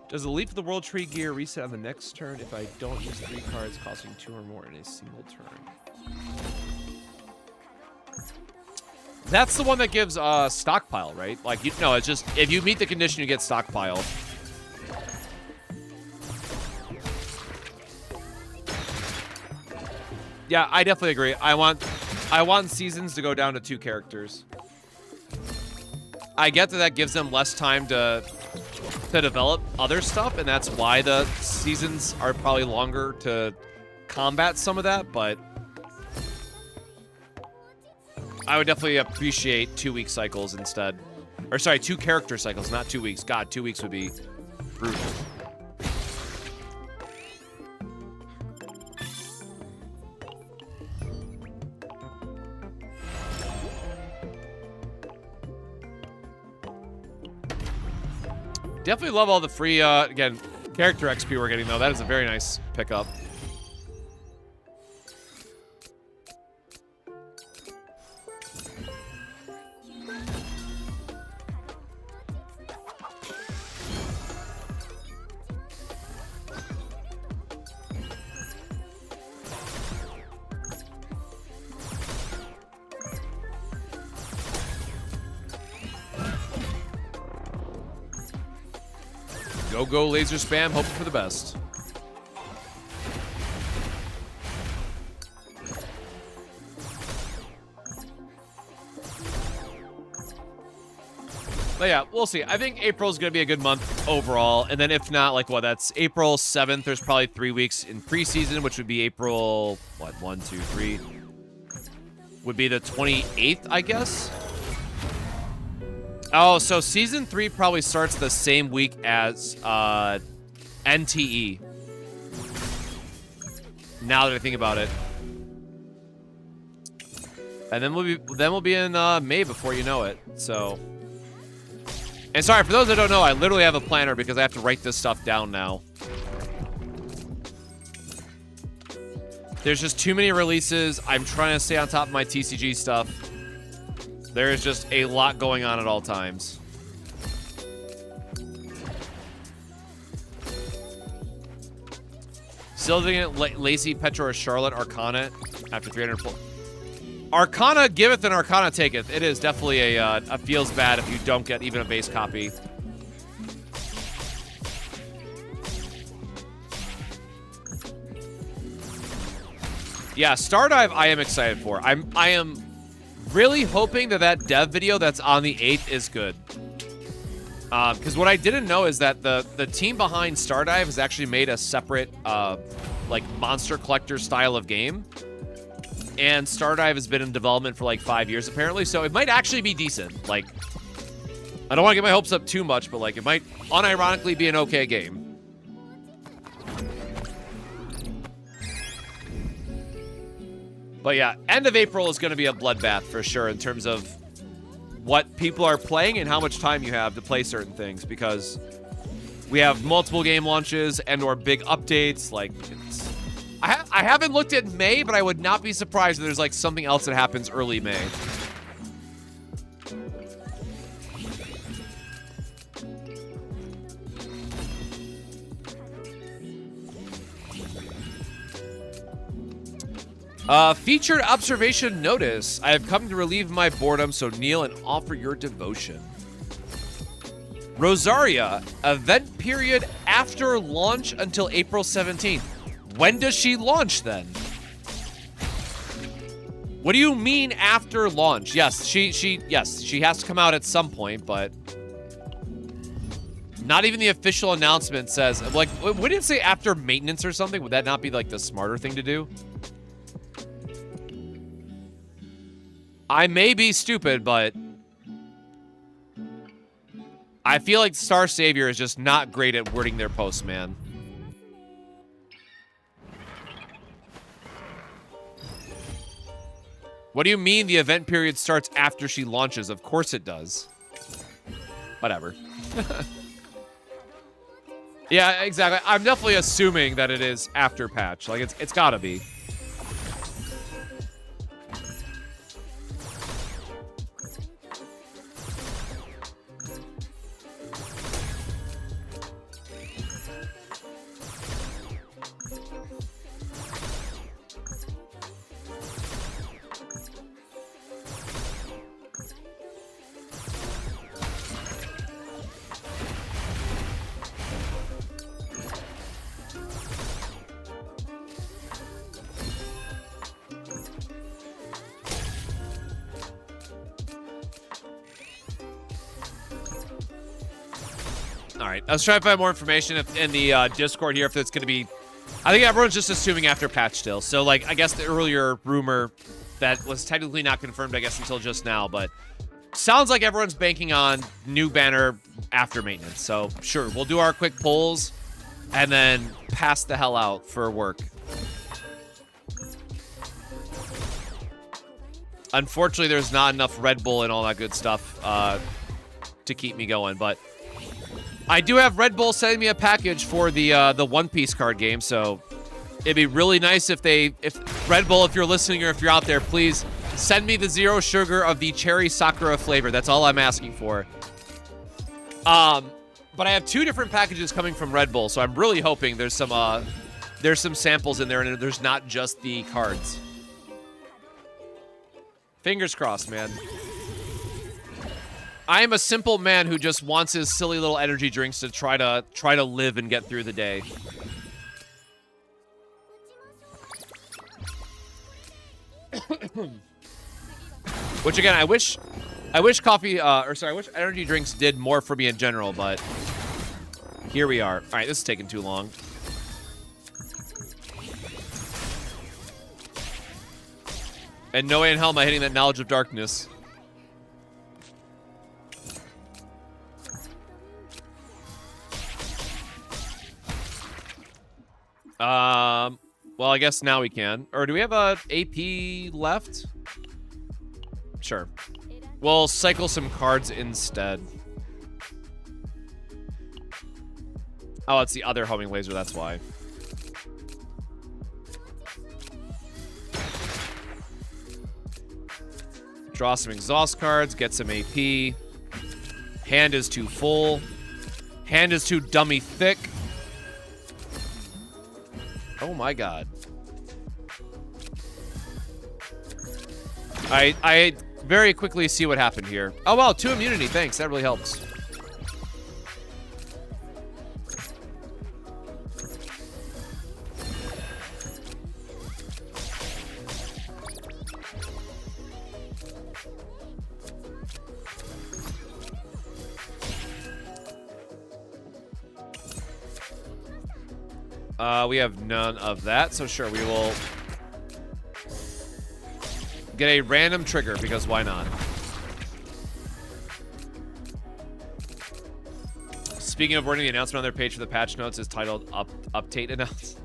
Speaker 1: Does the Leap of the World Tree gear reset on the next turn if I don't use 3 cards costing 2 or more in a single turn? That's the one that gives stockpile, right? Like, you know, it's just, if you meet the condition, you get stockpile. Yeah, I definitely agree. I want seasons to go down to 2 characters. I get that gives them less time to develop other stuff, and that's why the seasons are probably longer to combat some of that, but I would definitely appreciate 2-week cycles instead. Or sorry, 2 character cycles, not 2 weeks. God, 2 weeks would be brutal. Definitely love all the free, again, character XP we're getting, though. That is a very nice pickup. Go laser spam, hoping for the best. But yeah, we'll see. I think April's going to be a good month overall. And then if not, like, what, that's April 7th. There's probably 3 weeks in preseason, which would be April, what, 1, 2, 3? Would be the 28th, I guess? Oh, so Season 3 probably starts the same week as NTE. Now that I think about it. And then we'll be in May before you know it, so... And sorry, for those that don't know, I literally have a planner because I have to write this stuff down now. There's just too many releases. I'm trying to stay on top of my TCG stuff. There is just a lot going on at all times. Still doing it, Lacey, Petra, or Charlotte, Arcana after 300. Arcana giveth and Arcana taketh. It is definitely a feels bad if you don't get even a base copy. Yeah, Stardive I am excited for. I am really hoping that dev video that's on the 8th is good. Because what I didn't know is that the team behind Stardive has actually made a separate, like, monster collector style of game. And Stardive has been in development for, like, 5 years, apparently. So it might actually be decent. Like, I don't want to get my hopes up too much, but, like, it might unironically be an okay game. But yeah, end of April is going to be a bloodbath for sure in terms of what people are playing and how much time you have to play certain things, because we have multiple game launches and or big updates. Like, it's, I haven't looked at May, but I would not be surprised if there's like something else that happens early May. Featured observation notice. I have come to relieve my boredom, so kneel and offer your devotion. Rosaria, event period after launch until April 17th. When does she launch then? What do you mean after launch? Yes, she has to come out at some point, but not even the official announcement says, like, would it say after maintenance or something? Would that not be like the smarter thing to do? I may be stupid, but I feel like Star Savior is just not great at wording their posts, man. What do you mean the event period starts after she launches? Of course it does. Whatever. Yeah, exactly. I'm definitely assuming that it is after patch. Like, it's gotta be. All right, I was trying to find more information in the Discord here if it's going to be... I think everyone's just assuming after patch still. So, like, I guess the earlier rumor that was technically not confirmed, I guess, until just now, but sounds like everyone's banking on new banner after maintenance. So, sure, we'll do our quick polls and then pass the hell out for work. Unfortunately, there's not enough Red Bull and all that good stuff to keep me going, but I do have Red Bull sending me a package for the One Piece card game, so it'd be really nice if Red Bull, if you're listening or if you're out there, please send me the 0 sugar of the cherry sakura flavor. That's all I'm asking for. But I have 2 different packages coming from Red Bull, so I'm really hoping there's some samples in there and there's not just the cards. Fingers crossed, man. I am a simple man who just wants his silly little energy drinks to try to live and get through the day. Which again, I wish coffee I wish energy drinks did more for me in general, but here we are. All right, this is taking too long. And no way in hell am I hitting that knowledge of darkness. Well, I guess now we can. Or do we have a AP left? Sure. We'll cycle some cards instead. Oh, it's the other homing laser, that's why. Draw some exhaust cards, get some AP. Hand is too full. Hand is too dummy thick. Oh my god. I very quickly see what happened here. Oh wow, 2 immunity, thanks, that really helps. We have none of that, so sure, we will get a random trigger, because why not? Speaking of wording, the announcement on their page for the patch notes is titled Update Announce.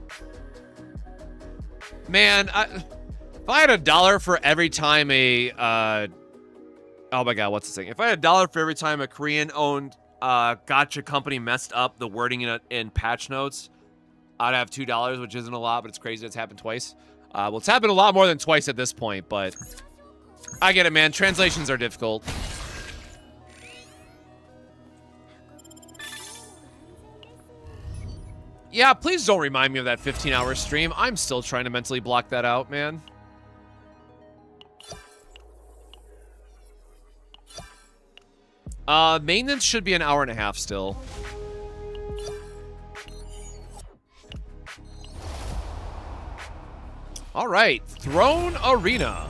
Speaker 1: Man, if I had $1 for every time a... oh my god, what's this thing? If I had $1 for every time a Korean-owned gacha company messed up the wording in patch notes, I'd have $2, which isn't a lot, but it's crazy it's happened twice. Well, it's happened a lot more than twice at this point, but I get it, man. Translations are difficult. Yeah, please don't remind me of that 15-hour stream. I'm still trying to mentally block that out, man. Maintenance should be an hour and a half still. All right, Throne Arena.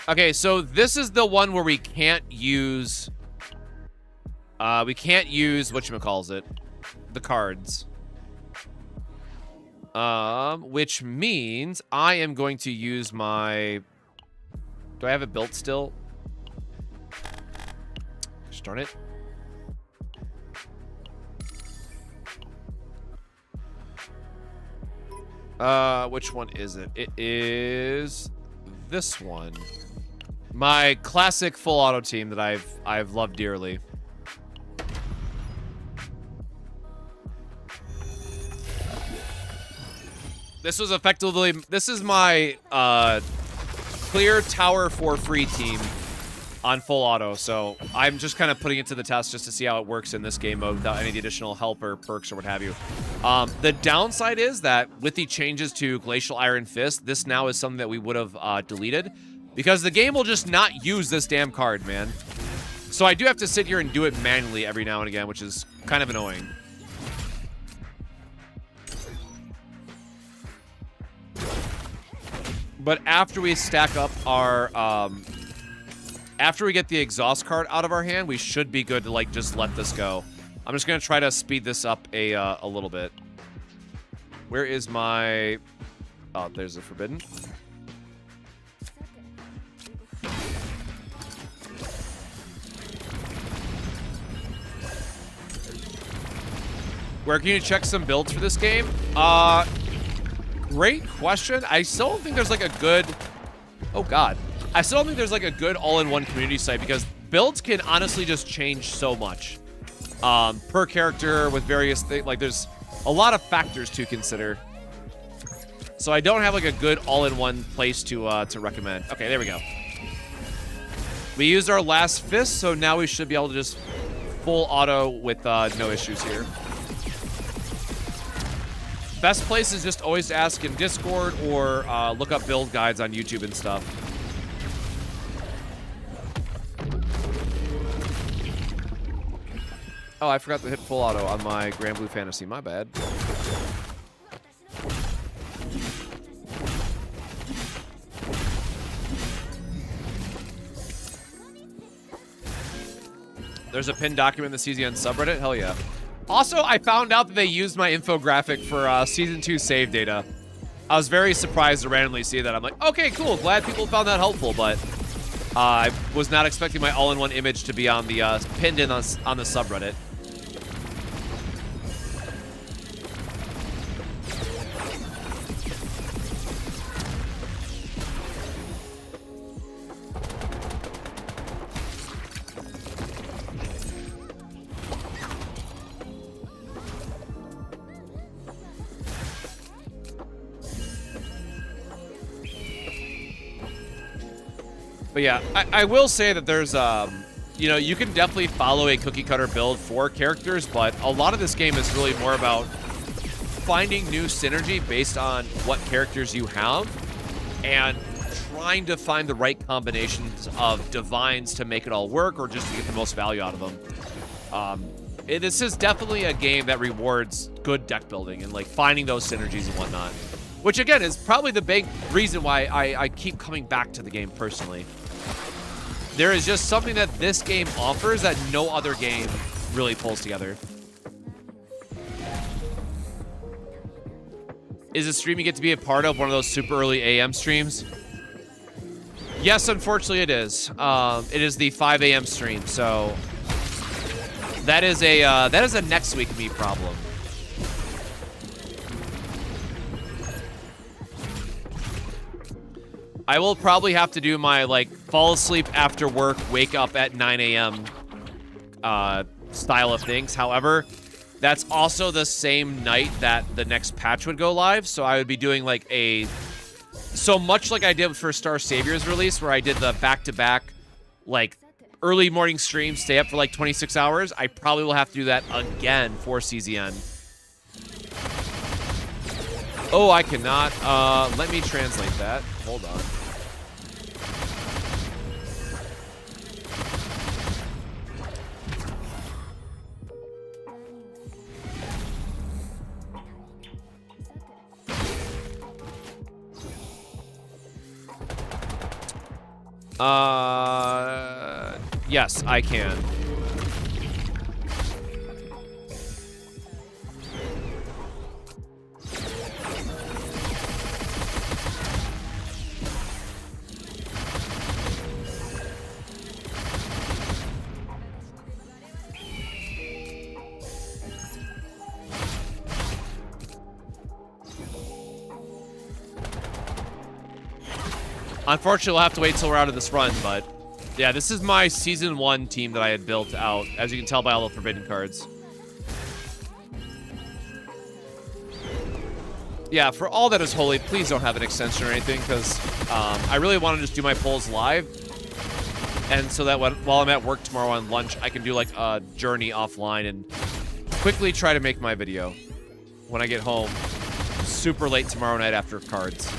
Speaker 1: Okay, so this is the one where we can't use whatchamacallit, the cards. Which means I am going to use my... Do I have it built still? Gosh darn it. Which one is it? It is this one. My classic full auto team that I've loved dearly. This was effectively, this is my clear tower for free team on full auto, so I'm just kind of putting it to the test just to see how it works in this game mode without any of the additional help or perks or what have you. The downside is that with the changes to Glacial Iron Fist, this now is something that we would have deleted, because the game will just not use this damn card, man. So I do have to sit here and do it manually every now and again, which is kind of annoying. But after we stack up our, after we get the exhaust card out of our hand, we should be good to, like, just let this go. I'm just going to try to speed this up a little bit. Where is my... Oh, there's the Forbidden. Where can you check some builds for this game? Great question. I still don't think there's like a good... Oh, God. I still don't think there's like a good all-in-one community site because builds can honestly just change so much. Per character with various things. Like, there's a lot of factors to consider. So I don't have like a good all-in-one place to recommend. Okay, there we go. We used our last fist, so now we should be able to just full auto with no issues here. Best place is just always to ask in Discord or look up build guides on YouTube and stuff. Oh, I forgot to hit full auto on my Grand Blue Fantasy. My bad. There's a pinned document in the CZN subreddit? Hell yeah. Also, I found out that they used my infographic for Season 2 save data. I was very surprised to randomly see that. I'm like, okay, cool. Glad people found that helpful, but I was not expecting my all-in-one image to be on the pinned in on the subreddit. But yeah, I will say that there's, you know, you can definitely follow a cookie cutter build for characters, but a lot of this game is really more about finding new synergy based on what characters you have and trying to find the right combinations of divines to make it all work or just to get the most value out of them. This is definitely a game that rewards good deck building and like finding those synergies and whatnot. Which again is probably the big reason why I keep coming back to the game personally. There is just something that this game offers that no other game really pulls together. Is a stream you get to be a part of one of those super early AM streams? Yes, unfortunately it is. It is the 5 AM stream, so that is a next week me problem. I will probably have to do my, like, fall asleep after work, wake up at 9 a.m. Style of things. However, that's also the same night that the next patch would go live, so I would be doing, like, so much like I did for Star Savior's release, where I did the back-to-back, like, early morning stream, stay up for, like, 26 hours, I probably will have to do that again for CZN. Oh, I cannot. Let me translate that. Hold on. Yes, I can. Unfortunately, we'll have to wait till we're out of this run, but yeah, this is my Season 1 team that I had built out, as you can tell by all the forbidden cards. Yeah, for all that is holy, please don't have an extension or anything, because I really want to just do my polls live, and so that while I'm at work tomorrow on lunch, I can do like a journey offline and quickly try to make my video when I get home super late tomorrow night after cards.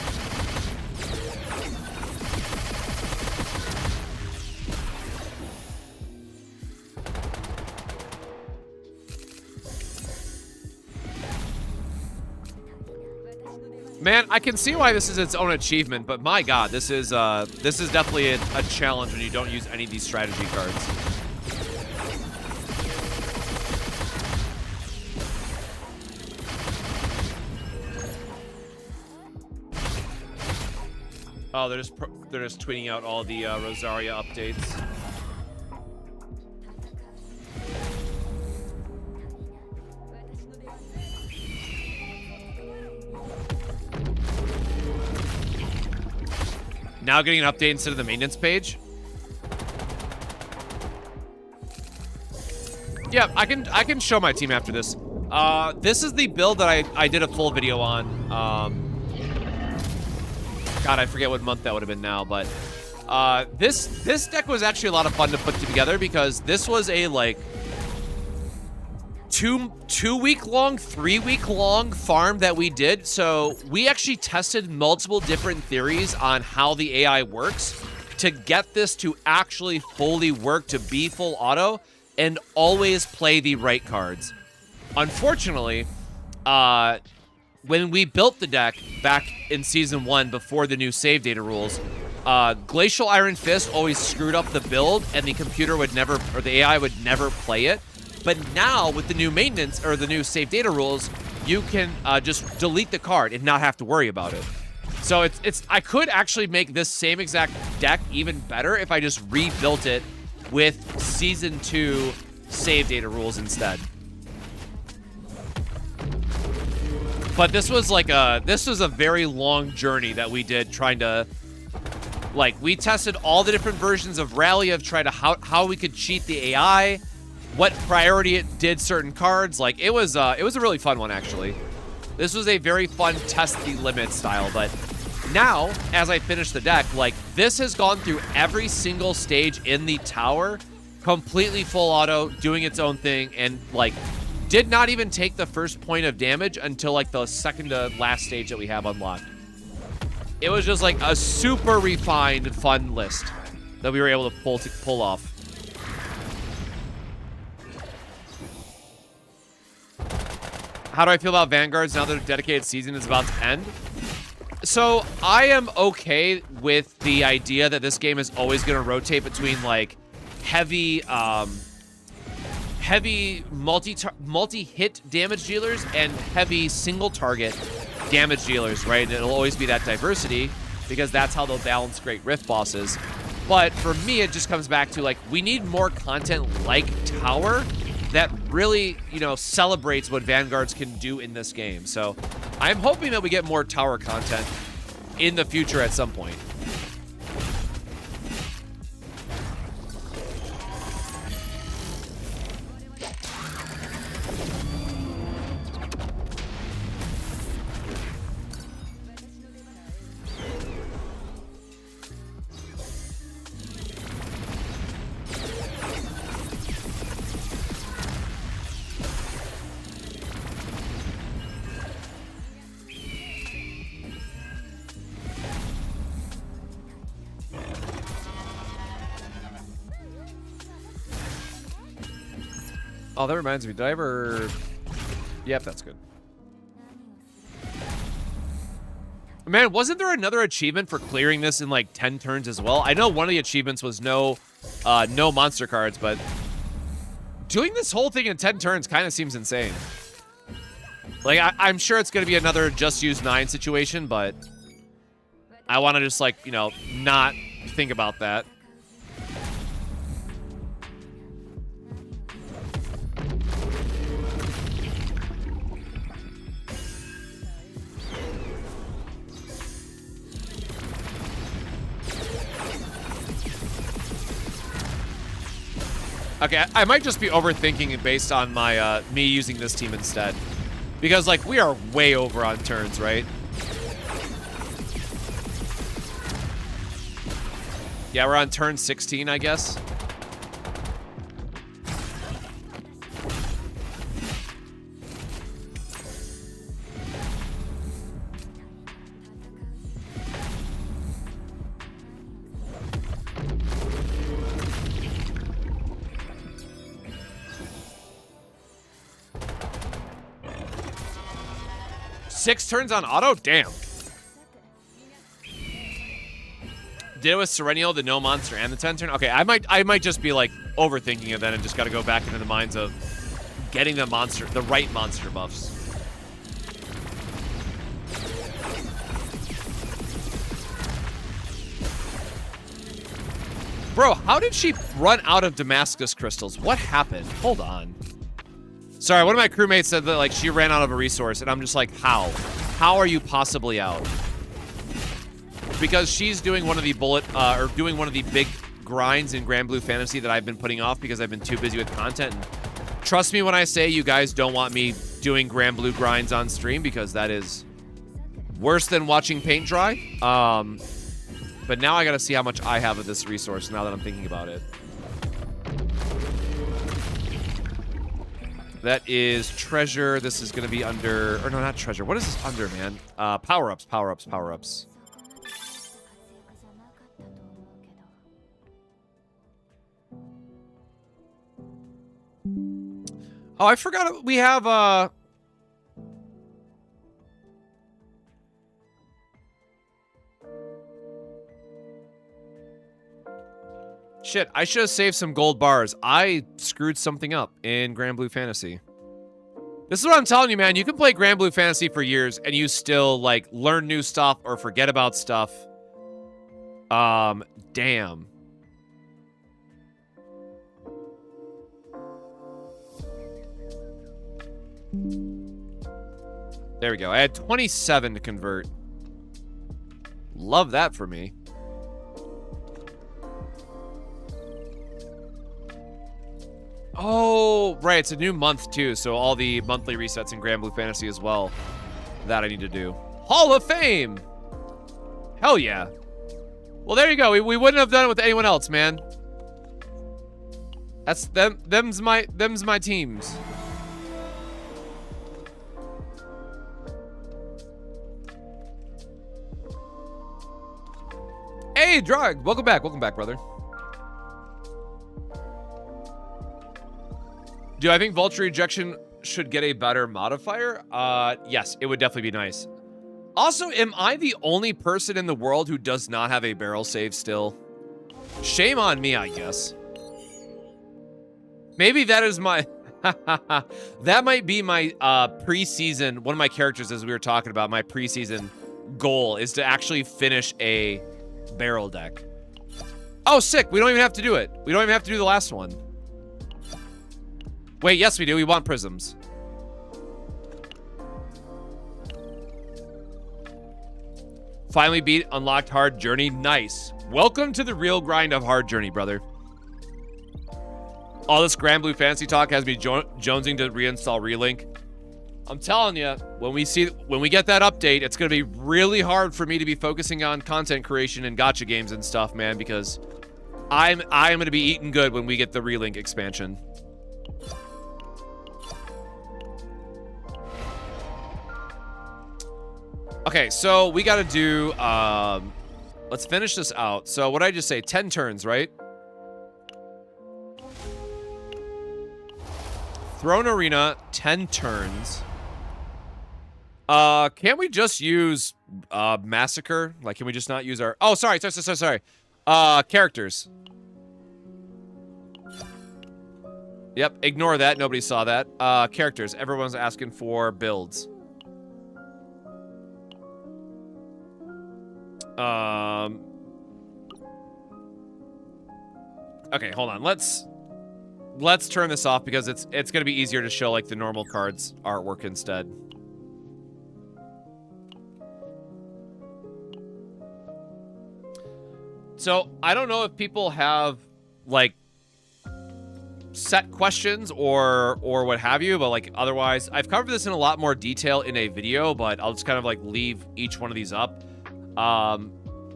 Speaker 1: Man, I can see why this is its own achievement, but my god, this is definitely a challenge when you don't use any of these strategy cards. Oh, they're just tweeting out all the Rosaria updates. Now getting an update instead of the maintenance page. Yeah, I can show my team after this. This is the build that I did a full video on. God, I forget what month that would have been now, but this deck was actually a lot of fun to put together because this was a like two-week long, 3-week long farm that we did. So we actually tested multiple different theories on how the AI works to get this to actually fully work, to be full auto and always play the right cards. Unfortunately, when we built the deck back in Season 1 before the new save data rules, Glacial Iron Fist always screwed up the build and the computer would never, or the AI would never play it. But now with the new maintenance or the new save data rules, you can just delete the card and not have to worry about it. So I could actually make this same exact deck even better if I just rebuilt it with Season 2 save data rules instead. But this was like this was a very long journey that we did trying to, like, we tested all the different versions of Rally of trying to how we could cheat the AI, what priority it did certain cards. Like, it was a really fun one, actually. This was a very fun test the limit style, but now, as I finish the deck, like, this has gone through every single stage in the tower, completely full auto, doing its own thing, and, like, did not even take the first point of damage until, like, the second to last stage that we have unlocked. It was just, like, a super refined, fun list that we were able to pull off. How do I feel about Vanguards now that their dedicated season is about to end? So, I am okay with the idea that this game is always going to rotate between, like, heavy multi-hit damage dealers and heavy single-target damage dealers, right? And it'll always be that diversity because that's how they'll balance great Rift bosses. But for me, it just comes back to, like, we need more content like Tower that really, you know, celebrates what Vanguards can do in this game. So I'm hoping that we get more Tower content in the future at some point. Oh, that reminds me. Did I ever... Yep, that's good. Man, wasn't there another achievement for clearing this in, like, 10 turns as well? I know one of the achievements was no monster cards, but doing this whole thing in 10 turns kind of seems insane. Like, I'm sure it's going to be another just use 9 situation, but I want to just, like, you know, not think about that. Okay, I might just be overthinking it based on my me using this team instead. Because, like, we are way over on turns, right? Yeah, we're on turn 16, I guess. Six turns on auto? Damn. Did it with Serennial, the no monster, and the 10 turn? Okay, I might just be, like, overthinking it then and just gotta go back into the minds of getting the right monster buffs. Bro, how did she run out of Damascus crystals? What happened? Hold on. Sorry, one of my crewmates said that, like, she ran out of a resource, and I'm just like, how? How are you possibly out? because she's doing one of the or doing one of the big grinds in Grand Blue Fantasy that I've been putting off because I've been too busy with content. And trust me when I say you guys don't want me doing Grand Blue grinds on stream, because that is worse than watching paint dry. But now I gotta see how much I have of this resource now that I'm thinking about it. That is treasure. This is gonna be under, or no, not treasure. What is this under, man? Power-ups, power-ups, power-ups. Oh, I forgot we have, shit, I should have saved some gold bars. I screwed something up in Grand Blue Fantasy. This is what I'm telling you, man. You can play Grand Blue Fantasy for years and you still, like, learn new stuff or forget about stuff. Damn. There we go. I had 27 to convert. Love that for me. Oh, right. It's a new month, too. So all the monthly resets in Grand Blue Fantasy as well that I need to do. Hall of Fame! Hell yeah. Well, there you go. We wouldn't have done it with anyone else, man. That's them's my teams. Hey, Drug. Welcome back, brother. Do I think Vulture Ejection should get a better modifier? Yes, it would definitely be nice. Also, am I the only person in the world who does not have a barrel save still? Shame on me, I guess. Maybe that is my... that might be my preseason... One of my characters, as we were talking about, my preseason goal is to actually finish a barrel deck. Oh, sick. We don't even have to do it. We don't even have to do the last one. Wait, yes, we do. We want prisms. Finally beat unlocked hard journey. Nice. Welcome to the real grind of hard journey, brother. All this Grand Blue Fantasy talk has me jonesing to reinstall Relink. I'm telling you, when we get that update, it's going to be really hard for me to be focusing on content creation and gacha games and stuff, man, because I'm going to be eating good when we get the Relink expansion. Okay, so we got to do, let's finish this out. So what did I just say? 10 turns, right? Throne Arena, 10 turns. Can't we just use, Massacre? Like, can we just not use our... Oh, sorry. Characters. Yep, ignore that. Nobody saw that. Characters. Everyone's asking for builds. Okay, hold on. Let's turn this off because it's gonna be easier to show like the normal cards artwork instead. So I don't know if people have like set questions or what have you, but like otherwise I've covered this in a lot more detail in a video, but I'll just kind of like leave each one of these up.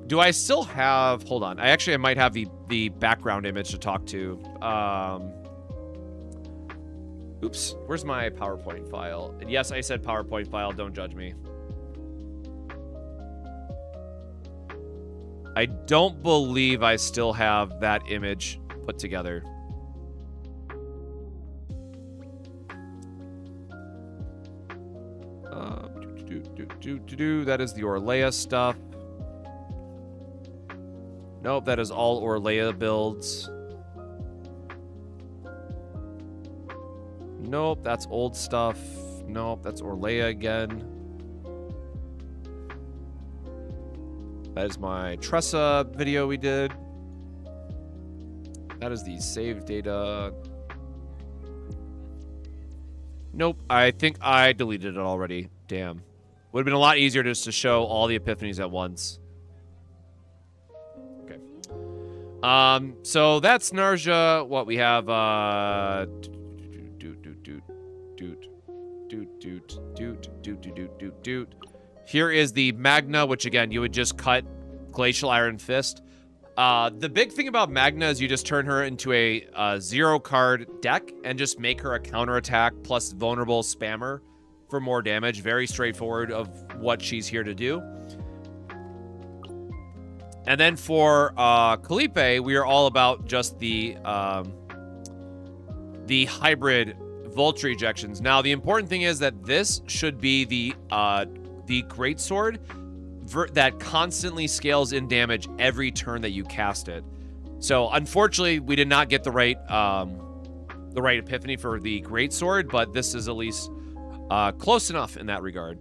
Speaker 1: Do I still have... Hold on. I might have the background image to talk to. Oops. Where's my PowerPoint file? And yes, I said PowerPoint file. Don't judge me. I don't believe I still have that image put together. That is the Orlea stuff. Nope, that is all Orlea builds. Nope, that's old stuff. Nope, that's Orlea again. That is my Tressa video we did. That is the save data. Nope, I think I deleted it already. Damn. Would have been a lot easier just to show all the epiphanies at once. So that's Narja. What we have, Here is the Magna, which again, you would just cut Glacial Iron Fist. The big thing about Magna is you just turn her into a 0-card deck and just make her a counterattack plus vulnerable spammer for more damage. Very straightforward of what she's here to do. And then for Kalipe, we are all about just the hybrid Vulture ejections. Now, the important thing is that this should be the greatsword that constantly scales in damage every turn that you cast it. So, unfortunately, we did not get the right epiphany for the greatsword, but this is at least close enough in that regard.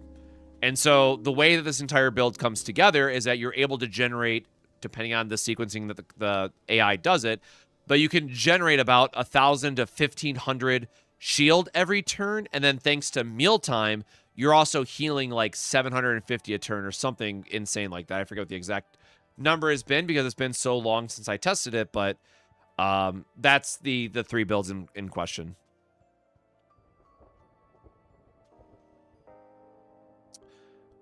Speaker 1: And so, the way that this entire build comes together is that you're able to generate, depending on the sequencing that the AI does it, but you can generate about 1,000 to 1,500 shield every turn, and then thanks to mealtime, you're also healing like 750 a turn or something insane like that. I forget what the exact number has been because it's been so long since I tested it, but that's the 3 builds in question.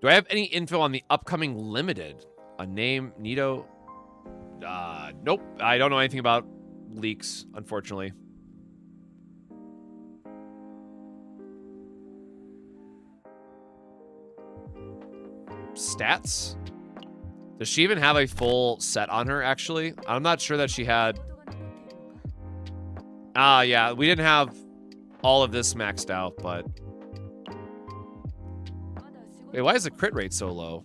Speaker 1: Do I have any info on the upcoming limited? A name, Nito? Nope. I don't know anything about leaks, unfortunately. Stats? Does she even have a full set on her, actually? I'm not sure that she had... yeah, we didn't have all of this maxed out, but... Wait, why is the crit rate so low?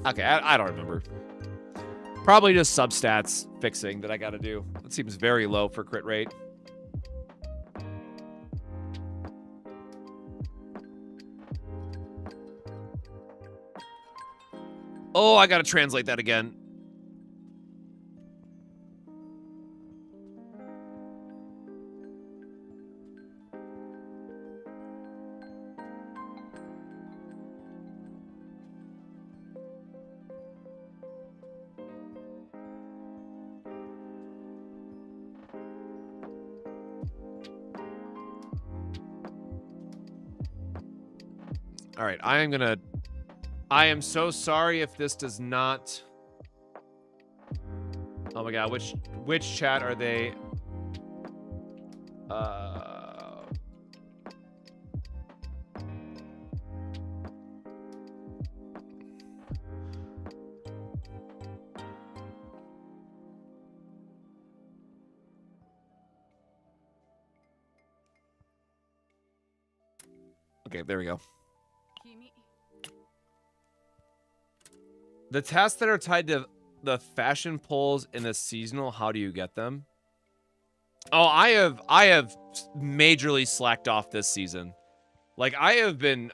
Speaker 1: Okay, I don't remember. Probably just substats fixing that I gotta do. That seems very low for crit rate. Oh, I gotta translate that again. All right, I am so sorry if this does not... Oh my god, which chat are they? Okay, there we go. The tasks that are tied to the fashion polls in the seasonal, how do you get them? Oh, I have majorly slacked off this season. Like, I have been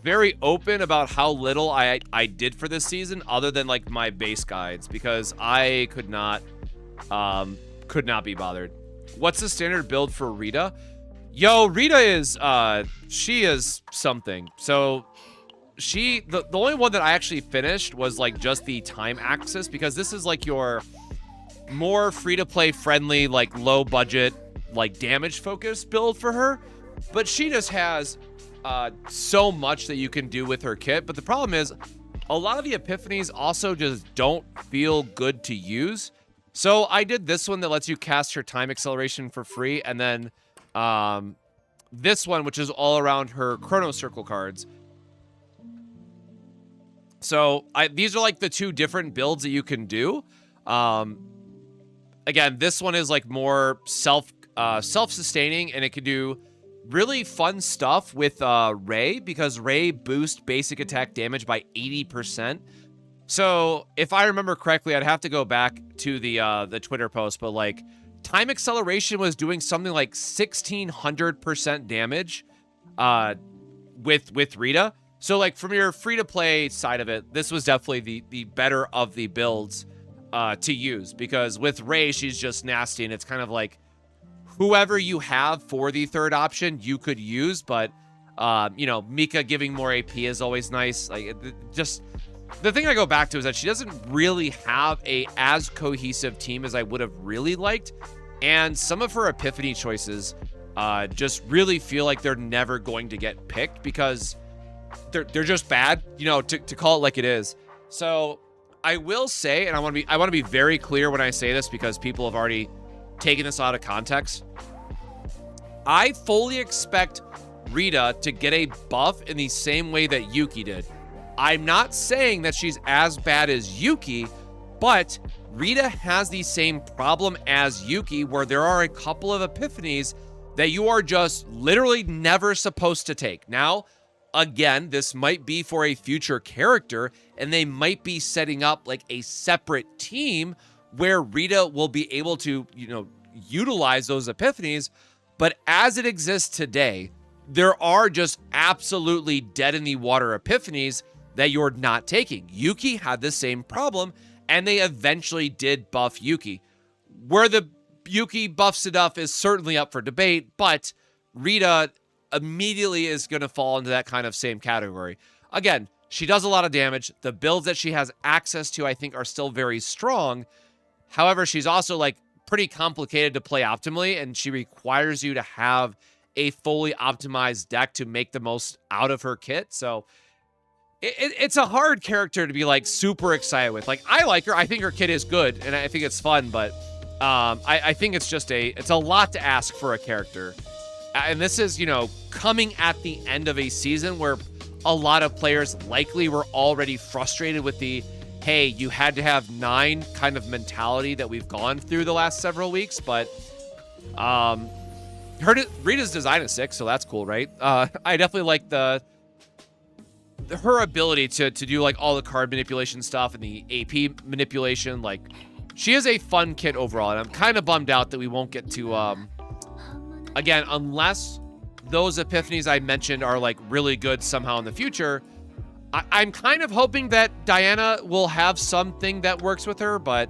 Speaker 1: very open about how little I did for this season, other than like my base guides, because I could not be bothered. What's the standard build for Rita? Yo, Rita is she is something. So the only one that I actually finished was like just the time axis, because this is like your more free-to-play friendly, like low budget, like damage focused build for her. But she just has so much that you can do with her kit. But the problem is a lot of the epiphanies also just don't feel good to use. So I did this one that lets you cast her time acceleration for free, and then this one, which is all around her chrono circle cards. So these are like the 2 different builds that you can do. Again, this one is like more self-sustaining, and it can do really fun stuff with Ray, because Ray boosts basic attack damage by 80%. So if I remember correctly, I'd have to go back to the Twitter post, but like time acceleration was doing something like 1,600% damage with Rita. So like from your free-to-play side of it, this was definitely the better of the builds to use, because with Rey, she's just nasty, and it's kind of like whoever you have for the third option you could use, but you know, Mika giving more AP is always nice. Like, just the thing I go back to is that she doesn't really have a as cohesive team as I would have really liked, and some of her epiphany choices just really feel like they're never going to get picked because they're just bad, you know, to call it like it is. So I will say, and I want to be very clear when I say this because people have already taken this out of context. I fully expect Rita to get a buff in the same way that Yuki did. I'm not saying that she's as bad as Yuki, but Rita has the same problem as Yuki, where there are a couple of epiphanies that you are just literally never supposed to take. Now, again, this might be for a future character, and they might be setting up like a separate team where Rita will be able to, you know, utilize those epiphanies. But as it exists today, there are just absolutely dead in the water epiphanies that you're not taking. Yuki had the same problem, and they eventually did buff Yuki. Where the Yuki buff stuff is certainly up for debate, but Rita immediately is going to fall into that kind of same category. Again, she does a lot of damage. The builds that she has access to, I think, are still very strong. However, she's also like pretty complicated to play optimally, and she requires you to have a fully optimized deck to make the most out of her kit. So it's a hard character to be like super excited with. Like, I like her. I think her kit is good, and I think it's fun, but I think it's just it's a lot to ask for a character. And this is, you know, coming at the end of a season where a lot of players likely were already frustrated with the, hey, you had to have 9 kind of mentality that we've gone through the last several weeks. But Rita's design is sick, so that's cool, right? I definitely like her ability to do like all the card manipulation stuff and the AP manipulation. Like, she is a fun kit overall, and I'm kind of bummed out that we won't get to again, unless those epiphanies I mentioned are like really good somehow in the future. I'm kind of hoping that Diana will have something that works with her, but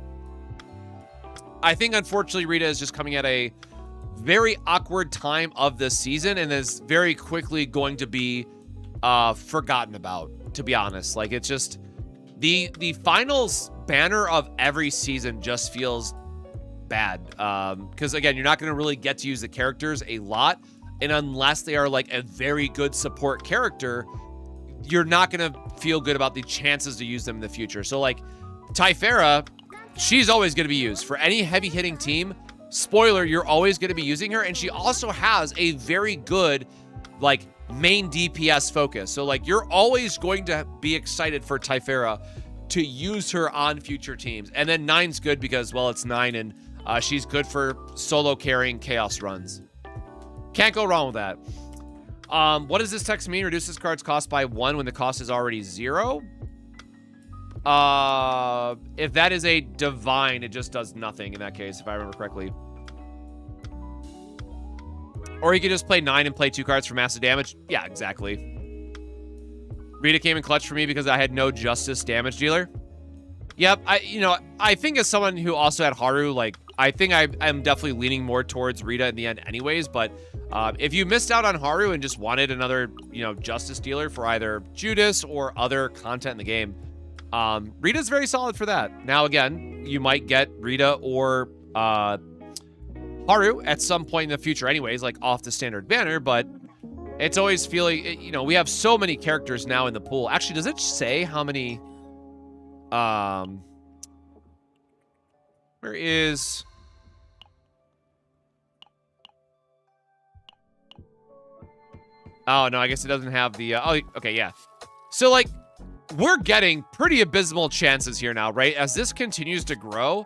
Speaker 1: I think unfortunately Rita is just coming at a very awkward time of the season and is very quickly going to be forgotten about, to be honest. Like, it's just the finals banner of every season just feels bad, because again, you're not going to really get to use the characters a lot, and unless they are like a very good support character, you're not going to feel good about the chances to use them in the future. So like Typhara, she's always going to be used for any heavy hitting team. Spoiler, you're always going to be using her, and she also has a very good like main DPS focus. So like, you're always going to be excited for Typhara to use her on future teams. And then 9's good because, well, it's 9, and she's good for solo carrying chaos runs. Can't go wrong with that. What does this text mean? Reduces cards cost by 1 when the cost is already 0. If that is a divine, it just does nothing in that case, if I remember correctly. Or you could just play 9 and play 2 cards for massive damage. Yeah, exactly. Rita came in clutch for me because I had no justice damage dealer. Yep, I think as someone who also had Haru, like, I think I'm definitely leaning more towards Rita in the end anyways, but if you missed out on Haru and just wanted another, justice dealer for either Judas or other content in the game, Rita's very solid for that. Now, again, you might get Rita or Haru at some point in the future anyways, like off the standard banner, but it's always feeling, we have so many characters now in the pool. Actually, does it say how many... where is... Oh, no, I guess it doesn't have the... oh, okay, yeah. So, like, we're getting pretty abysmal chances here now, right? As this continues to grow,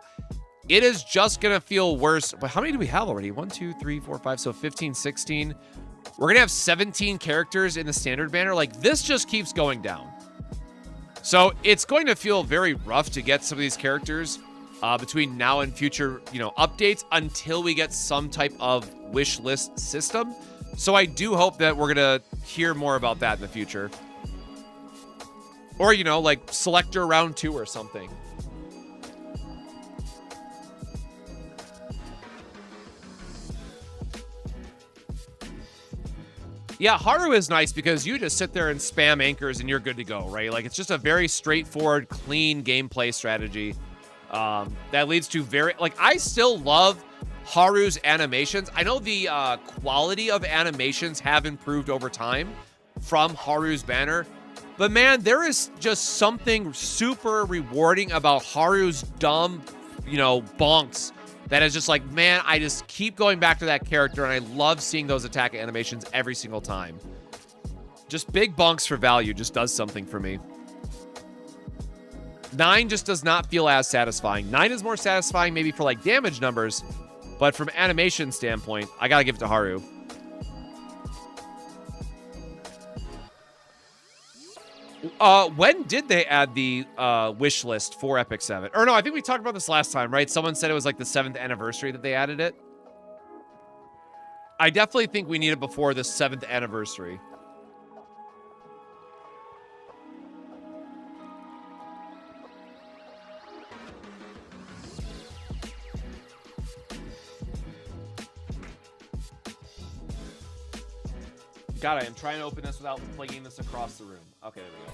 Speaker 1: it is just going to feel worse. But how many do we have already? 1, 2, 3, 4, 5, so 15, 16. We're going to have 17 characters in the standard banner. Like, this just keeps going down. So it's going to feel very rough to get some of these characters between now and future, updates until we get some type of wish list system. So I do hope that we're going to hear more about that in the future. Or, you know, like Selector round 2 or something. Yeah, Haru is nice because you just sit there and spam anchors and you're good to go, right? Like, it's just a very straightforward, clean gameplay strategy that leads to very... Like, I still love Haru's animations. I know the quality of animations have improved over time from Haru's banner, but man, there is just something super rewarding about Haru's dumb, you know, bonks that is just like, man, I just keep going back to that character, and I love seeing those attack animations every single time. Just big bonks for value just does something for me. 9 just does not feel as satisfying. 9 is more satisfying maybe for, like, damage numbers, but from animation standpoint, I gotta give it to Haru. When did they add the wish list for Epic 7? Or no, I think we talked about this last time, right? Someone said it was like the 7th anniversary that they added it. I definitely think we need it before the 7th anniversary. God, I am trying to open this without flinging this across the room. Okay, there we go.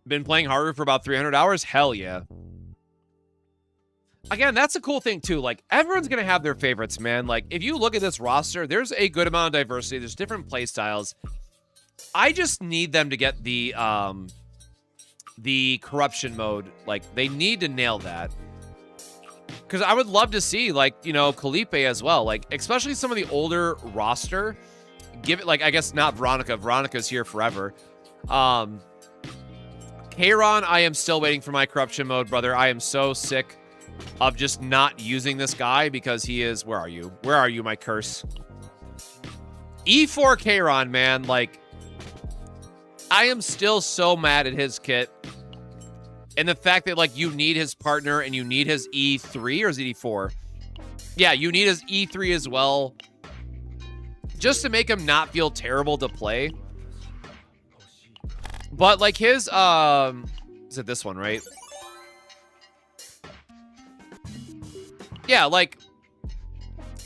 Speaker 1: Been playing Haru for about 300 hours? Hell yeah. Again, that's a cool thing too. Like, everyone's going to have their favorites, man. Like, if you look at this roster, there's a good amount of diversity. There's different play styles. I just need them to get the corruption mode. Like, they need to nail that. Because I would love to see, like, you know, Calipe as well. Like, especially some of the older roster. Give it, like, I guess not Veronica. Veronica's here forever. Kayron, I am still waiting for my corruption mode, brother. I am so sick of just not using this guy because he is... Where are you? Where are you, my curse? E4 Kayron, man. Like, I am still so mad at his kit. And the fact that, like, you need his partner and you need his E3, or is it E4? Yeah, you need his E3 as well. Just to make him not feel terrible to play. But, like, his, is it this one, right? Yeah, like,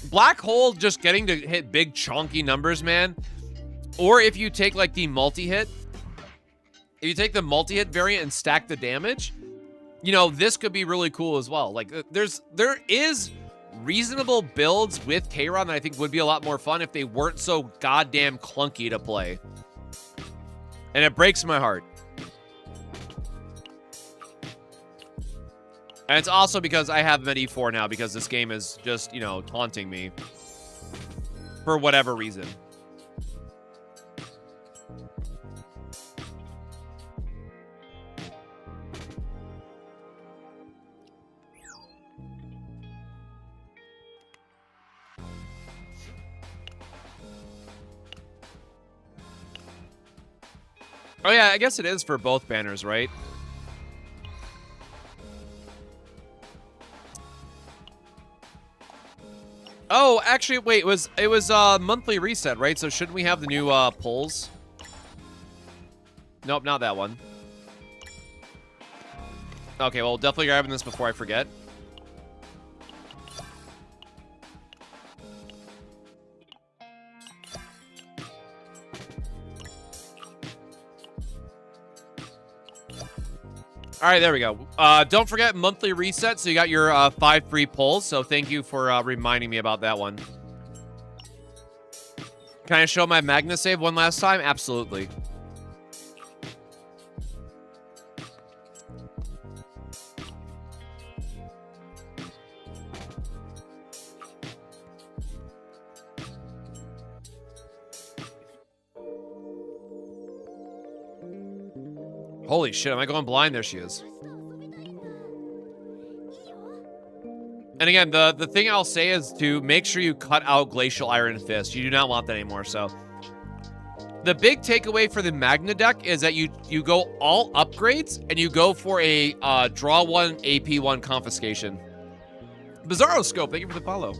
Speaker 1: Black Hole just getting to hit big, chunky numbers, man. Or if you take, like, the multi-hit. If you take the multi-hit variant and stack the damage, you know, this could be really cool as well. Like, there is reasonable builds with Kayron that I think would be a lot more fun if they weren't so goddamn clunky to play. And it breaks my heart. And it's also because I have him at E4 now because this game is just, you know, taunting me. For whatever reason. Oh yeah, I guess it is for both banners, right? Oh, actually, wait, it was monthly reset, right? So shouldn't we have the new pulls? Nope, not that one. Okay, well, definitely grabbing this before I forget. All right, there we go. Don't forget monthly reset. So you got your 5 free pulls. So thank you for reminding me about that one. Can I show my Magna save one last time? Absolutely. Holy shit, am I going blind? There she is. And again, the thing I'll say is to make sure you cut out Glacial Iron Fist. You do not want that anymore, so. The big takeaway for the Magna deck is that you go all upgrades, and you go for a draw 1, AP 1 confiscation. Bizarro Scope, thank you for the follow.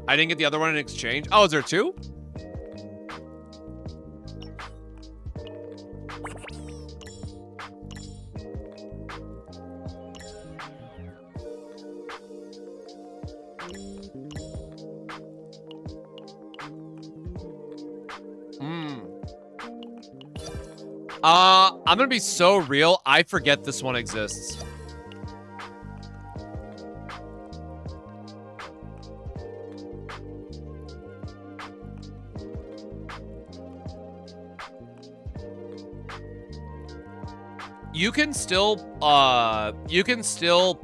Speaker 1: I didn't get the other one in exchange. Oh, is there two? I'm gonna be so real, I forget this one exists. You can still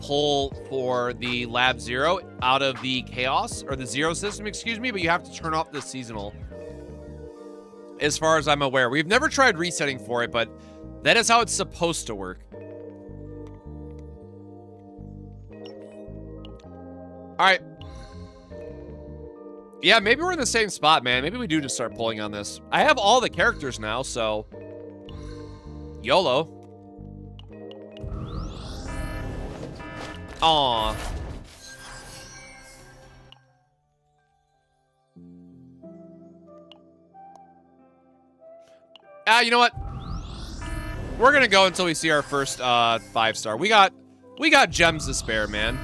Speaker 1: pull for the Lab Zero out of the Chaos, or the Zero system, excuse me, but you have to turn off the seasonal. As far as I'm aware. We've never tried resetting for it, but that is how it's supposed to work. Alright. Yeah, maybe we're in the same spot, man. Maybe we do just start pulling on this. I have all the characters now, so... YOLO. Aww. You know what? We're gonna go until we see our first 5-star. We got gems to spare, man.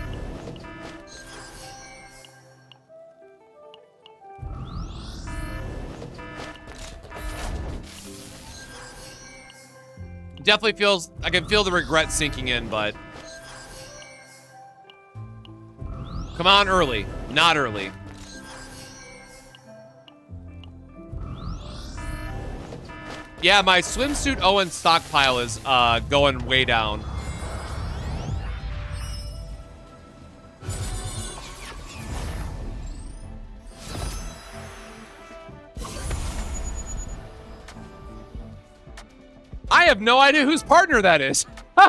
Speaker 1: Definitely feels, I can feel the regret sinking in, but come on, early, not early. Yeah, my swimsuit Owen stockpile is going way down. I have no idea whose partner that is. All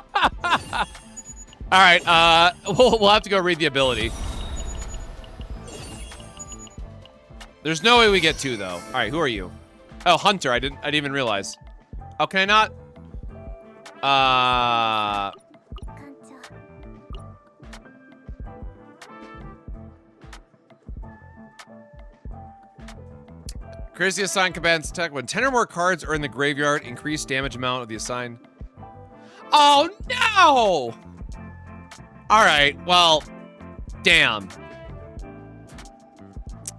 Speaker 1: right, we'll have to go read the ability. There's no way we get two though. All right, who are you? Oh, Hunter. I didn't even realize. Oh, can I not? Crazy assigned combatant's attack. When 10 or more cards are in the graveyard, increase damage amount of the assigned. Oh no! All right. Well, damn.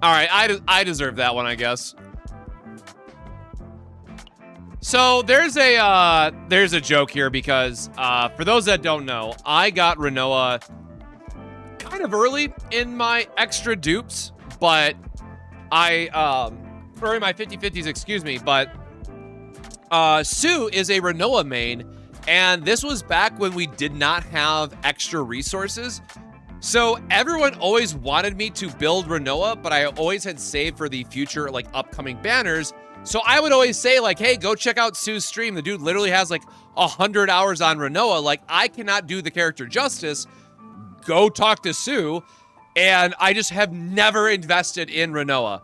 Speaker 1: All right. I deserve that one, I guess. So there's a joke here because for those that don't know, I got Renoa kind of early in my extra dupes, but or in my 50/50s, excuse me, but Sue is a Renoa main, and this was back when we did not have extra resources. So everyone always wanted me to build Renoa, but I always had saved for the future, like, upcoming banners. So I would always say, like, hey, go check out Sue's stream. The dude literally has, like, 100 hours on Renoa. Like, I cannot do the character justice. Go talk to Sue. And I just have never invested in Renoa.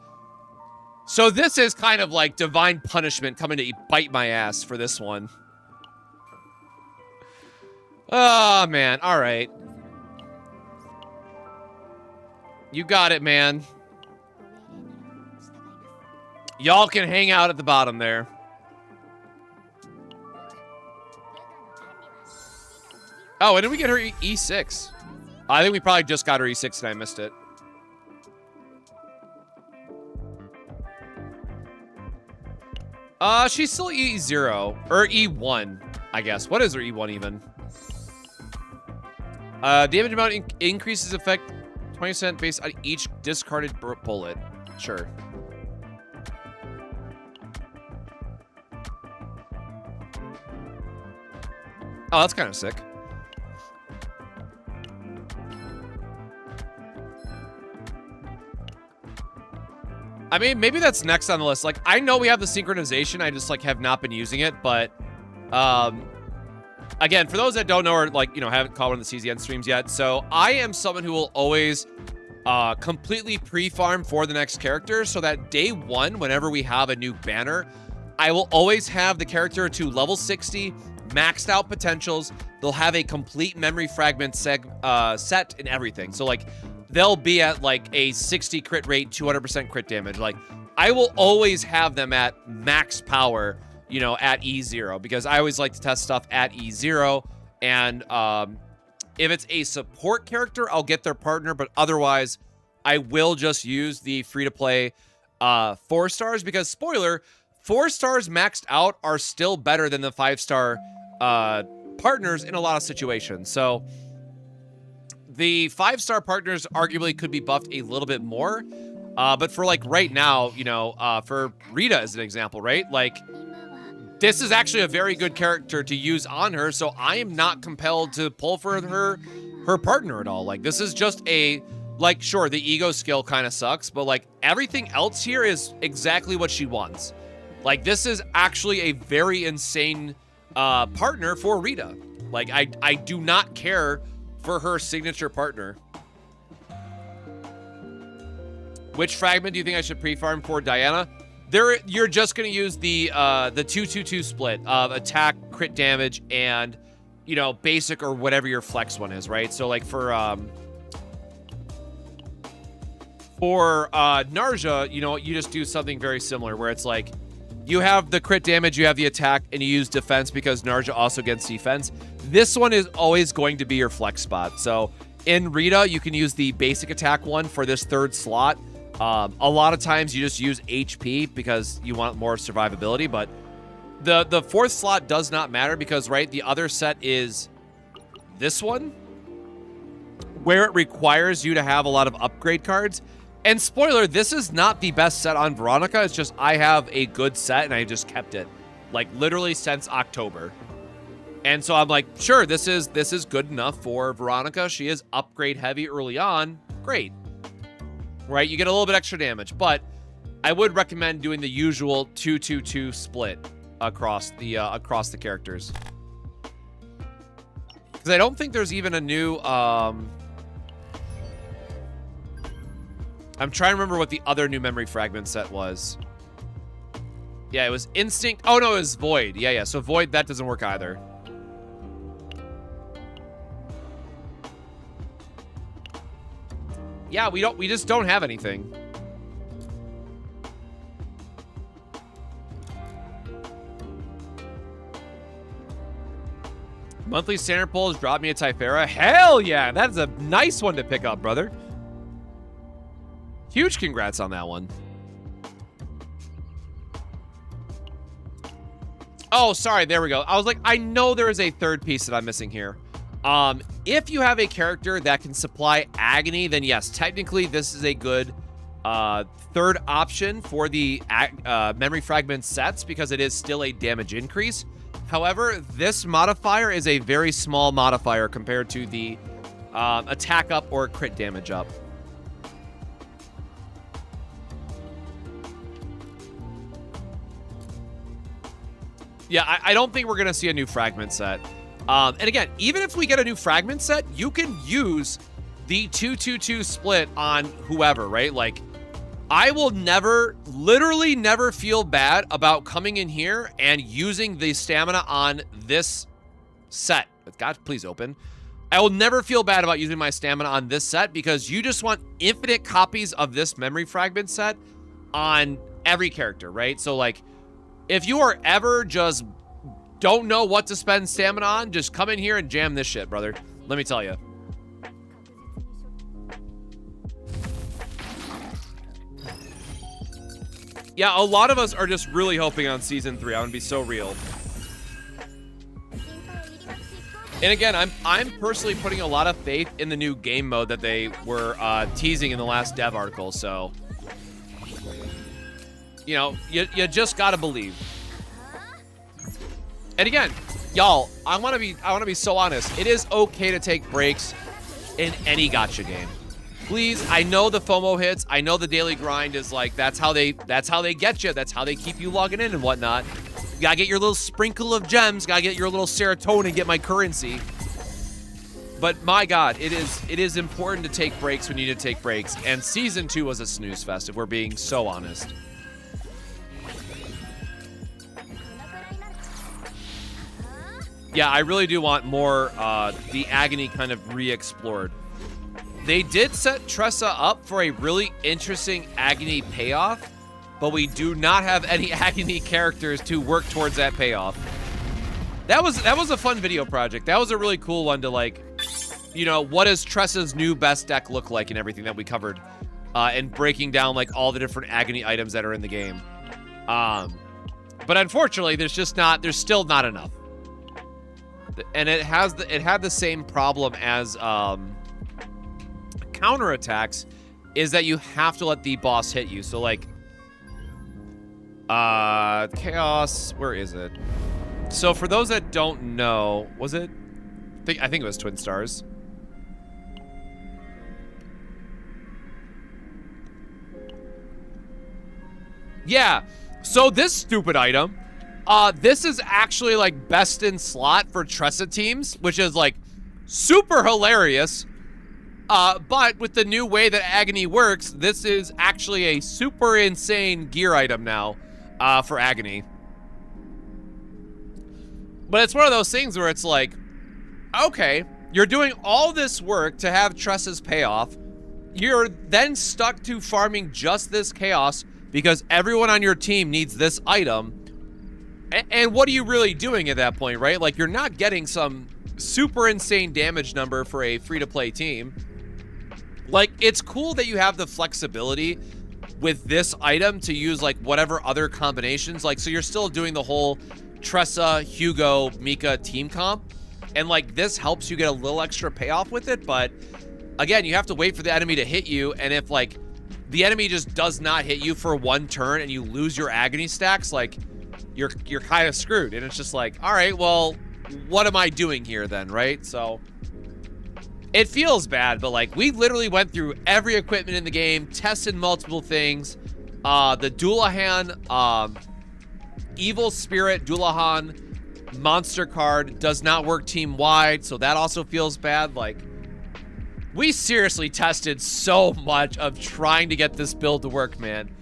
Speaker 1: So this is kind of like divine punishment coming to bite my ass for this one. Oh, man. All right. You got it, man. Y'all can hang out at the bottom there. Oh, and did we get her E6? I think we probably just got her E6 and I missed it. She's still E0. Or E1, I guess. What is her E1 even? Damage amount increases effect 20% based on each discarded bullet. Sure. Oh, that's kind of sick. I mean, maybe that's next on the list. Like, I know we have the synchronization. I just, like, have not been using it. But, again, for those that don't know or, like, you know, haven't caught one of the CZN streams yet. So, I am someone who will always completely pre-farm for the next character. So that day one, whenever we have a new banner, I will always have the character to level 60, maxed out potentials. They'll have a complete memory fragment set and everything. So, like, they'll be at like a 60 crit rate, 200% crit damage. Like, I will always have them at max power, you know, at E0, because I always like to test stuff at E0. And if it's a support character, I'll get their partner, but otherwise, I will just use the free-to-play 4 stars, because, spoiler, 4 stars maxed out are still better than the 5-star partners in a lot of situations. So the 5-star partners arguably could be buffed a little bit more. But for like right now, you know, for Rita as an example, right? Like, this is actually a very good character to use on her. So I am not compelled to pull for her partner at all. Like, this is just a, like, sure, the ego skill kind of sucks, but like everything else here is exactly what she wants. Like, this is actually a very insane partner for Rita. Like, I do not care for her signature partner. Which fragment do you think I should pre-farm for Diana? You're just going to use the 2-2-2 split of attack, crit damage, and, you know, basic or whatever your flex one is, right? So, like, for Narja, you know, you just do something very similar where it's like, you have the crit damage, you have the attack, and you use defense because Narja also gets defense. This one is always going to be your flex spot. So in Rita, you can use the basic attack one for this 3rd slot. A lot of times you just use HP because you want more survivability, but the 4th slot does not matter because, right, the other set is this one, where it requires you to have a lot of upgrade cards. And spoiler, this is not the best set on Veronica. It's just I have a good set and I just kept it, like, literally since October. And so I'm like, sure, this is good enough for Veronica. She is upgrade heavy early on. Great. Right? You get a little bit extra damage, but I would recommend doing the usual 2-2-2 split across the characters. Because I don't think there's even a new I'm trying to remember what the other new memory fragment set was. Yeah, it was Instinct. Oh, no, it was Void. Yeah. So Void, that doesn't work either. Yeah, we just don't have anything. Monthly standard polls drop me a Typhera. Hell yeah, that's a nice one to pick up, brother. Huge congrats on that one. Oh, sorry. There we go. I was like, I know there is a 3rd piece that I'm missing here. If you have a character that can supply Agony, then yes, technically this is a good 3rd option for the memory fragment sets because it is still a damage increase. However, this modifier is a very small modifier compared to the attack up or crit damage up. Yeah, I don't think we're going to see a new fragment set. And again, even if we get a new fragment set, you can use the 2-2-2 split on whoever, right? Like, I will never, literally never feel bad about coming in here and using the stamina on this set. God, please open. I will never feel bad about using my stamina on this set because you just want infinite copies of this memory fragment set on every character, right? So, like, if you are ever just don't know what to spend stamina on, just come in here and jam this shit, brother. Let me tell you. Yeah, a lot of us are just really hoping on Season 3. I'm gonna be so real. And again, I'm personally putting a lot of faith in the new game mode that they were teasing in the last dev article, so... You know, you just gotta believe. And again, y'all, I wanna be so honest. It is okay to take breaks in any gacha game. Please, I know the FOMO hits. I know the daily grind is like that's how they get you. That's how they keep you logging in and whatnot. You gotta get your little sprinkle of gems. Gotta get your little serotonin. Get my currency. But my God, it is important to take breaks when you need to take breaks. And Season 2 was a snooze fest, if we're being so honest. Yeah, I really do want more the Agony kind of re-explored. They did set Tressa up for a really interesting Agony payoff, but we do not have any Agony characters to work towards that payoff. That was a fun video project. That was a really cool one to, like, you know, what does Tressa's new best deck look like and everything that we covered, and breaking down, like, all the different Agony items that are in the game. But unfortunately, there's still not enough. And it had the same problem as counterattacks, is that you have to let the boss hit you. So, like, Chaos, where is it? So for those that don't know, was it? I think it was Twin Stars. Yeah, so this stupid item, this is actually, like, best in slot for Tressa teams, which is, like, super hilarious. But with the new way that Agony works, this is actually a super insane gear item now, for Agony. But it's one of those things where it's like, okay, you're doing all this work to have Tressa's payoff. You're then stuck to farming just this chaos because everyone on your team needs this item. And what are you really doing at that point, right? Like, you're not getting some super insane damage number for a free-to-play team. Like, it's cool that you have the flexibility with this item to use, like, whatever other combinations. Like, so you're still doing the whole Tressa, Hugo, Mika team comp. And, like, this helps you get a little extra payoff with it. But, again, you have to wait for the enemy to hit you. And if, like, the enemy just does not hit you for one turn and you lose your Agony stacks, like, you're kind of screwed. And it's just like, all right, well, what am I doing here then, right? So it feels bad, but, like, we literally went through every equipment in the game, tested multiple things. The Dullahan, Evil Spirit Dullahan monster card does not work team-wide, so that also feels bad. Like, we seriously tested so much of trying to get this build to work, man.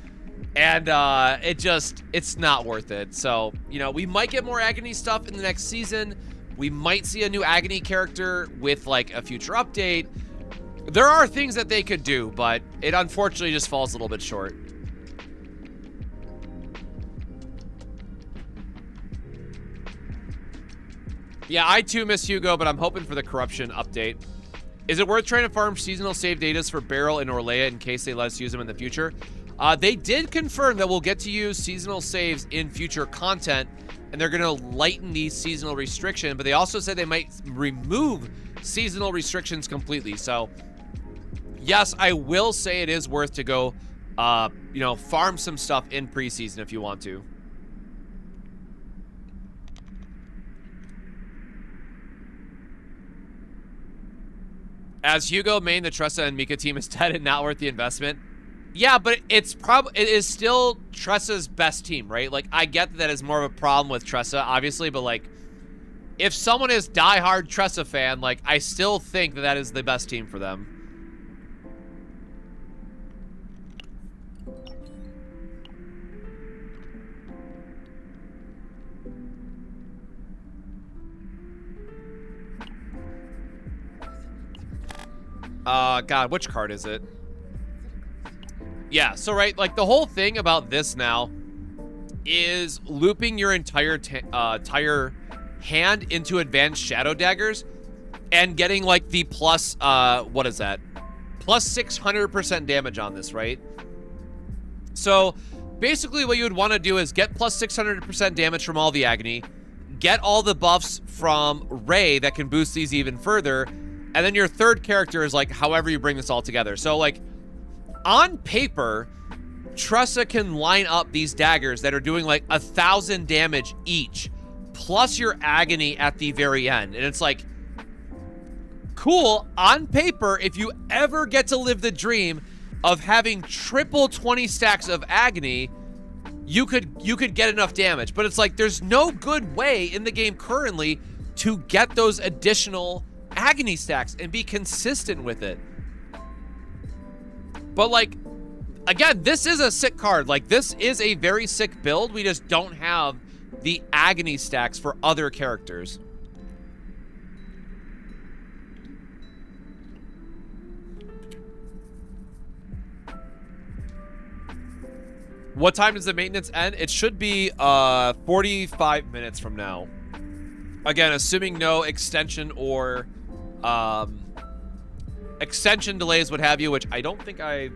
Speaker 1: And it's not worth it. So, you know, we might get more Agony stuff in the next season. We might see a new Agony character with, like, a future update. There are things that they could do, but it unfortunately just falls a little bit short. Yeah, I too miss Hugo, but I'm hoping for the corruption update. Is it worth trying to farm seasonal save datas for Beryl and Orlea in case they let us use them in the future? They did confirm that we'll get to use seasonal saves in future content, and they're going to lighten the seasonal restriction, but they also said they might remove seasonal restrictions completely. So, yes, I will say it is worth to go, you know, farm some stuff in preseason if you want to. As Hugo main, the Tressa and Mika team is dead and not worth the investment. Yeah, but it is still Tressa's best team, right? Like, I get that is more of a problem with Tressa, obviously, but, like, if someone is diehard Tressa fan, like, I still think that that is the best team for them. God, which card is it? Yeah, so, right, like, the whole thing about this now is looping your entire hand into advanced Shadow Daggers and getting, like, the plus, what is that? Plus 600% damage on this, right? So, basically what you would want to do is get plus 600% damage from all the Agony, get all the buffs from Ray that can boost these even further, and then your third character is, like, however you bring this all together. So, like, on paper, Tressa can line up these daggers that are doing, like, 1,000 damage each, plus your Agony at the very end. And it's like, cool, on paper, if you ever get to live the dream of having triple 20 stacks of Agony, you could get enough damage. But it's like, there's no good way in the game currently to get those additional Agony stacks and be consistent with it. But, like, again, this is a sick card. Like, this is a very sick build. We just don't have the Agony stacks for other characters. What time does the maintenance end? It should be 45 minutes from now. Again, assuming no extension or extension delays, what have you, which I don't think I...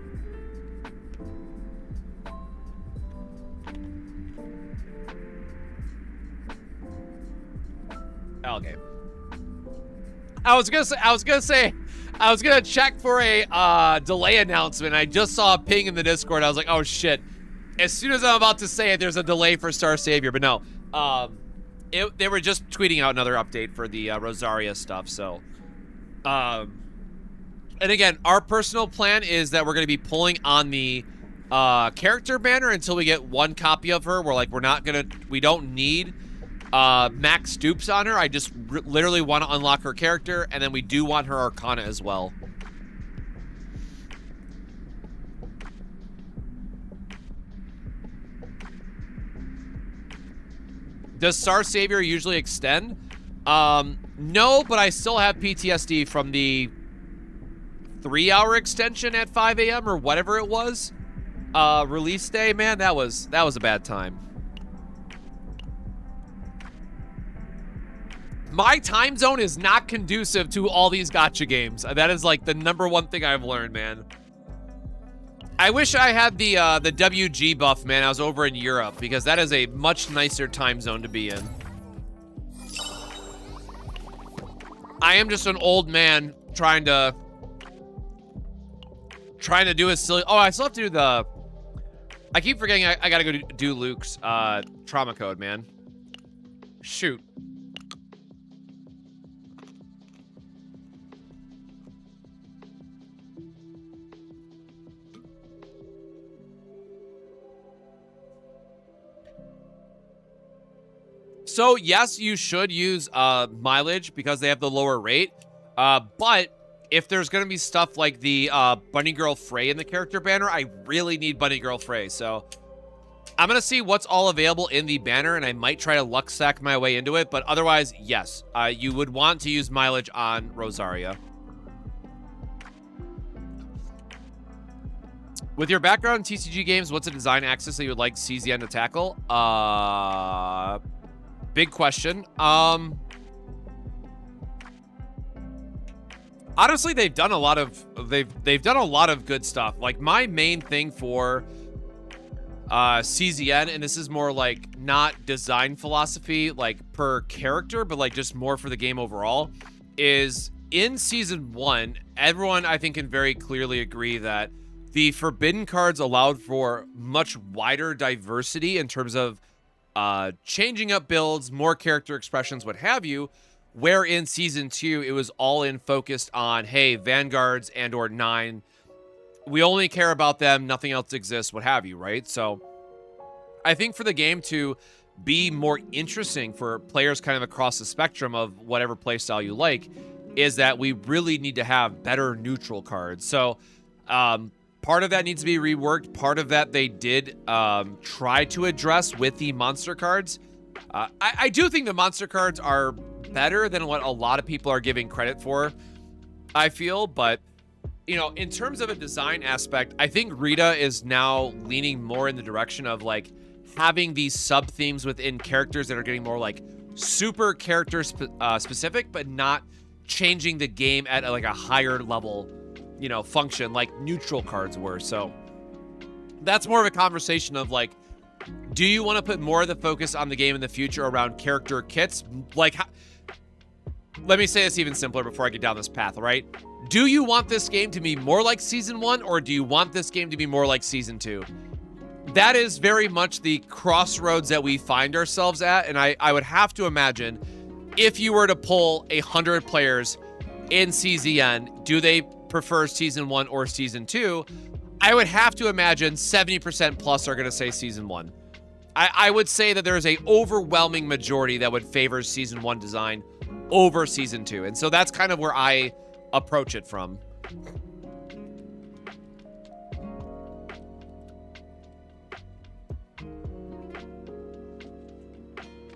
Speaker 1: Okay. I was gonna check for a delay announcement. I just saw a ping in the Discord. I was like, oh shit. As soon as I'm about to say it, there's a delay for Star Savior, but no. They were just tweeting out another update for the Rosaria stuff, so. And again, our personal plan is that we're gonna be pulling on the character banner until we get one copy of her. We're like, we don't need max dupes on her. I just literally want to unlock her character, and then we do want her Arcana as well. Does Star Savior usually extend? No, but I still have PTSD from the 3-hour extension at 5 a.m. or whatever it was. Release day, man, that was a bad time. My time zone is not conducive to all these gacha games. That is like the #1 thing I've learned, man. I wish I had the WG buff, man. I was over in Europe, because that is a much nicer time zone to be in. I am just an old man trying to do a silly... Oh, I still have to do the... I keep forgetting I gotta go do Luke's trauma code, man. Shoot. So, yes, you should use mileage because they have the lower rate. But if there's going to be stuff like the Bunny Girl Frey in the character banner, I really need Bunny Girl Frey. So, I'm going to see what's all available in the banner, and I might try to luck sack my way into it. But otherwise, yes, you would want to use mileage on Rosaria. With your background in TCG games, what's a design axis that you would like CZN to tackle? Big question. Honestly, they've done a lot of good stuff. Like, my main thing for CZN, and this is more like not design philosophy like per character, but like just more for the game overall, is in season 1, everyone I think can very clearly agree that the forbidden cards allowed for much wider diversity in terms of changing up builds, more character expressions, what have you, where in season 2 it was all in focused on, hey, Vanguards and or 9, we only care about them, nothing else exists, what have you, right? So I think for the game to be more interesting for players kind of across the spectrum of whatever playstyle you like, is that we really need to have better neutral cards. So part of that needs to be reworked. Part of that they did try to address with the monster cards. I do think the monster cards are better than what a lot of people are giving credit for, I feel. But, you know, in terms of a design aspect, I think Rita is now leaning more in the direction of, like, having these sub-themes within characters that are getting more, like, super character specific, but not changing the game at, like, a higher level, you know, function like neutral cards were. So that's more of a conversation of, like, do you want to put more of the focus on the game in the future around character kits? Like, let me say this even simpler before I get down this path, all right? Do you want this game to be more like Season 1, or do you want this game to be more like Season 2? That is very much the crossroads that we find ourselves at, and I would have to imagine if you were to pull 100 players in CZN, do they prefer Season 1 or Season 2? I would have to imagine 70% plus are going to say Season 1. I would say that there is a overwhelming majority that would favor Season 1 design over Season 2. And so that's kind of where I approach it from.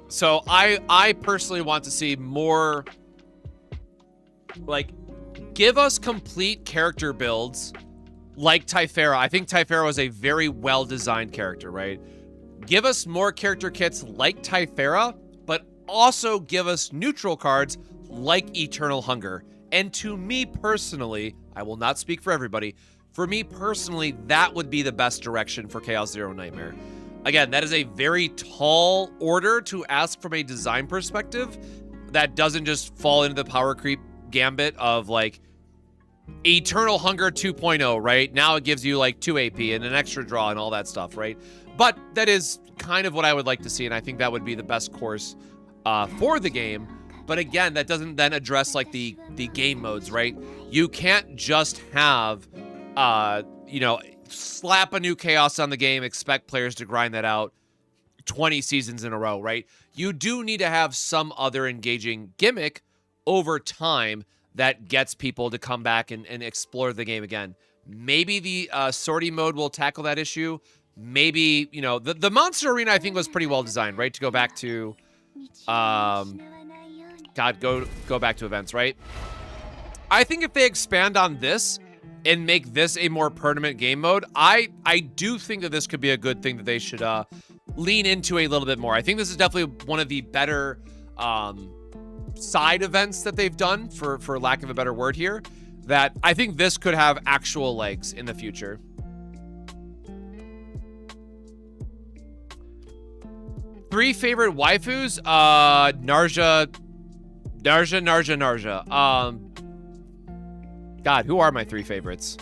Speaker 1: So I personally want to see more, like, give us complete character builds like Typhara. I think Typhara was a very well-designed character, right? Give us more character kits like Typhara, but also give us neutral cards like Eternal Hunger. And to me personally, I will not speak for everybody, for me personally, that would be the best direction for Chaos Zero Nightmare. Again, that is a very tall order to ask from a design perspective that doesn't just fall into the power creep gambit of like Eternal Hunger 2.0, right? Now it gives you like 2 AP and an extra draw and all that stuff, right? But that is kind of what I would like to see, and I think that would be the best course for the game. But again, that doesn't then address like the game modes, right? You can't just have, you know, slap a new chaos on the game, expect players to grind that out 20 seasons in a row, right? You do need to have some other engaging gimmick over time that gets people to come back and explore the game again. Maybe the sortie mode will tackle that issue. Maybe, you know, the Monster Arena, I think, was pretty well designed, right? To go back to, God, go back to events, right? I think if they expand on this and make this a more permanent game mode, I do think that this could be a good thing that they should lean into a little bit more. I think this is definitely one of the better side events that they've done, for lack of a better word here, that I think this could have actual legs in the future. Three favorite waifus? Narja. God, who are my three favorites?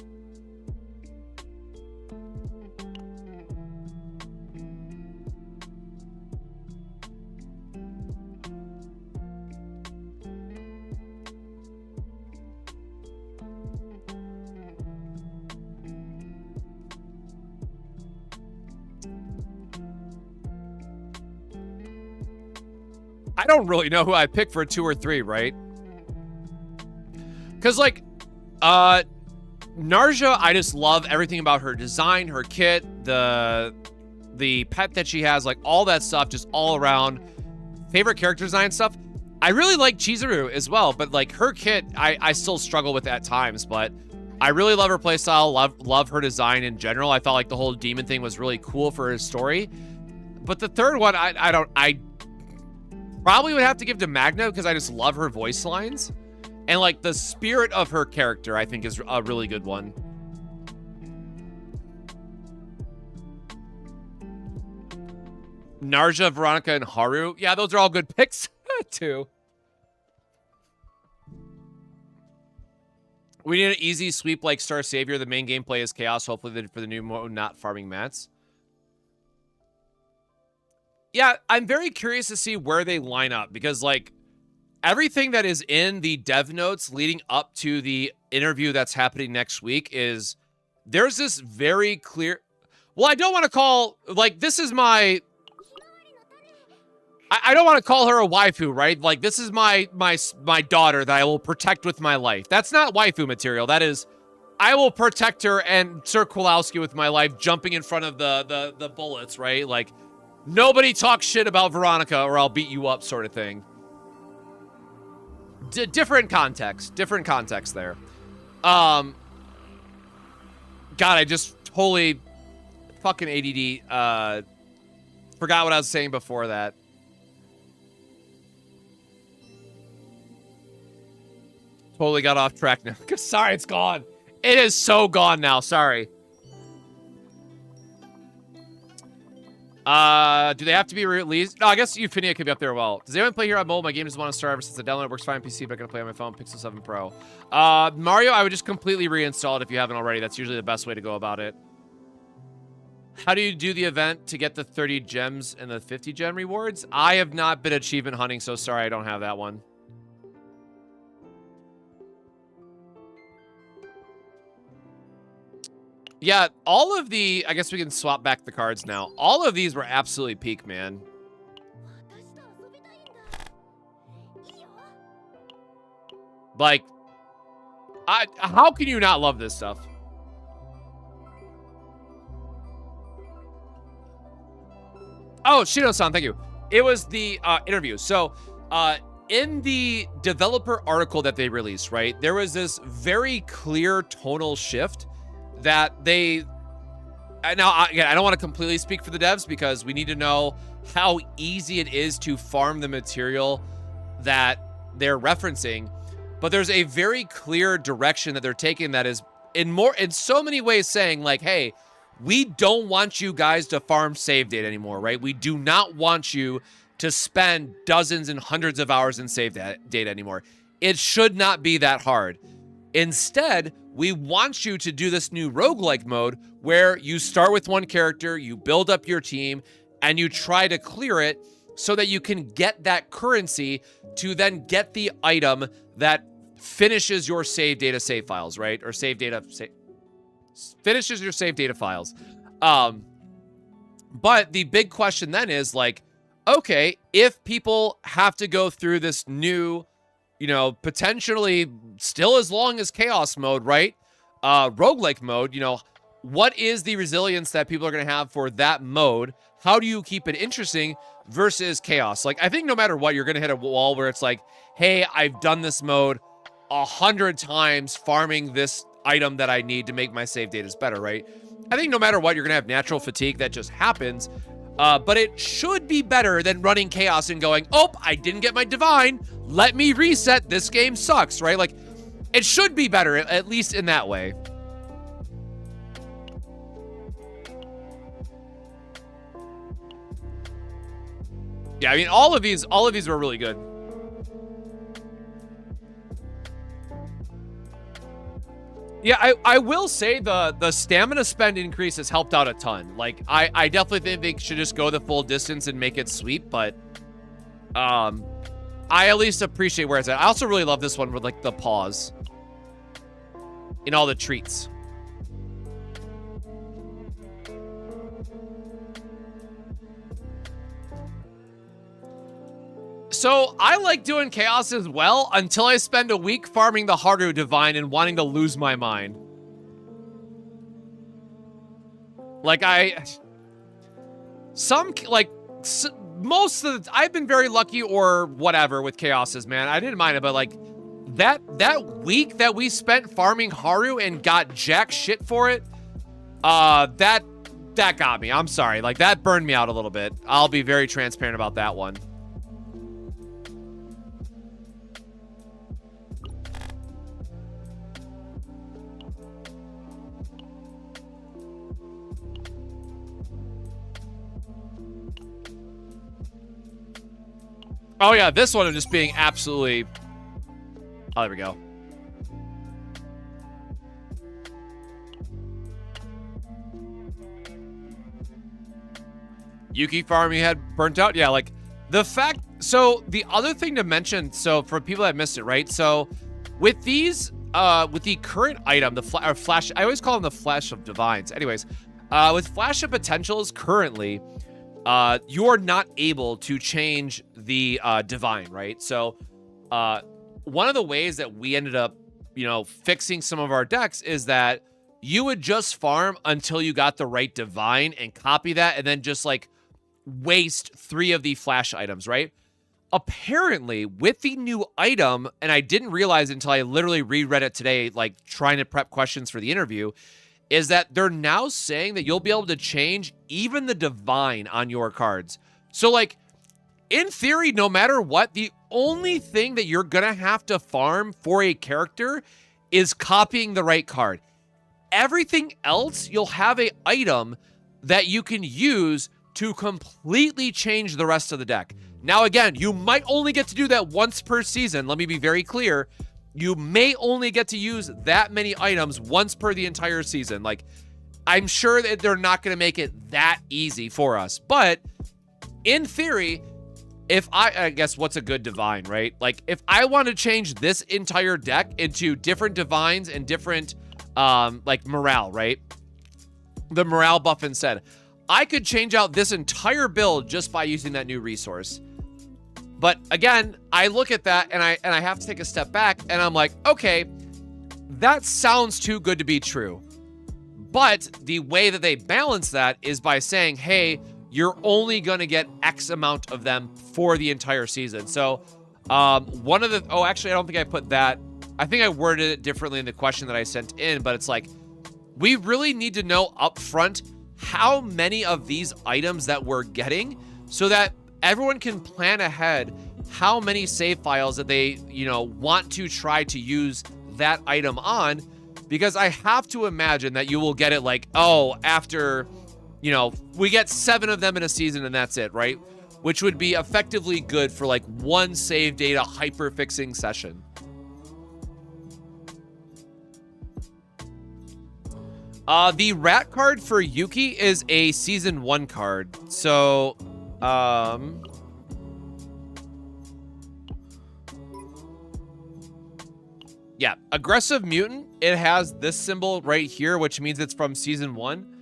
Speaker 1: I don't really know who I pick for 2 or 3, right? Because, like, Narja, I just love everything about her design, her kit, the pet that she has, like, all that stuff, just all around. Favorite character design stuff. I really like Chizuru as well, but, like, her kit, I still struggle with at times, but I really love her playstyle, love her design in general. I thought, like, the whole demon thing was really cool for her story. But the third one, I probably would have to give to Magna because I just love her voice lines. And, like, the spirit of her character, I think, is a really good one. Narja, Veronica, and Haru. Yeah, those are all good picks, too. We need an easy sweep like Star Savior. The main gameplay is chaos. Hopefully for the new mode, not farming mats. Yeah, I'm very curious to see where they line up because, like, everything that is in the dev notes leading up to the interview that's happening next week is there's this very clear. Well, I don't want to call, like, this is my. I don't want to call her a waifu, right? Like, this is my daughter that I will protect with my life. That's not waifu material. That is, I will protect her and Sir Kowalski with my life, jumping in front of the bullets, right? Like. Nobody talk shit about Veronica or I'll beat you up sort of thing. Different context there. God, I just totally fucking ADD, forgot what I was saying before that. Totally got off track now. Sorry, it's gone. It is so gone now, sorry. Do they have to be released? No, I guess Euphonia could be up there. Well, does anyone play here on mobile? My game doesn't want to start ever since the download. It works fine on PC, but I gotta play on my phone. Pixel 7 Pro. Mario, I would just completely reinstall it if you haven't already. That's usually the best way to go about it. How do you do the event to get the 30 gems and the 50 gem rewards? I have not been achievement hunting, so sorry I don't have that one. Yeah, all of the... I guess we can swap back the cards now. All of these were absolutely peak, man. Like, how can you not love this stuff? Oh, Shino-san, thank you. It was the interview. So, in the developer article that they released, right, there was this very clear tonal shift that they... Now, again, I don't want to completely speak for the devs because we need to know how easy it is to farm the material that they're referencing. But there's a very clear direction that they're taking that is in so many ways saying like, hey, we don't want you guys to farm save data anymore, right? We do not want you to spend dozens and hundreds of hours in save data anymore. It should not be that hard. Instead, we want you to do this new roguelike mode where you start with one character, you build up your team, and you try to clear it so that you can get that currency to then get the item that finishes your save data save files, right? Or finishes your save data files. But the big question then is like, okay, if people have to go through this new, you know, potentially still as long as chaos mode, right? Roguelike mode, you know, what is the resilience that people are going to have for that mode? How do you keep it interesting versus chaos? Like, I think no matter what, you're going to hit a wall where it's like, hey, I've done this mode 100 times farming this item that I need to make my save data better, right? I think no matter what, you're going to have natural fatigue that just happens. But it should be better than running chaos and going, oh, I didn't get my divine. Let me reset. This game sucks, right? Like, it should be better, at least in that way. Yeah, I mean, all of these were really good. Yeah, I will say the stamina spend increase has helped out a ton. Like, I definitely think they should just go the full distance and make it sweep, but I at least appreciate where it's at. I also really love this one with, like, the pause in all the treats. So, I like doing chaos as well until I spend a week farming the Haru Divine and wanting to lose my mind. Like, most of the... I've been very lucky or whatever with chaoses, man. I didn't mind it, but, like, that week that we spent farming Haru and got jack shit for it, that got me. I'm sorry. Like, that burned me out a little bit. I'll be very transparent about that one. Oh, yeah, this one of just being absolutely... Oh, there we go. Yuki farming had burnt out? Yeah, like, the fact... So, the other thing to mention, so, for people that missed it, right? So, with these, with the current item, the Flash... I always call them the Flash of Divines. Anyways, with Flash of Potentials currently... you're not able to change the divine, right? So one of the ways that we ended up, you know, fixing some of our decks is that you would just farm until you got the right divine and copy that and then just like waste 3 of the flash items, right? Apparently with the new item, and I didn't realize until I literally reread it today, like trying to prep questions for the interview, is that they're now saying that you'll be able to change even the divine on your cards. So, like, in theory, no matter what, the only thing that you're gonna have to farm for a character is copying the right card. Everything else, you'll have an item that you can use to completely change the rest of the deck. Now, again, you might only get to do that once per season. Let me be very clear. You may only get to use that many items once per the entire season. Like, I'm sure that they're not going to make it that easy for us. But in theory, if I guess what's a good divine, right? Like, if I want to change this entire deck into different divines and different, like, morale, right? The morale buff instead. I could change out this entire build just by using that new resource. But again, I look at that and I have to take a step back and I'm like, okay, that sounds too good to be true. But the way that they balance that is by saying, hey, you're only going to get X amount of them for the entire season. So one of the, oh, actually, I don't think I put that. I think I worded it differently in the question that I sent in, but it's like, we really need to know up front how many of these items that we're getting so that everyone can plan ahead how many save files that they, you know, want to try to use that item on, because I have to imagine that you will get it like, oh, after, you know, we get 7 of them in a season and that's it, right? Which would be effectively good for like one save data hyperfixing session. The rat card for Yuki is a season 1 card. So, yeah, aggressive mutant. It has this symbol right here, which means it's from season 1,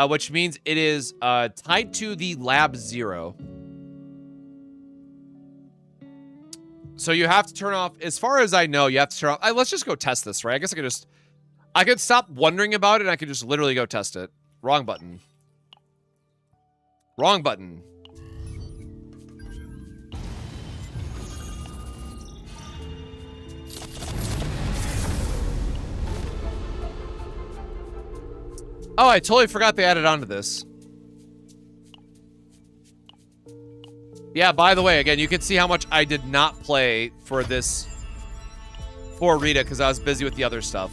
Speaker 1: which means it is tied to the lab 0. So you have to turn off, as far as I know, you have to turn off. Let's just go test this, right? I guess I could stop wondering about it and I could just literally go test it. Wrong button. Wrong button. Oh, I totally forgot they added on to this. Yeah, by the way, again, you can see how much I did not play for this, for Rita, because I was busy with the other stuff.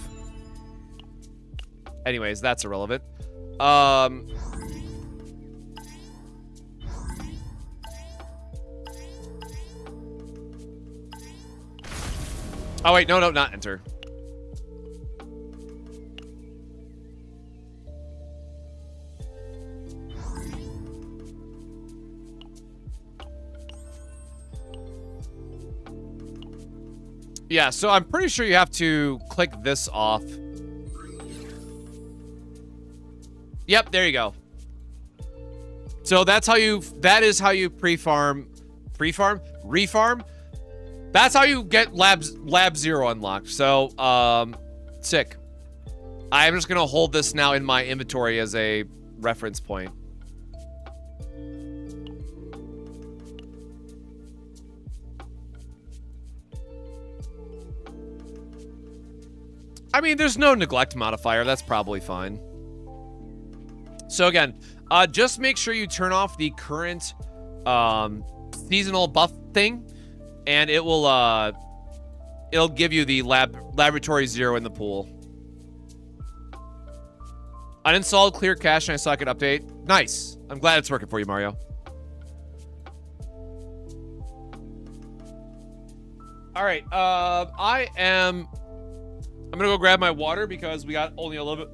Speaker 1: Anyways, that's irrelevant. Oh, wait, no, not enter. Yeah, so I'm pretty sure you have to click this off. Yep, there you go. So that is how you refarm? That's how you get lab 0 unlocked. So, sick. I'm just gonna hold this now in my inventory as a reference point. I mean, there's no neglect modifier. That's probably fine. So again, just make sure you turn off the current seasonal buff thing, and it will it'll give you the laboratory 0 in the pool. Uninstalled clear cache and I saw I could update. Nice. I'm glad it's working for you, Mario. All right. I'm gonna go grab my water because we got only a little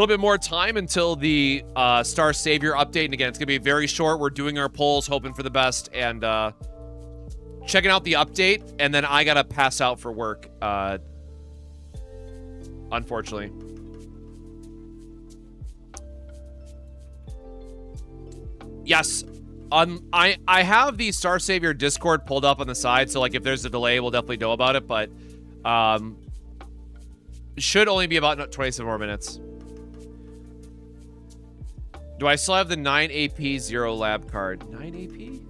Speaker 1: bit more time until the Star Savior update. And again, it's gonna be very short. We're doing our polls, hoping for the best, and checking out the update. And then I gotta pass out for work, unfortunately. Yes, I have the Star Savior Discord pulled up on the side, so like if there's a delay, we'll definitely know about it. But should only be about 27 more minutes. Do I still have the 9 AP 0 lab card? 9 AP?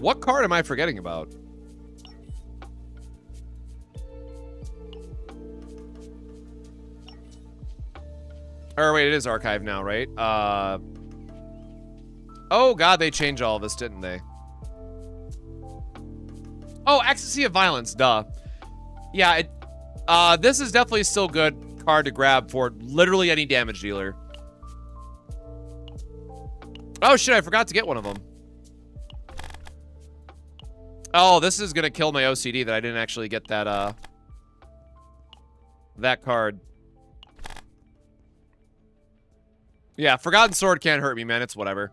Speaker 1: What card am I forgetting about? Or wait, it is archived now, right? Oh god, they changed all of this, didn't they? Oh, Ecstasy of Violence, duh. Yeah, this is definitely still good card to grab for literally any damage dealer. Oh shit, I forgot to get one of them. Oh, this is gonna kill my OCD that I didn't actually get that, that card. Yeah, Forgotten Sword can't hurt me, man. It's whatever.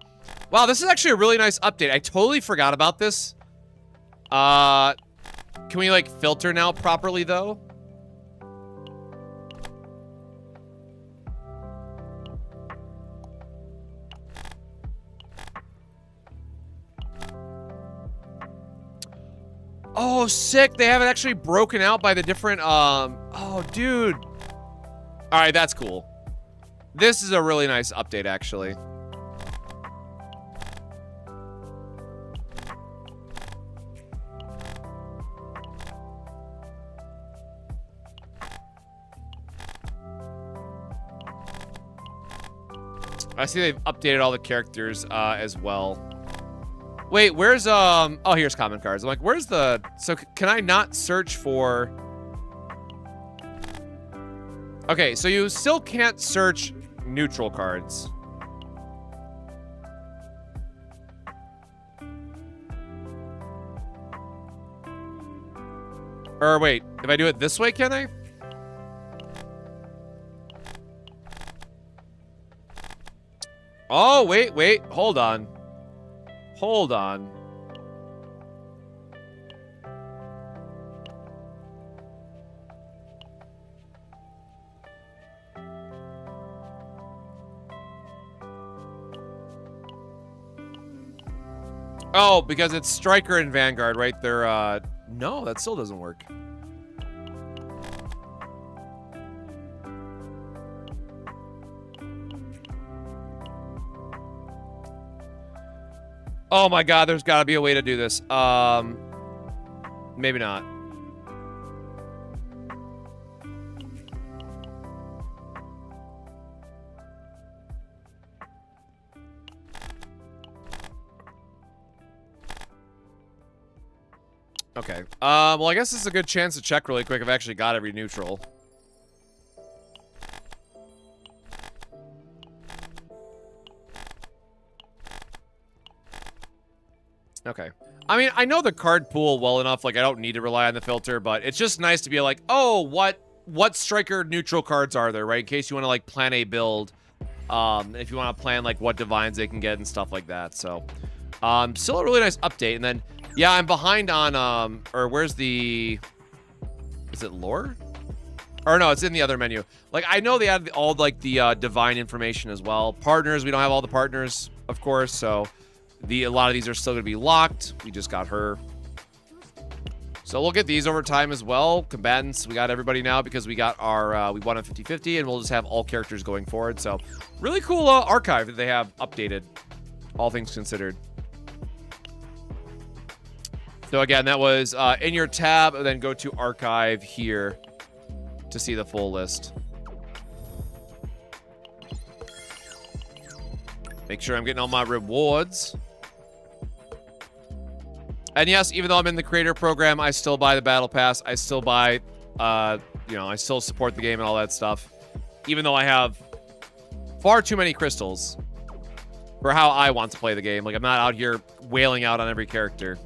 Speaker 1: Wow, this is actually a really nice update. I totally forgot about this. Can we, like, filter now properly, though? Oh, sick. They have it actually broken out by the different, oh, dude. All right, that's cool. This is a really nice update, actually. I see they've updated all the characters as well. Wait, where's oh, here's common cards. I'm like, where's the, so can I not search for? Okay, so you still can't search neutral cards. Or wait, if I do it this way, can I? Oh, wait, hold on. Hold on. Oh, because it's Striker and Vanguard, right? They're, no, that still doesn't work. Oh my god, there's gotta be a way to do this. Maybe not. Okay. Well, I guess this is a good chance to check really quick if I actually got every neutral. Okay. I mean, I know the card pool well enough, like, I don't need to rely on the filter, but it's just nice to be like, oh, what striker neutral cards are there, right? In case you want to, like, plan a build. If you want to plan, like, what divines they can get and stuff like that, so. Still a really nice update, and then, yeah, I'm behind on, or where's the, is it lore? Or no, it's in the other menu. Like, I know they added all, like, the, divine information as well. Partners, we don't have all the partners, of course, so a lot of these are still going to be locked. We just got her. So we'll get these over time as well. Combatants, we got everybody now because we got our, we won a 50-50, and we'll just have all characters going forward. So, really cool archive that they have updated, all things considered. So again, that was in your tab, and then go to archive here to see the full list. Make sure I'm getting all my rewards. And yes, even though I'm in the creator program, I still buy the battle pass. I still buy, you know, I still support the game and all that stuff. Even though I have far too many crystals for how I want to play the game. Like, I'm not out here wailing out on every character.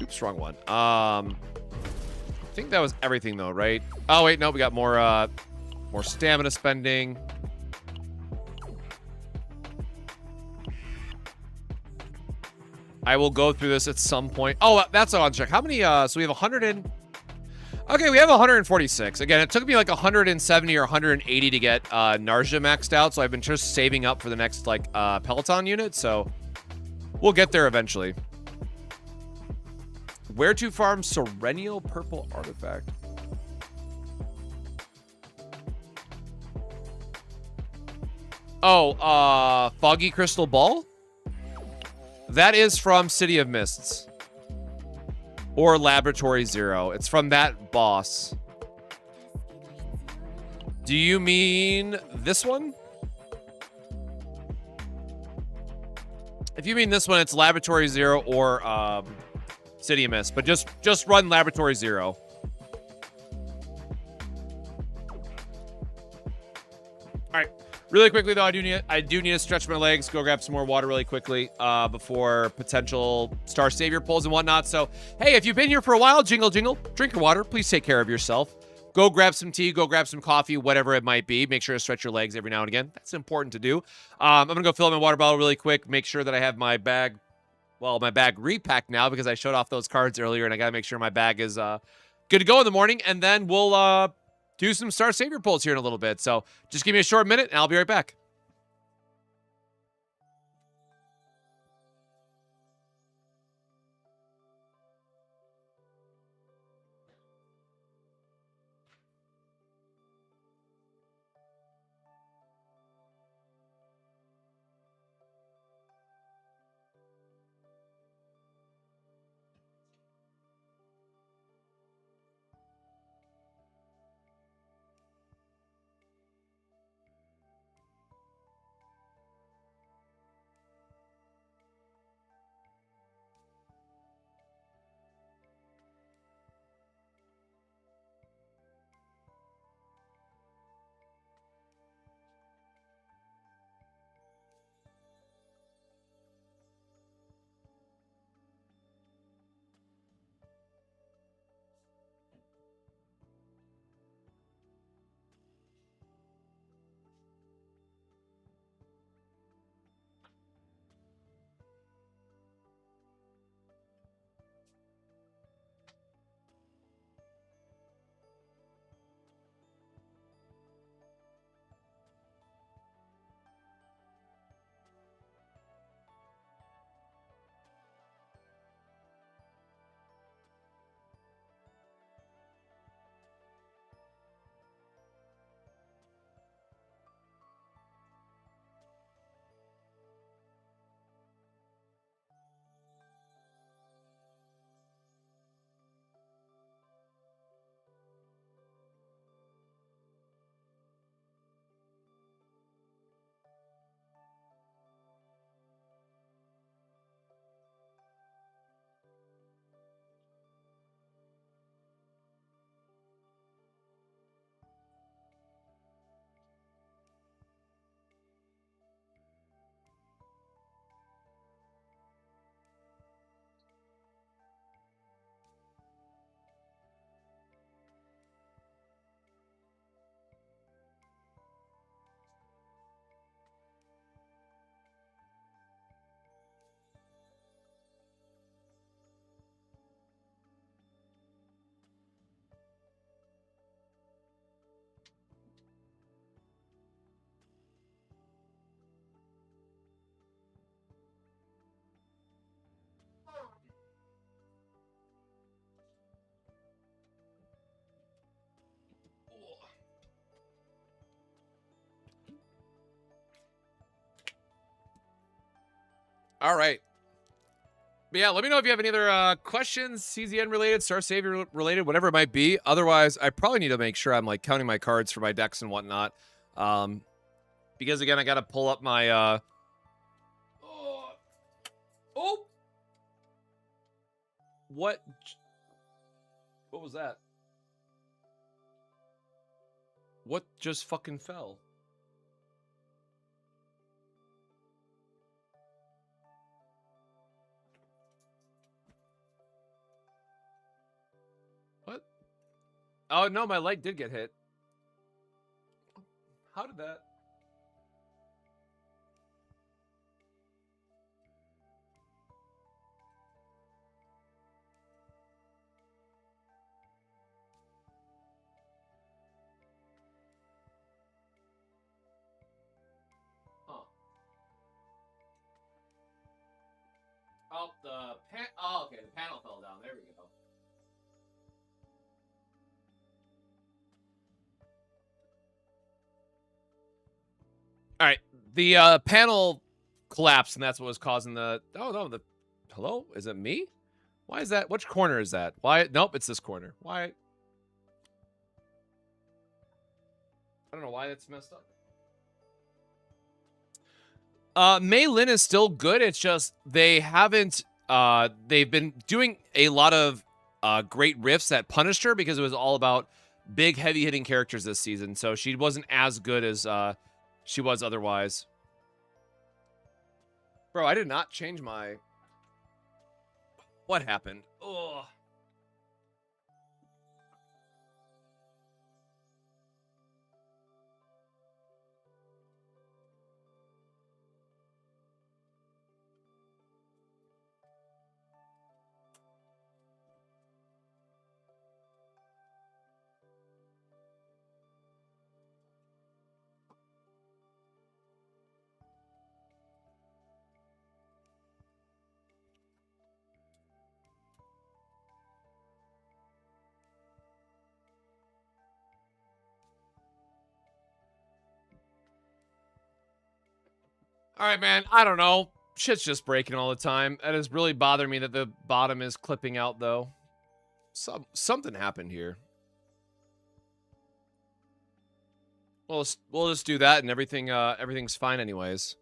Speaker 1: Oops, wrong one. I think that was everything though, right? Oh wait, no, we got more stamina spending. I will go through this at some point. Oh, that's what I want to check. How many, so we have 100 and... Okay, we have 146. Again, it took me like 170 or 180 to get Narja maxed out, so I've been just saving up for the next, like, Peloton unit, so we'll get there eventually. Where to farm Serenial Purple Artifact? Oh, Foggy Crystal Ball? That is from City of Mists. Or Laboratory Zero. It's from that boss. Do you mean this one? If you mean this one, it's Laboratory Zero or City of Mists. But just run Laboratory Zero. Alright. Really quickly, though, I do need to stretch my legs, go grab some more water really quickly before potential Star Savior pulls and whatnot. So, hey, if you've been here for a while, jingle, jingle, drink your water. Please take care of yourself. Go grab some tea, go grab some coffee, whatever it might be. Make sure to stretch your legs every now and again. That's important to do. I'm going to go fill up my water bottle really quick, make sure that I have my bag, well, my bag repacked now because I showed off those cards earlier, and I got to make sure my bag is good to go in the morning, and then we'll do some Star Savior pulls here in a little bit. So just give me a short minute, and I'll be right back. All right. But yeah, let me know if you have any other questions, CZN related, Star Savior related, whatever it might be. Otherwise, I probably need to make sure I'm like counting my cards for my decks and whatnot. Because again, I got to pull up my oh, what was that? What just fucking fell? What? Oh no, my light did get hit. How did that? Oh, oh, okay, the panel fell down. There we go. All right, the panel collapsed, and that's what was causing the. Oh no, the. Hello, is it me? Why is that? Which corner is that? Why? Nope, it's this corner. Why? I don't know why that's messed up. Mei Lin is still good. It's just they haven't. They've been doing a lot of great riffs that punished her because it was all about big, heavy hitting characters this season. So she wasn't as good as she was otherwise. Bro, I did not change my. What happened? Ugh. All right, man. I don't know. Shit's just breaking all the time. That is really bothering me that the bottom is clipping out, though. Something happened here. Well, we'll just do that, and everything's fine, anyways.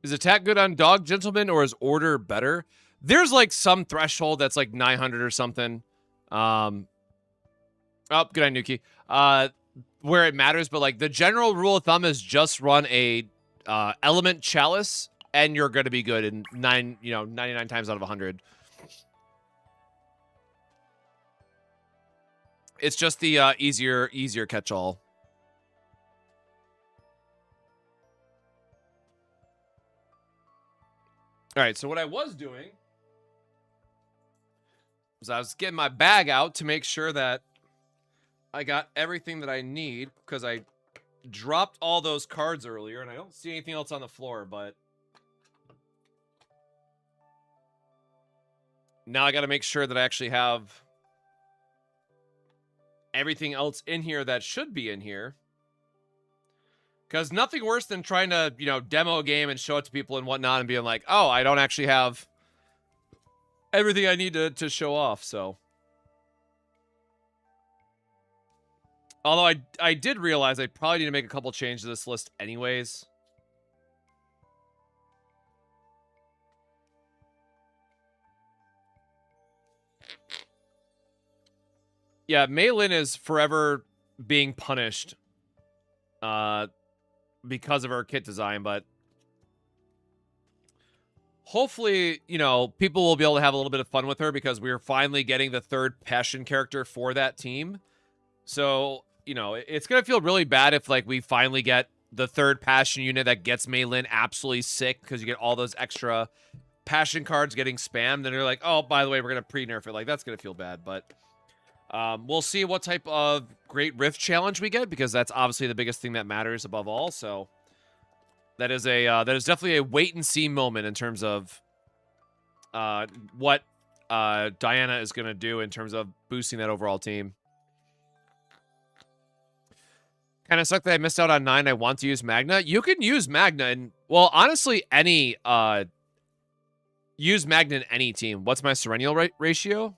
Speaker 1: Is attack good on Dog Gentleman, or is order better? There's like some threshold that's like 900 or something. Oh, good night, Nuki. Where it matters, but like the general rule of thumb is just run a element chalice, and you're going to be good in 99 times out of 100. It's just the easier catch-all. All right, so what I was doing was I was getting my bag out to make sure that I got everything that I need, because I dropped all those cards earlier, and I don't see anything else on the floor, but now I got to make sure that I actually have everything else in here that should be in here. Because nothing worse than trying to, demo a game and show it to people and whatnot and being like, oh, I don't actually have everything I need to show off, so. Although I did realize I probably need to make a couple changes to this list anyways. Yeah, Mei Lin is forever being punished because of her kit design, but hopefully, people will be able to have a little bit of fun with her because we're finally getting the third passion character for that team. So, it's going to feel really bad if, like, we finally get the third passion unit that gets Mei Lin absolutely sick because you get all those extra passion cards getting spammed. And they're like, oh, by the way, we're going to pre-nerf it. Like, that's going to feel bad. But we'll see what type of great rift challenge we get, because that's obviously the biggest thing that matters above all. So that is definitely a wait and see moment in terms of what Diana is going to do in terms of boosting that overall team. Kind of suck that I missed out on 9. I want to use Magna. You can use Magna and, well, honestly, use Magna in any team. What's my Serennial ratio?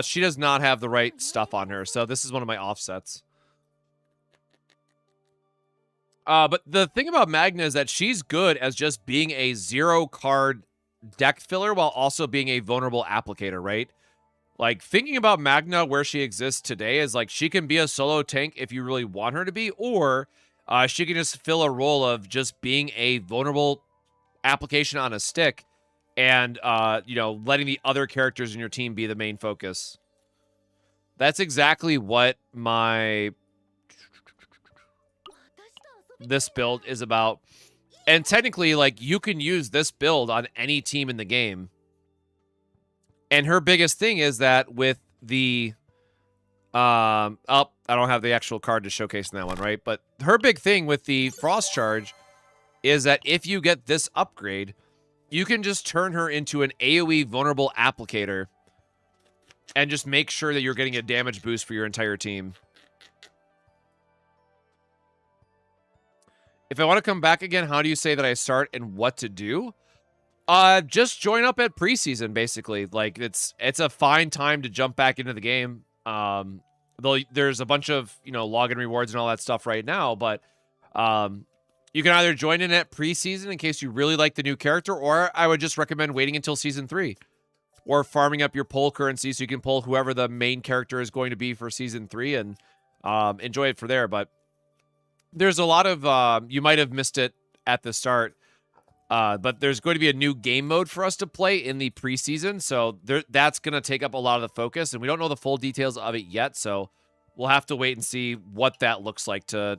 Speaker 1: She does not have the right stuff on her, so this is one of my offsets. But the thing about Magna is that she's good as just being a 0-card deck filler while also being a vulnerable applicator, right? Like, thinking about Magna where she exists today is, like, she can be a solo tank if you really want her to be, or she can just fill a role of just being a vulnerable application on a stick and, you know, letting the other characters in your team be the main focus. That's exactly what this build is about. And technically, like, you can use this build on any team in the game. And her biggest thing is that with the, I don't have the actual card to showcase in that one, right? But her big thing with the Frost Charge is that if you get this upgrade, you can just turn her into an AoE vulnerable applicator and just make sure that you're getting a damage boost for your entire team. If I want to come back again, how do you say that I start and what to do? Just join up at preseason, basically. Like, it's a fine time to jump back into the game. Though there's a bunch of, you know, login rewards and all that stuff right now, but you can either join in at preseason in case you really like the new character, or I would just recommend waiting until Season 3. Or farming up your pull currency so you can pull whoever the main character is going to be for Season 3 and enjoy it for there. But there's a lot of, you might have missed it at the start, but there's going to be a new game mode for us to play in the preseason, so that's going to take up a lot of the focus, and we don't know the full details of it yet, so we'll have to wait and see what that looks like to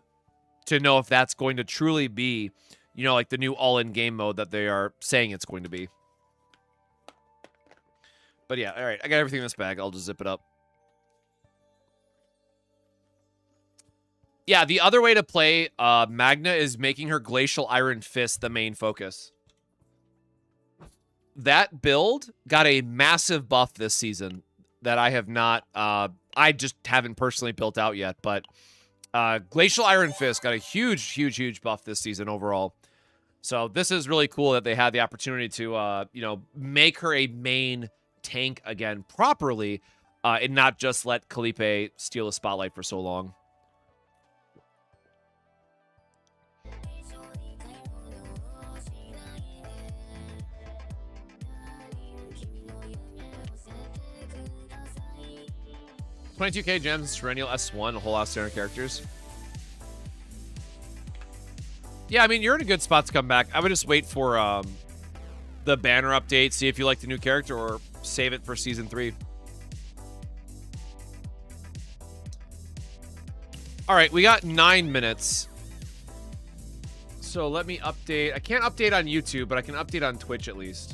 Speaker 1: know if that's going to truly be, you know, like the new all-in game mode that they are saying it's going to be. But yeah, all right, I got everything in this bag. I'll just zip it up. Yeah, the other way to play Magna is making her Glacial Iron Fist the main focus. That build got a massive buff this season that I have not, I just haven't personally built out yet, but Glacial Iron Fist got a huge buff this season overall. So this is really cool that they had the opportunity to, you know, make her a main tank again properly and not just let Kalipe steal the spotlight for so long. $22K gems, Perennial S1, a whole lot of standard characters. Yeah, I mean, you're in a good spot to come back. I would just wait for the banner update, see if you like the new character, or save it for Season 3. All right, we got 9 minutes. So let me update. I can't update on YouTube, but I can update on Twitch at least.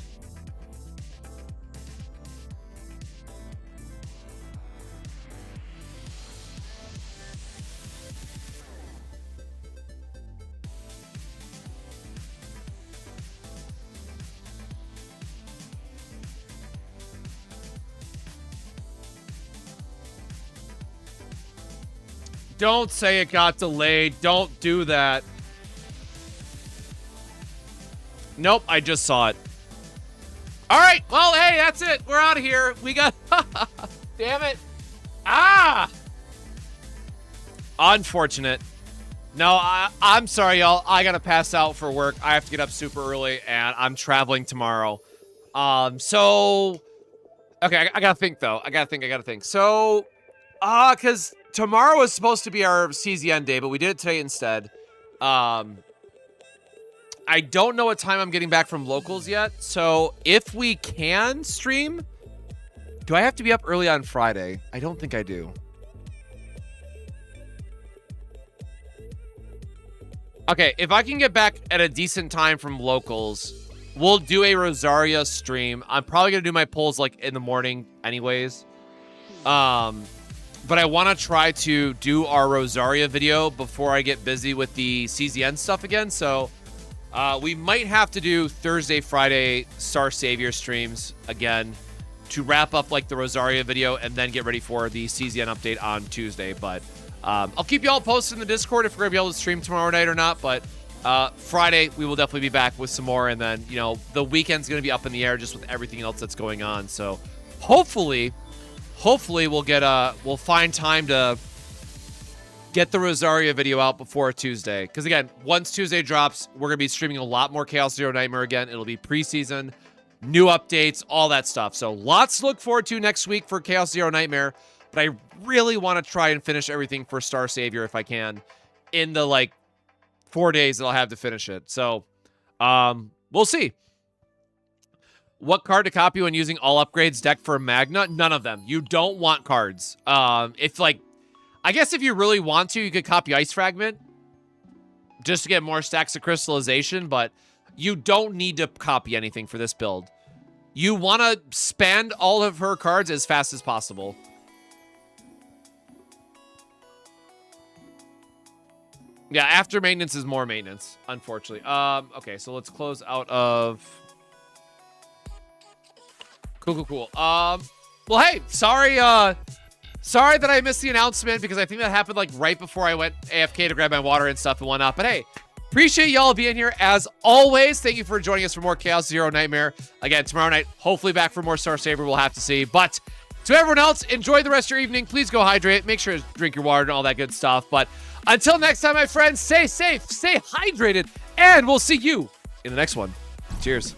Speaker 1: Don't say it got delayed. Don't do that. Nope, I just saw it. All right, well, hey, that's it. We're out of here. We got... Damn it. Ah! Unfortunate. No, I'm sorry, y'all. I gotta pass out for work. I have to get up super early, and I'm traveling tomorrow. So... Okay, I gotta think, though. I gotta think. So... because tomorrow was supposed to be our CZN day, but we did it today instead. I don't know what time I'm getting back from locals yet, so if we can stream... Do I have to be up early on Friday? I don't think I do. Okay, if I can get back at a decent time from locals, we'll do a Rosaria stream. I'm probably going to do my polls, like, in the morning anyways. But I want to try to do our Rosaria video before I get busy with the CZN stuff again. So we might have to do Thursday, Friday Star Savior streams again. wrap up like the Rosaria video and then get ready for the CZN update on Tuesday. But I'll keep you all posted in the Discord if we're gonna be able to stream tomorrow night or not. But Friday we will definitely be back with some more, and then the weekend's gonna be up in the air just with everything else that's going on. So hopefully we'll find time to get the Rosaria video out before Tuesday. Because again, once Tuesday drops, we're gonna be streaming a lot more Chaos Zero Nightmare again. It'll be preseason, new updates, all that stuff. So lots to look forward to next week for Chaos Zero Nightmare. But I really want to try and finish everything for Star Savior if I can in the 4 days that I'll have to finish it. So we'll see. What card to copy when using all upgrades deck for Magna? None of them. You don't want cards. I guess if you really want to, you could copy Ice Fragment just to get more stacks of crystallization, but you don't need to copy anything for this build. You want to spend all of her cards as fast as possible. Yeah, after maintenance is more maintenance, unfortunately. Okay, so let's close out of... Cool. Well, hey, sorry that I missed the announcement because I think that happened right before I went AFK to grab my water and stuff and whatnot. But hey, appreciate y'all being here as always. Thank you for joining us for more Chaos Zero Nightmare. Again, tomorrow night, hopefully back for more Star Saver. We'll have to see. But to everyone else, enjoy the rest of your evening. Please go hydrate. Make sure to drink your water and all that good stuff. But until next time, my friends, stay safe, stay hydrated, and we'll see you in the next one. Cheers.